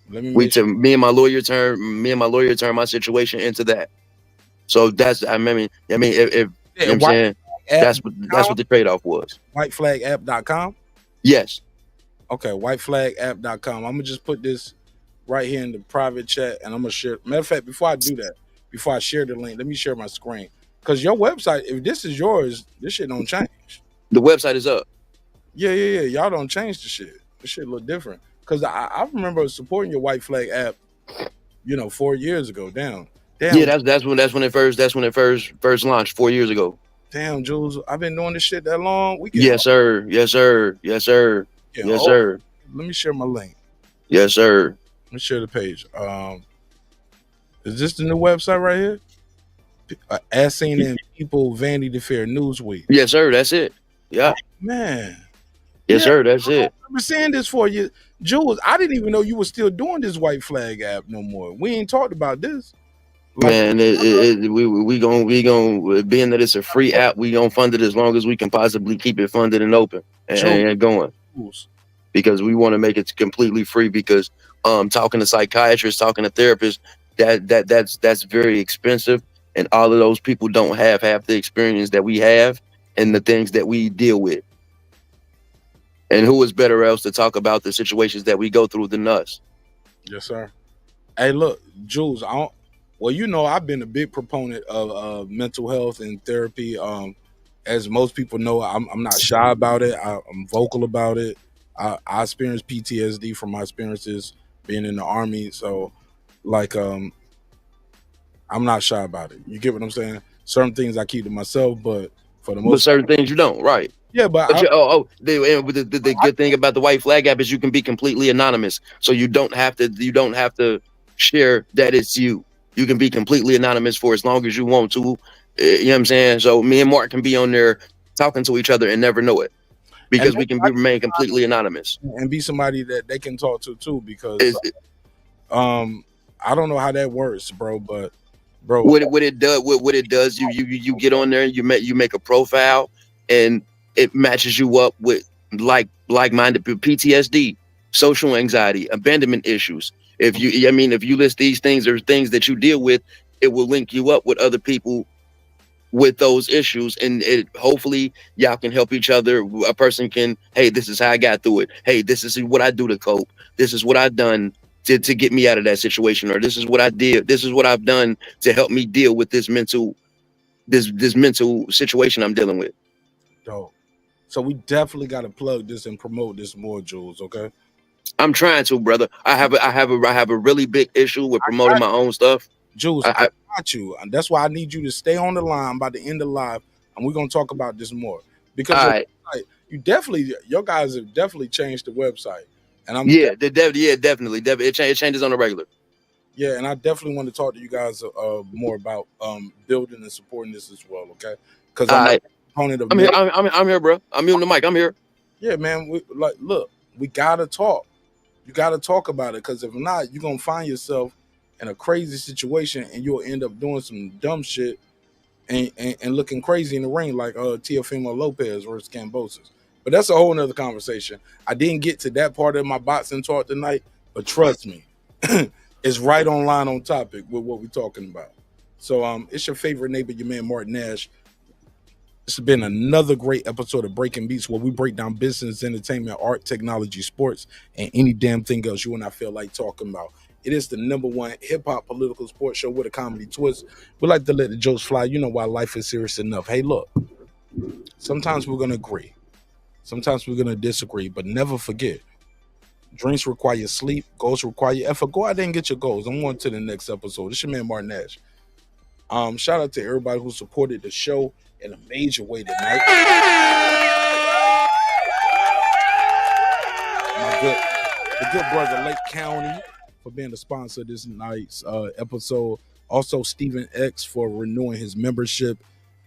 Me and my lawyer turned my situation into that. So that's if you know what I'm saying, that's what the trade-off was. Whiteflagapp.com? Yes. Okay, whiteflagapp.com. I'm gonna just put this right here in the private chat, and I'm gonna share. Matter of fact, before I do that, before I share the link, let me share my screen. Because your website, if this is yours, this shit don't change. The website is up. Yeah. Y'all don't change the shit. This shit look different. Because I remember supporting your White Flag app, 4 years ago. Damn. Yeah, that's when it first launched 4 years ago. Damn, Jules, I've been doing this shit that long. Yes, sir. Yes, sir. Yes, sir. Yes, sir. Let me share my link. Yes, sir. Let me share the page. Is this the new website right here? As seen in People, Vanity Fair, Newsweek. Yes, sir. That's it. Yeah. Man. Yes, sir. That's it. I've been saying this for you. Jules, I didn't even know you were still doing this White Flag app no more. We ain't talked about this. Man, we gonna being that it's a free app, we gonna fund it as long as we can possibly keep it funded and open and going. Because we want to make it completely free. Because talking to psychiatrists, talking to therapists, that's very expensive, and all of those people don't have half the experience that we have and the things that we deal with. And who is better else to talk about the situations that we go through than us? Yes, sir. Hey, look, Jules, I've been a big proponent of mental health and therapy. As most people know, I'm not shy about it. I'm vocal about it. I experienced PTSD from my experiences being in the Army. So, I'm not shy about it. You get what I'm saying? Certain things I keep to myself, but for the most But certain things you don't, right? Yeah, but the good thing about the White Flag app is you can be completely anonymous. So you don't have to share that it's you. You can be completely anonymous for as long as you want to. You know what I'm saying? So me and Mark can be on there talking to each other and never know it, because we can remain completely anonymous and be somebody that they can talk to too. Because I don't know how that works, bro. But what it does, you get on there, you make a profile, and it matches you up with like-minded PTSD, social anxiety, abandonment issues. If you list these things or things that you deal with, it will link you up with other people with those issues, and hopefully y'all can help each other. A person can, hey, this is how I got through it. Hey, this is what I do to cope. This is what I've done to get me out of that situation, or this is what I did. This is what I've done to help me deal with this mental situation I'm dealing with. Dope. So we definitely got to plug this and promote this more, Jules. Okay. I'm trying to, brother. I have a really big issue with promoting my own stuff. Jules, I got you. And that's why I need you to stay on the line by the end of live, and we're gonna talk about this more. Because your guys have definitely changed the website. And definitely. It changes on the regular. Yeah, and I definitely want to talk to you guys more about building and supporting this as well. Okay. Because I'm here, bro. I'm muting the mic. I'm here. Yeah, man. Look, we gotta talk. You gotta talk about it, because if not, you're gonna find yourself in a crazy situation, and you'll end up doing some dumb shit and looking crazy in the ring, like Teofimo Lopez versus Cambosis. But that's a whole nother conversation. I didn't get to that part of my boxing talk tonight, but trust me, it's right on line on topic with what we're talking about. So it's your favorite neighbor, your man Martin Nash. This has been another great episode of Breaking Beats, where we break down business, entertainment, art, technology, sports, and any damn thing else you and I feel like talking about. It is the #1 hip-hop political sports show with a comedy twist. We like to let the jokes fly. You know why life is serious enough. Hey, look, sometimes we're going to agree. Sometimes we're going to disagree, but never forget, dreams require sleep, goals require effort. Go out there and get your goals. I'm on to the next episode. This is your man Martin Nash. Shout out to everybody who supported the show in a major way tonight. The good brother Lake County for being the sponsor of this night's episode. Also, Stephen X for renewing his membership.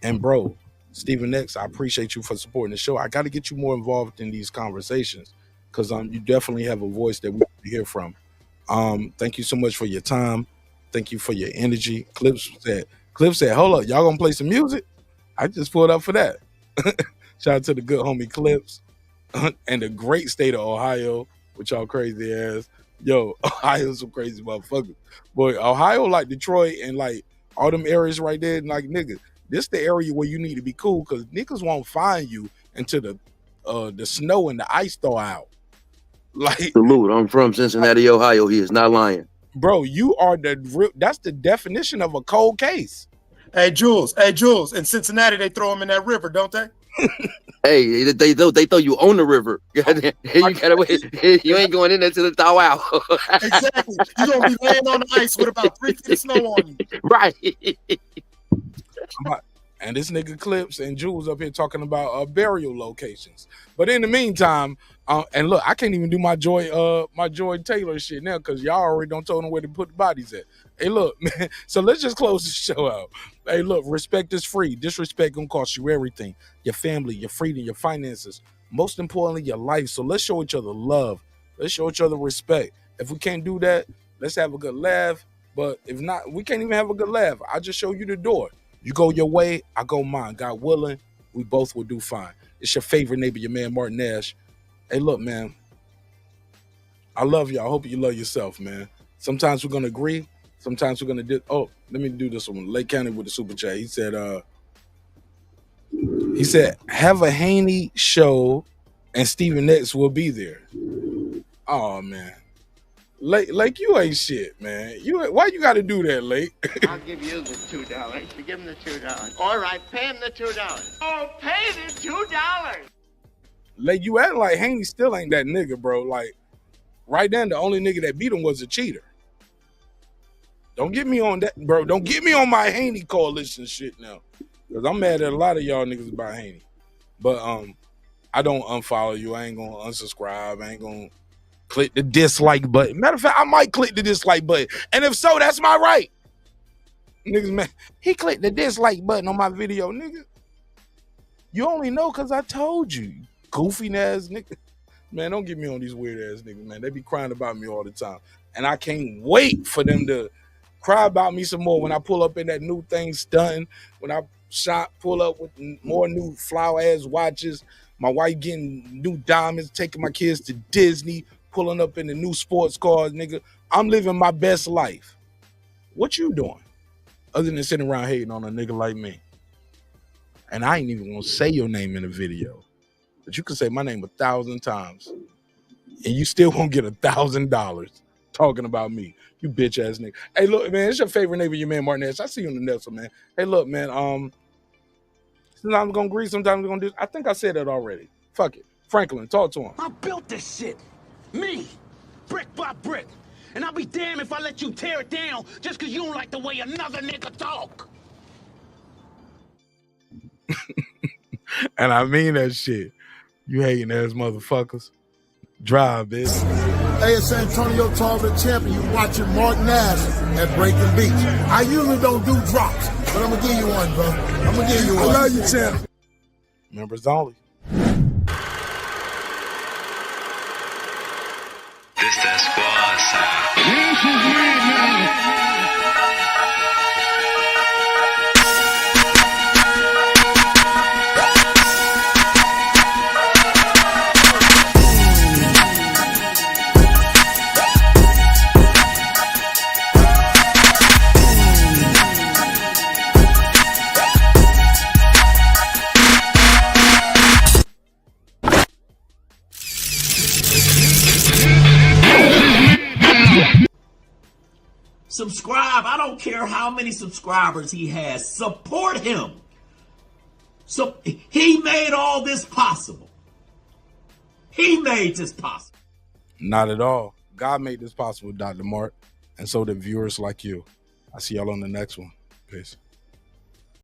And bro, Stephen X, I appreciate you for supporting the show. I got to get you more involved in these conversations, because you definitely have a voice that we want to hear from. Thank you so much for your time. Thank you for your energy. Clips said, hold up, y'all gonna play some music? I just pulled up for that. Shout out to the good homie Clips and the great state of Ohio, with y'all crazy ass. Yo, Ohio's some crazy motherfuckers. Boy, Ohio like Detroit and like all them areas right there, like nigga, this the area where you need to be cool, because niggas won't find you until the snow and the ice thaw out. Like, salute. I'm from Cincinnati, Ohio. He is not lying. Bro, you are that's the definition of a cold case. Hey, Jules, in Cincinnati, they throw them in that river, don't they? Hey, they throw you on the river. You gotta wait. You ain't going in there till it thaw out. Exactly. You're gonna be laying on the ice with about 3 feet of snow on you. Right. And this nigga Clips and Jules up here talking about burial locations. But in the meantime, and look, I can't even do my Joy Taylor shit now because y'all already don't tell them where to put the bodies at. Hey, look, man. So let's just close the show out. Hey, look, respect is free. Disrespect gonna cost you everything. Your family, your freedom, your finances. Most importantly, your life. So let's show each other love. Let's show each other respect. If we can't do that, let's have a good laugh. But if not, we can't even have a good laugh. I just show you the door. You go your way, I go mine. God willing, we both will do fine. It's your favorite neighbor, your man, Martin Nash. Hey, look, man. I love you. I hope you love yourself, man. Sometimes we're going to agree. Sometimes we're going to let me do this one. Lake County with the super chat. He said, have a Haney show and Stephen X will be there. Oh, man. Lake, you ain't shit, man. Why you got to do that, Lake? I'll give you the $2. Give him the $2. All right, pay him the $2. Oh, pay the $2. Lake, you act like Haney still ain't that nigga, bro. Like, right then, the only nigga that beat him was a cheater. Don't get me on that, bro. Don't get me on my Haney coalition shit now. Because I'm mad at a lot of y'all niggas about Haney. But I don't unfollow you. I ain't going to unsubscribe. I ain't going to click the dislike button. Matter of fact, I might click the dislike button. And if so, that's my right. Niggas, man, he clicked the dislike button on my video, nigga. You only know because I told you. Goofy ass nigga. Man, don't get me on these weird ass niggas, man. They be crying about me all the time. And I can't wait for them to cry about me some more when I pull up in that new thing stunting. When I pull up with more new flower ass watches. My wife getting new diamonds, taking my kids to Disney, pulling up in the new sports cars, nigga. I'm living my best life. What you doing? Other than sitting around hating on a nigga like me. And I ain't even gonna say your name in the video. But you can say my name 1,000 times. And you still won't get $1,000 talking about me. You bitch ass nigga. Hey, look, man, it's your favorite neighbor, your man Martin Nash. I see you on the Nelson, man. Hey, look, man, sometimes I'm gonna agree, sometimes I'm gonna do. I think I said that already. Fuck it. Franklin, talk to him. I built this shit. Me. Brick by brick. And I'll be damned if I let you tear it down just because you don't like the way another nigga talk. And I mean that shit. You hating ass motherfuckers. Drive, bitch. Hey, it's Antonio Tarver champion. You watching Martin Nash at Breaking Beach. I usually don't do drops, but I'm gonna give you one, bro. I'm gonna give you one. I love you, champ. Members only. This that squad sound. Subscribe. I don't care how many subscribers he has. Support him. So he made all this possible. He made this possible. Not at all. God made this possible, Dr. Mark. And so did viewers like you. I see y'all on the next one. Peace.